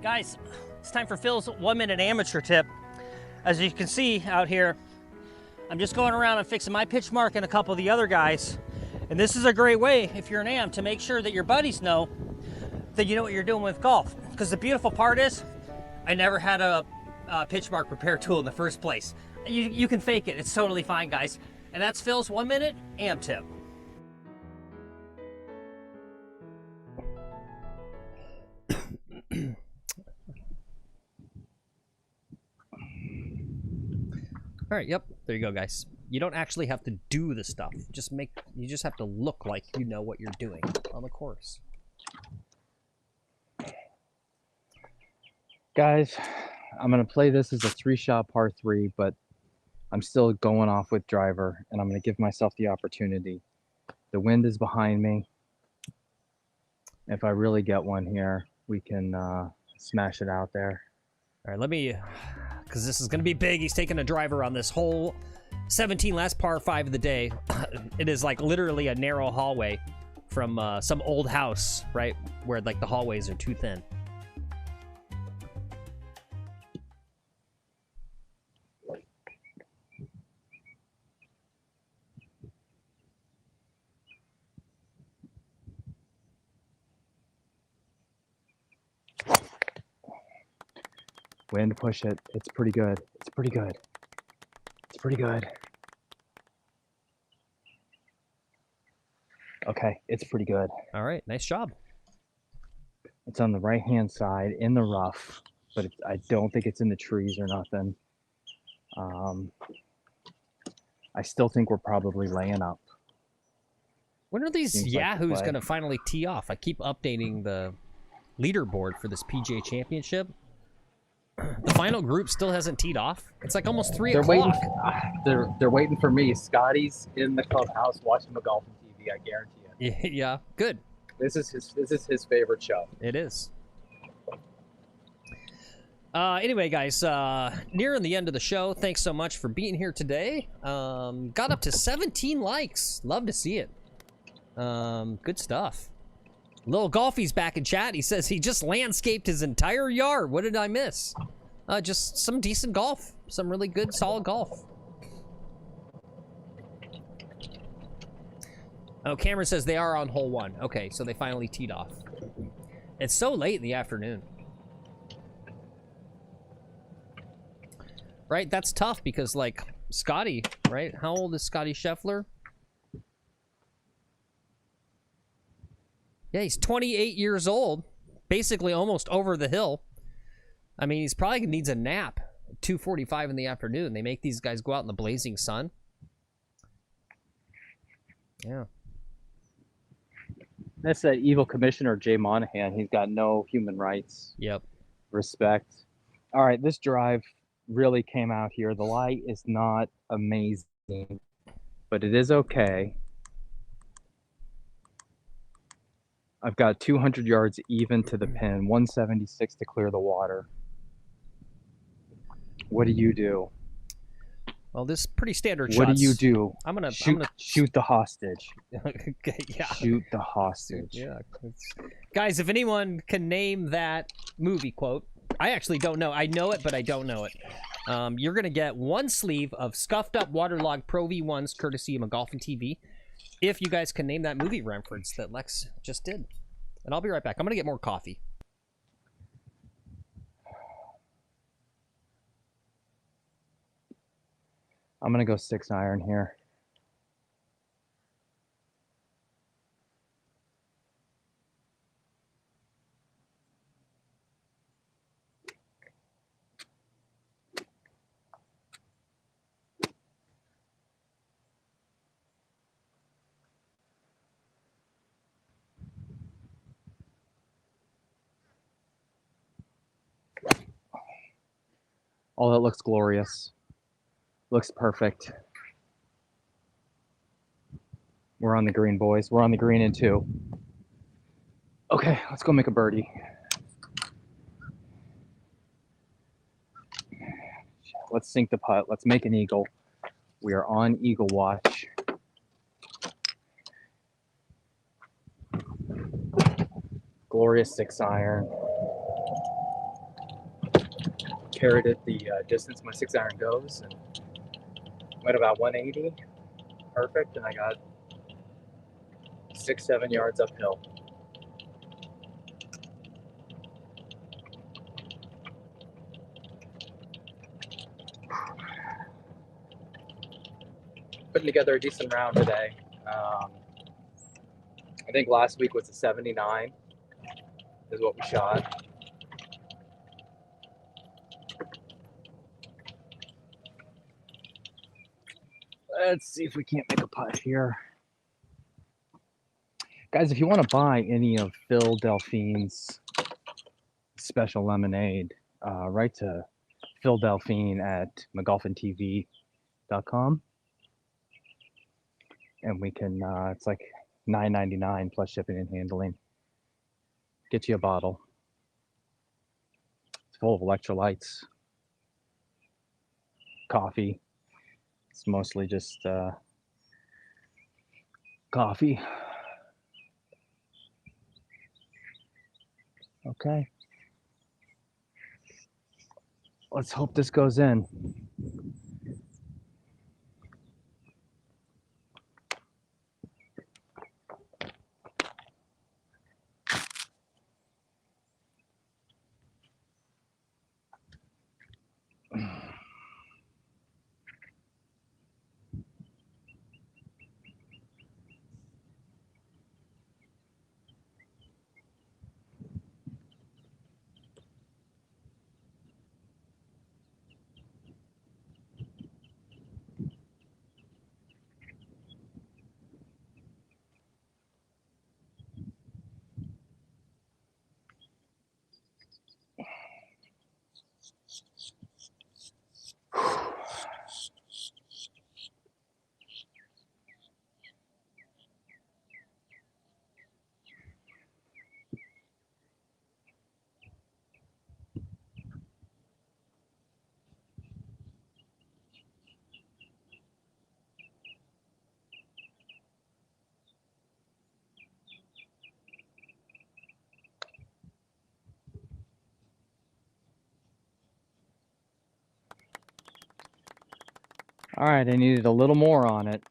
Guys, it's time for Phil's 1-minute amateur tip. As you can see out here, I'm just going around and fixing my pitch mark and a couple of the other guys. And this is a great way, if you're an am, to make sure that your buddies know that you know what you're doing with golf. Because the beautiful part is, I never had a pitch mark repair tool in the first place. You can fake it, it's totally fine, guys. And that's Phil's 1-minute am tip. All right, yep, there you go, guys. You don't actually have to do the stuff. You just have to look like you know what you're doing on the course. Guys, I'm going to play this as a 3-shot par 3, but I'm still going off with driver, and I'm going to give myself the opportunity. The wind is behind me. If I really get one here, we can smash it out there. All right, let me, because this is going to be big. He's taking a driver on this whole 17 last par 5 of the day. It is like literally a narrow hallway from some old house, right? Where like the hallways are too thin. Wind, push it. It's pretty good. It's pretty good. It's pretty good. Okay, it's pretty good. All right, nice job. It's on the right-hand side in the rough, but I don't think it's in the trees or nothing. I still think we're probably laying up. When are these Seems like yahoos play. going to finally tee off? I keep updating the leaderboard for this PGA Championship. The final group still hasn't teed off. It's like almost 3 o'clock. They're waiting for me. Scotty's in the clubhouse watching the golf on TV. I guarantee you. Yeah, good. This is his favorite show. It is. Anyway, guys, nearing the end of the show. Thanks so much for being here today. Got up to 17 likes. Love to see it. Good stuff. Little Golfy's back in chat. He says he just landscaped his entire yard. What did I miss? Just some decent golf. Some really good, solid golf. Oh, Cameron says they are on hole 1. Okay, so they finally teed off. It's so late in the afternoon. Right? That's tough because, like, Scotty, right? How old is Scotty Scheffler? Yeah, he's 28 years old, basically almost over the hill. I mean, he's probably needs a nap at 2:45 in the afternoon. They make these guys go out in the blazing sun. Yeah. That's that evil commissioner, Jay Monahan. He's got no human rights. Yep. Respect. All right, this drive really came out here. The light is not amazing, but it is okay. I've got 200 yards even to the pin, 176 to clear the water. What do you do? Well, this is pretty standard What shots. do you do? I'm gonna shoot the hostage. Okay, yeah. Shoot the hostage. Yeah. Guys, if anyone can name that movie quote, I actually don't know. I know it, but I don't know it. You're gonna get 1 sleeve of scuffed up waterlogged Pro V1s, courtesy of McGolfin TV. If you guys can name that movie reference that Lex just did. And I'll be right back. I'm going to get more coffee. I'm going to go 6-iron here. Oh, that looks glorious. Looks perfect. We're on the green, boys. We're on the green in 2. Okay, let's go make a birdie. Let's sink the putt. Let's make an eagle. We are on eagle watch. Glorious 6-iron. Carried it the distance my 6-iron goes and went about 180. Perfect, and I got 6-7 yards uphill. Putting together a decent round today. I think last week was a 79 is what we shot. Let's see if we can't make a putt here. Guys, if you want to buy any of Phil Delphine's special lemonade, write to Phil Delphine at McGolfinTV.com, and we can. It's like $9.99 plus shipping and handling. Get you a bottle. It's full of electrolytes, coffee. It's mostly just coffee. Okay. Let's hope this goes in. All right, I needed a little more on it.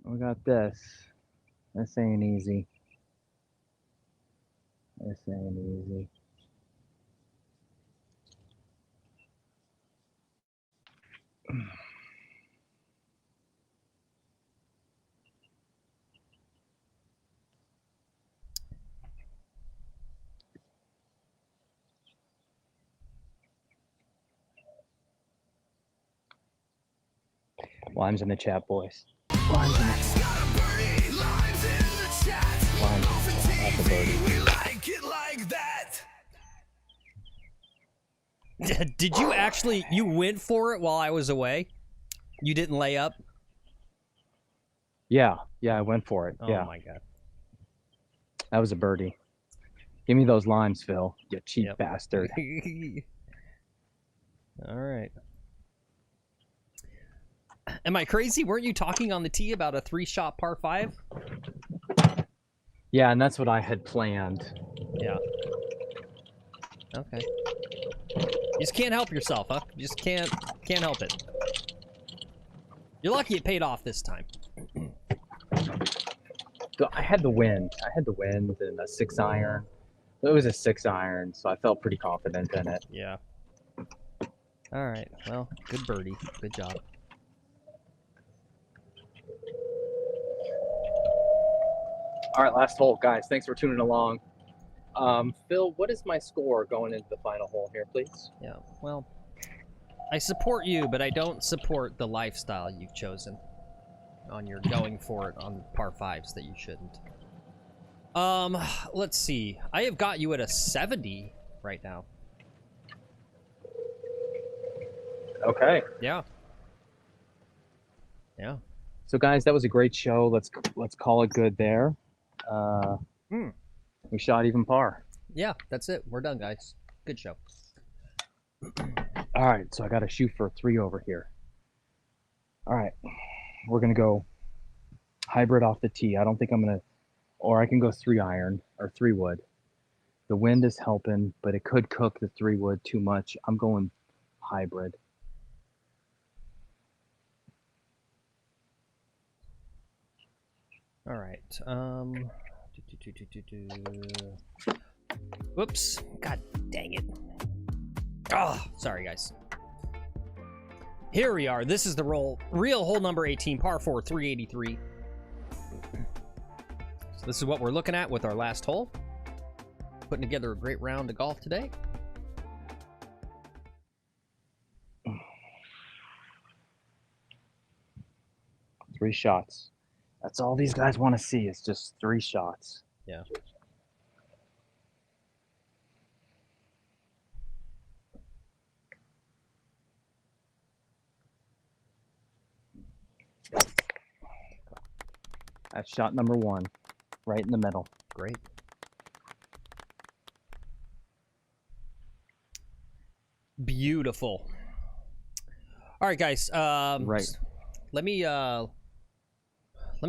We got this. This ain't easy. This ain't easy. Limes in the chat, boys. Limes in the chat. Limes in the chat. That's a birdie. Did you actually, you went for it while I was away? You didn't lay up? Yeah, I went for it. Oh yeah. my God. That was a birdie. Give me those limes, Phil. You cheap bastard. All right. Am I crazy? Weren't you talking on the tee about a 3-shot par 5? Yeah, and that's what I had planned. Yeah. Okay. You just can't help yourself, huh? You just can't help it. You're lucky it paid off this time. I had the wind. I had the wind and a 6-iron. It was a 6-iron, so I felt pretty confident in it. Yeah. All right. Well, good birdie. Good job. All right, last hole, guys. Thanks for tuning along. Phil, what is my score going into the final hole here, please? Yeah, well, I support you, but I don't support the lifestyle you've chosen on your going for it on par 5s that you shouldn't. Let's see. I have got you at a 70 right now. Okay. Yeah. Yeah. So, guys, that was a great show. Let's call it good there. We shot even par. Yeah, that's it. We're done, guys. Good show. All right, so I got to shoot for a 3 over here. All right, we're going to go hybrid off the tee. I don't think I'm going to, or I can go 3-iron or 3-wood. The wind is helping, but it could cook the 3-wood too much. I'm going hybrid. All right. Whoops. God dang it. Oh, sorry, guys. Here we are. This is the real hole number 18, par 4, 383. So this is what we're looking at with our last hole. Putting together a great round of golf today. Three shots. That's all these guys want to see is just 3 shots. Yeah. That's shot number 1, right in the middle. Great. Beautiful. All right, guys. Right. Let me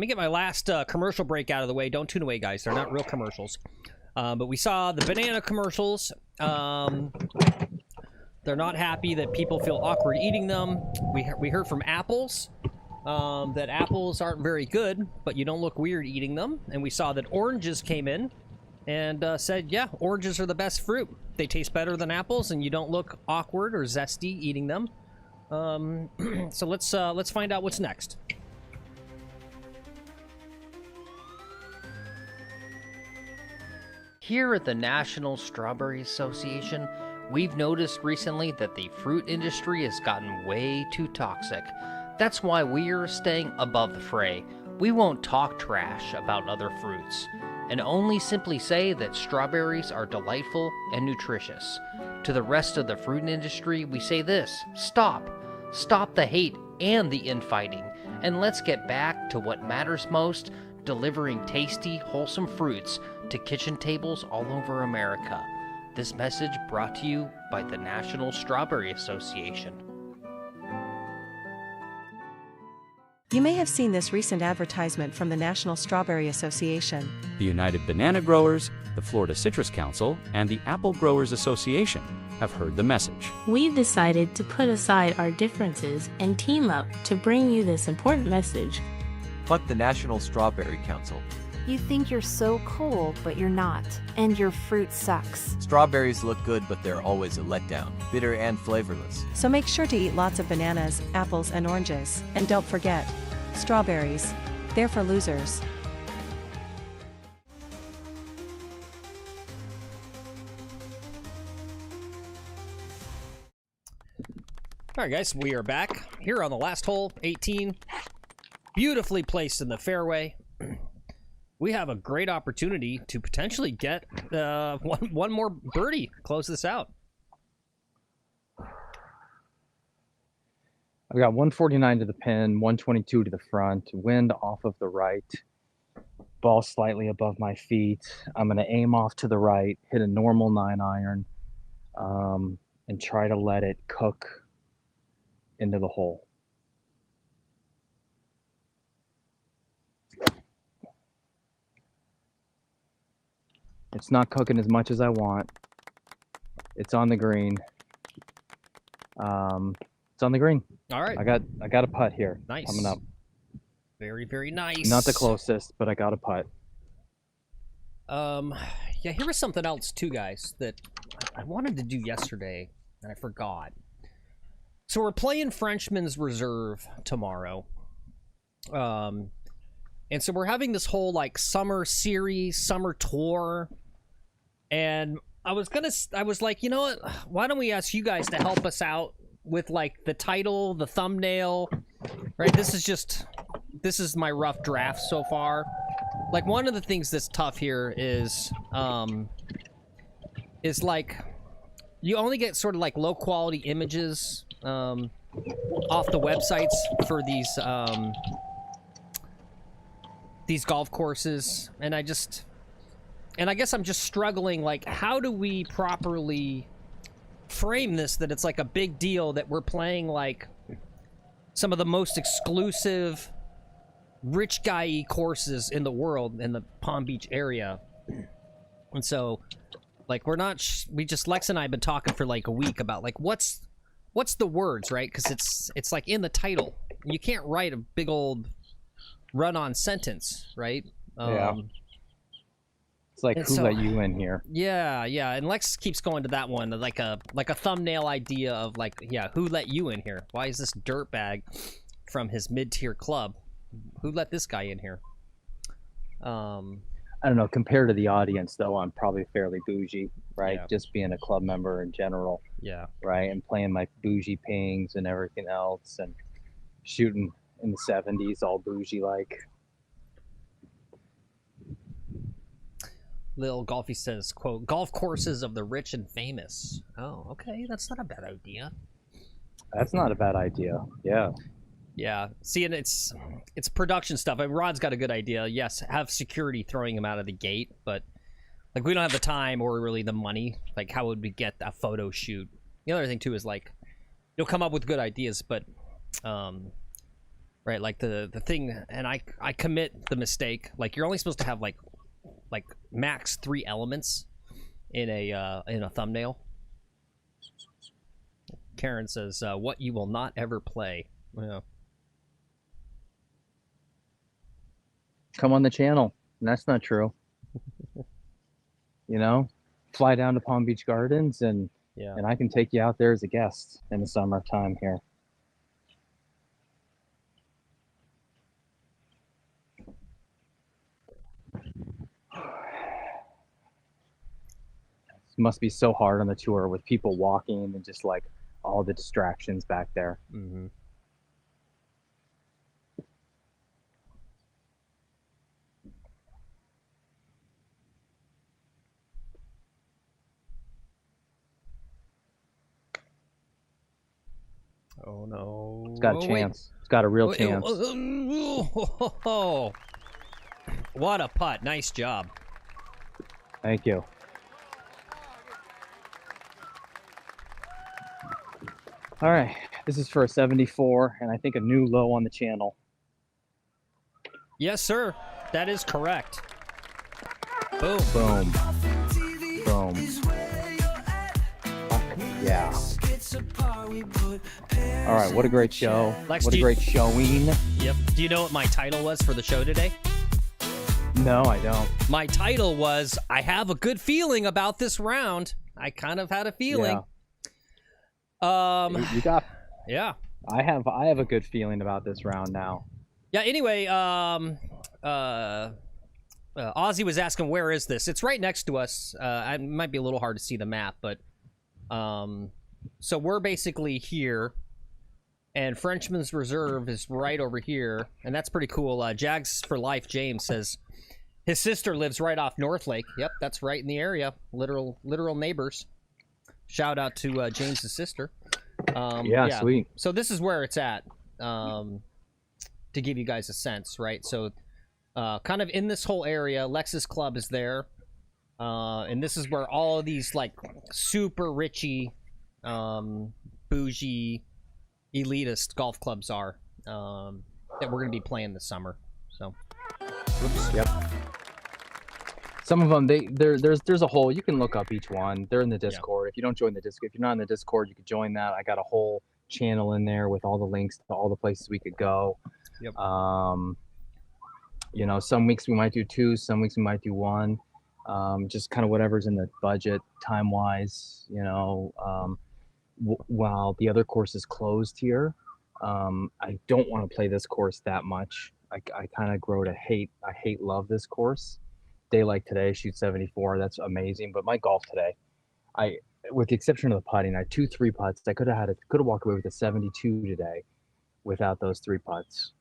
get my last commercial break out of the way. Don't tune away, guys. They're not real commercials. But we saw the banana commercials. They're not happy that people feel awkward eating them. We heard from apples that apples aren't very good, but you don't look weird eating them. And we saw that oranges came in and said, yeah, oranges are the best fruit. They taste better than apples, and you don't look awkward or zesty eating them. So let's find out what's next. Here at the National Strawberry Association, we've noticed recently that the fruit industry has gotten way too toxic. That's why we're staying above the fray. We won't talk trash about other fruits, and only simply say that strawberries are delightful and nutritious. To the rest of the fruit industry, we say this: stop. Stop the hate and the infighting, and let's get back to what matters most, delivering tasty, wholesome fruits to kitchen tables all over America. This message brought to you by the National Strawberry Association. You may have seen this recent advertisement from the National Strawberry Association. The United Banana Growers, the Florida Citrus Council, and the Apple Growers Association have heard the message. We've decided to put aside our differences and team up to bring you this important message. Fuck the National Strawberry Council. You think you're so cool, but you're not. And your fruit sucks. Strawberries look good, but they're always a letdown, bitter and flavorless. So make sure to eat lots of bananas, apples, and oranges. And don't forget, strawberries. They're for losers. All right, guys, we are back here on the last hole, 18. Beautifully placed in the fairway. We have a great opportunity to potentially get one more birdie, close this out. I've got 149 to the pin, 122 to the front, wind off of the right, ball slightly above my feet. I'm going to aim off to the right, hit a normal 9-iron, and try to let it cook into the hole. It's not cooking as much as I want. It's on the green. It's on the green. All right. I got a putt here. Nice. Coming up. Very, very nice. Not the closest, but I got a putt. Yeah, here was something else too, guys, that I wanted to do yesterday and I forgot. So we're playing Frenchman's Reserve tomorrow. And so we're having this whole like summer series, summer tour. And I was like, you know what? Why don't we ask you guys to help us out with like the title, the thumbnail, right? This is my rough draft so far. Like one of the things that's tough here is like you only get sort of like low quality images off the websites for these golf courses, and I guess I'm just struggling, like, how do we properly frame this that it's like a big deal that we're playing like some of the most exclusive rich guy courses in the world in the Palm Beach area. And so like Lex and I have been talking for like a week about like what's the words, right? Because it's like in the title. You can't write a big old run-on sentence, right? Yeah. It's like, who let you in here? Yeah, yeah. And Lex keeps going to that one, like a thumbnail idea of like, yeah, who let you in here? Why is this dirtbag from his mid-tier club? Who let this guy in here? I don't know. Compared to the audience, though, I'm probably fairly bougie, right? Yeah. Just being a club member in general. Yeah. Right, and playing my bougie pings and everything else, and shooting in the 70s, all bougie like. Lil Golfy says, quote, golf courses of the rich and famous. Oh, okay. That's not a bad idea. That's not a bad idea. Yeah. Yeah. See, and it's production stuff. I mean, Rod's got a good idea. Yes, have security throwing him out of the gate, but like we don't have the time or really the money. Like, how would we get a photo shoot? The other thing too is like you'll come up with good ideas, but right, like the thing, and I commit the mistake. Like you're only supposed to have like max 3 elements in a thumbnail. Karen says, "What you will not ever play." Yeah. Come on the channel. And that's not true. You know, fly down to Palm Beach Gardens and I can take you out there as a guest in the summertime here. It must be so hard on the tour with people walking and just like all the distractions back there. Mm-hmm. Oh no! It's got a chance. It's got a real chance. What a putt! Nice job. Thank you. All right, this is for a 74, and I think a new low on the channel. Yes, sir. That is correct. Boom. Boom. Boom. Yeah. All right, what a great show. Lex, what a great showing. Yep. Do you know what my title was for the show today? No, I don't. My title was, I have a good feeling about this round. I kind of had a feeling. You got. Yeah. I have a good feeling about this round now. Yeah, anyway, Ozzy was asking, where is this? It's right next to us. It might be a little hard to see the map, but so we're basically here, and Frenchman's Reserve is right over here, and that's pretty cool. Jags for Life James says his sister lives right off North Lake. Yep, that's right in the area. Literal neighbors. Shout out to James's sister. Yeah, sweet. So this is where it's at, to give you guys a sense, right? So kind of in this whole area, Lexus Club is there. And this is where all of these like super richy, bougie, elitist golf clubs are, that we're going to be playing this summer. So, whoops. Yep. Some of them, there's a whole, you can look up each one. They're in the Discord. If you don't join the Discord, if you're not in the Discord, you can join that. I got a whole channel in there with all the links to all the places we could go. Yep. You know, some weeks we might do 2, some weeks we might do 1. Just kind of whatever's in the budget time wise, you know. While the other course is closed here, I don't want to play this course that much. I kind of grow to love this course. Day like today, shoot 74, that's amazing. But my golf today, with the exception of the putting, I had 2 3 putts. I could have walked away with a 72 today without those 3 putts.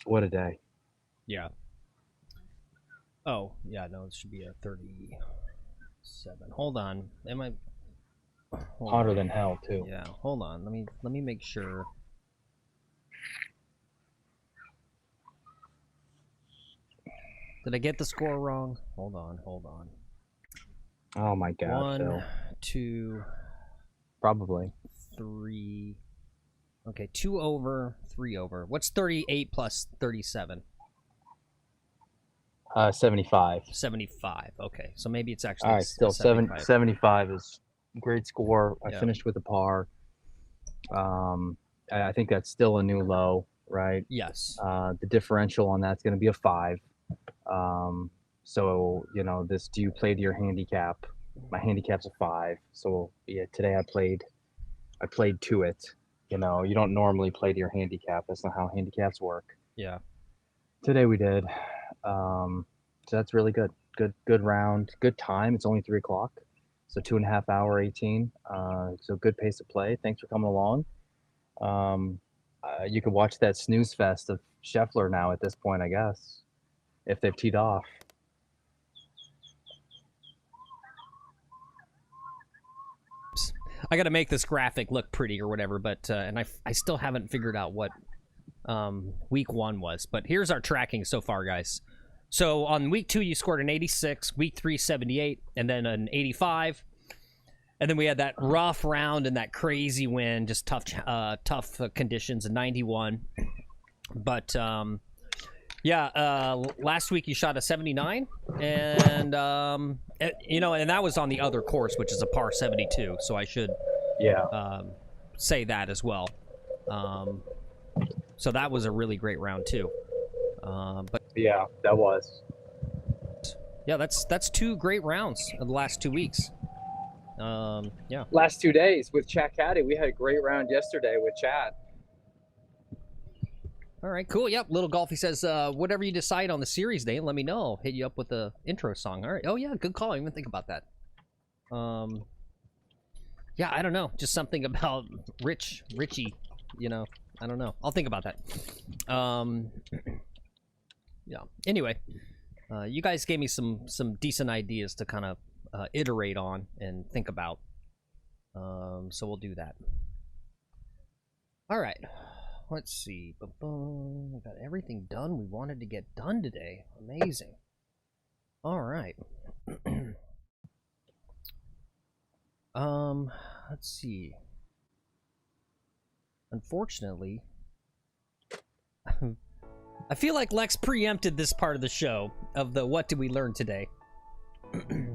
What a day. Yeah. Oh, yeah, no, it should be a 37. Hold on. Am I hotter than hell too? Yeah, hold on. Let me make sure. Did I get the score wrong? Hold on. Oh my God, 1, Phil. 2, probably 3. Okay, 2 over, 3 over. What's 38 plus 37? 75. 75. Okay, so maybe it's actually all right. Still 75 is great score. I Yeah. finished with a par. I think that's still a new low, right? Yes. The differential on that's going to be a 5. So you know, do you play to your handicap? My handicap's a 5. So yeah, today I played to it. You know, you don't normally play to your handicap. That's not how handicaps work. Yeah. Today we did. So that's really good. Good round. Good time. It's only 3 o'clock. So 2.5 hour 18. So good pace of play. Thanks for coming along. You can watch that snooze fest of Scheffler now at this point, I guess, if they've teed off. I got to make this graphic look pretty or whatever, but and I still haven't figured out what week 1 was. But here's our tracking so far, guys. So on week 2, you scored an 86, week 3, 78, and then an 85. And then we had that rough round and that crazy wind, just tough conditions, a 91. But yeah, last week you shot a 79, and you know, and that was on the other course, which is a par 72. So I should say that as well. So that was a really great round too. But yeah, that was. Yeah, that's 2 great rounds of the last 2 weeks. Yeah. Last 2 days with Chat Caddy, we had a great round yesterday with Chat. All right, cool. Yep, Little Golfy says, whatever you decide on the series day, let me know. I'll hit you up with the intro song. All right. Oh, yeah, good call. I didn't even think about that. Yeah, I don't know. Just something about Richie, you know. I don't know. I'll think about that. Yeah. Anyway, you guys gave me some decent ideas to kind of iterate on and think about. So we'll do that. All right. Let's see. We got everything done we wanted to get done today. Amazing. All right. Let's see. Unfortunately, I feel like Lex preempted this part of the show of the what did we learn today.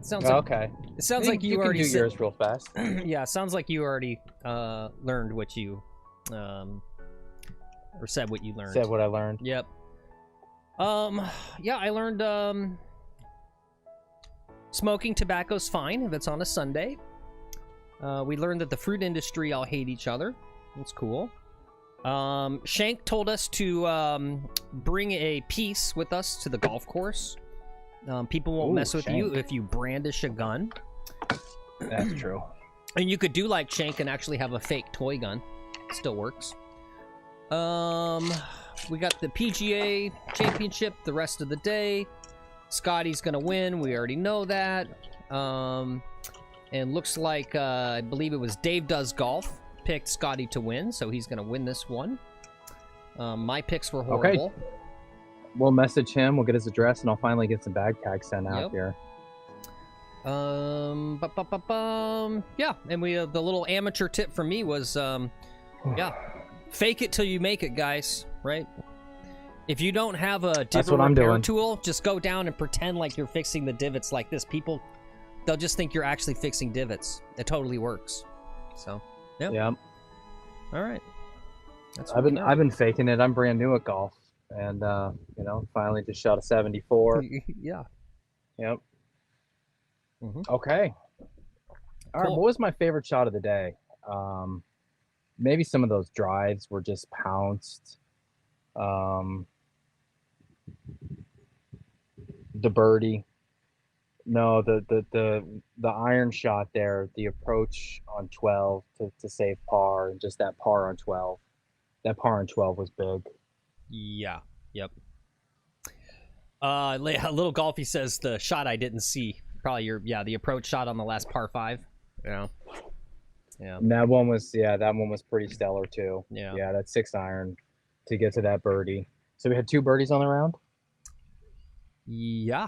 Sounds like, okay. It sounds like you already can do yours real fast. Yeah, sounds like you already learned what you or said what you learned. Said what I learned. Yep. Yeah, I learned smoking tobacco's fine if it's on a Sunday. We learned that the fruit industry all hate each other. That's cool. Shank told us to bring a piece with us to the golf course. People won't mess with you if you brandish a gun. That's true. And you could do like Shank and actually have a fake toy gun. Still works. We got the PGA Championship the rest of the day. Scotty's gonna win. We already know that. And looks like I believe it was Dave Does Golf picked Scotty to win, so he's gonna win this one. My picks were horrible. Okay. We'll message him. We'll get his address, and I'll finally get some bag tags sent out here. Yeah, and we the little amateur tip from me was, yeah, fake it till you make it, guys. Right? If you don't have a divot repair tool, just go down and pretend like you're fixing the divots like this. People, they'll just think you're actually fixing divots. It totally works. So, yeah. Yep. All right. That's I've been faking it. I'm brand new at golf, and you know, finally just shot a 74. Yeah. Yep. Mm-hmm. Okay. All right. What was my favorite shot of the day? Maybe some of those drives were just pounced. The birdie. No, the iron shot there, the approach on 12 to save par, and just that par on 12. That par on 12 was big. Yeah. Yep. Little Golfy says the shot I didn't see. Probably the approach shot on the last par 5. Yeah. Yeah. And that one was pretty stellar too. Yeah. Yeah, that 6 iron to get to that birdie. So we had 2 birdies on the round? Yeah,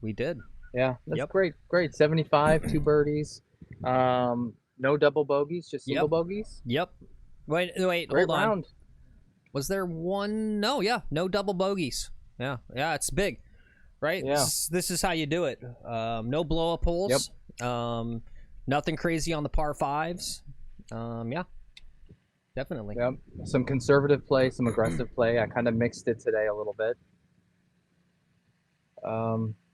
we did. Yeah, that's great. 75, 2 birdies. No double bogeys, just single bogeys. Yep. Wait, Great hold on. round. Was there one? No, no double bogeys. Yeah, it's big, right? Yeah. This is how you do it. No blow up holes. Yep. Nothing crazy on the par 5s. Yeah, definitely. Yep. Some conservative play, some aggressive play. I kind of mixed it today a little bit.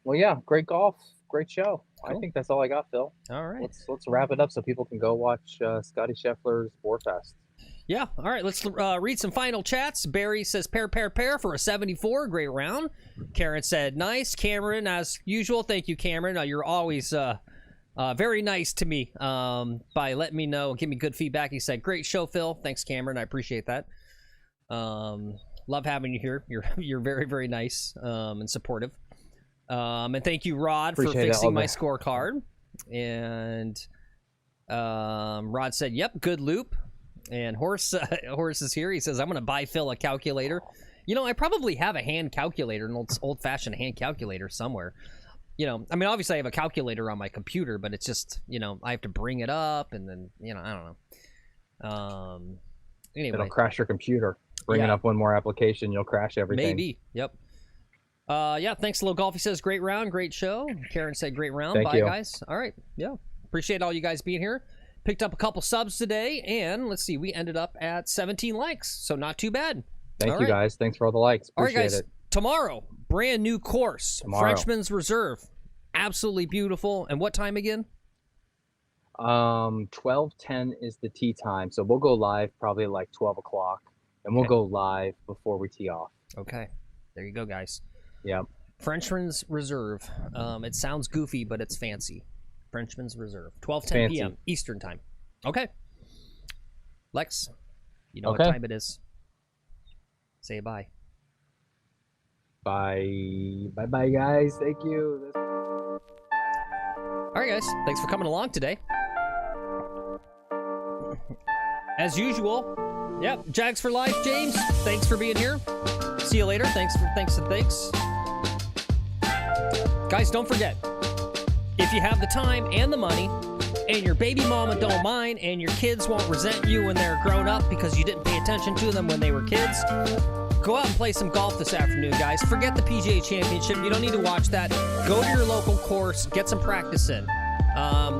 Well, yeah, great golf, great show. Cool. I think that's all I got, Phil. All right. Let's wrap it up so people can go watch Scotty Scheffler's Warfest. Yeah. All right. Let's read some final chats. Barry says pair for a 74. Great round. Karen said nice. Cameron, as usual. Thank you, Cameron. You're always very nice to me by letting me know and give me good feedback. He said great show, Phil. Thanks, Cameron. I appreciate that. Love having you here. You're very, very nice and supportive. And thank you, Rod, for fixing my scorecard. And Rod said, "Yep, good loop." And Horse is here. He says, "I'm gonna buy Phil a calculator." You know, I probably have a hand calculator, an old-fashioned hand calculator somewhere. You know, I mean, obviously I have a calculator on my computer, but it's just, you know, I have to bring it up, and then, you know, I don't know. Anyway, it'll crash your computer. Bringing up one more application, you'll crash everything. Maybe. Yep. Yeah. Thanks, Low Golf. He says, "Great round, great show." Karen said, "Great round." Thank Bye, you. guys. All right. Yeah. Appreciate all you guys being here. Picked up a couple subs today, and let's see, we ended up at 17 likes, so not too bad. Thank you, guys. Thanks for all the likes. All right, Appreciate guys. it. Tomorrow, brand new course, Frenchman's Reserve. Absolutely beautiful. And what time again? 12:10 is the tee time, so we'll go live probably like 12 o'clock, and we'll go live before we tee off. Okay. There you go, guys. Yeah. Frenchman's Reserve. It sounds goofy, but it's fancy. Frenchman's Reserve. 12:10 p.m. Eastern time. Okay. Lex, you know what time it is. Say bye. Bye. Bye-bye, guys. Thank you. All right, guys. Thanks for coming along today. As usual. Yep. Jags for life, James. Thanks for being here. See you later. Thanks. Guys, don't forget, if you have the time and the money, and your baby mama don't mind, and your kids won't resent you when they're grown up because you didn't pay attention to them when they were kids, go out and play some golf this afternoon, guys. Forget the PGA Championship. You don't need to watch that. Go to your local course. Get some practice in.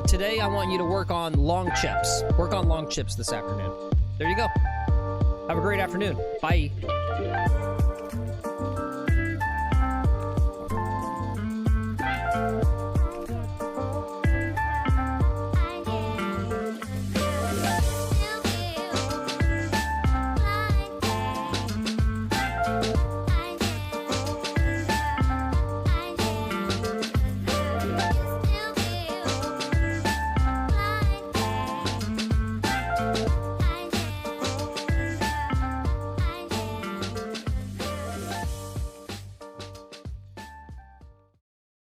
Today, I want you to work on long chips. Work on long chips this afternoon. There you go. Have a great afternoon. Bye.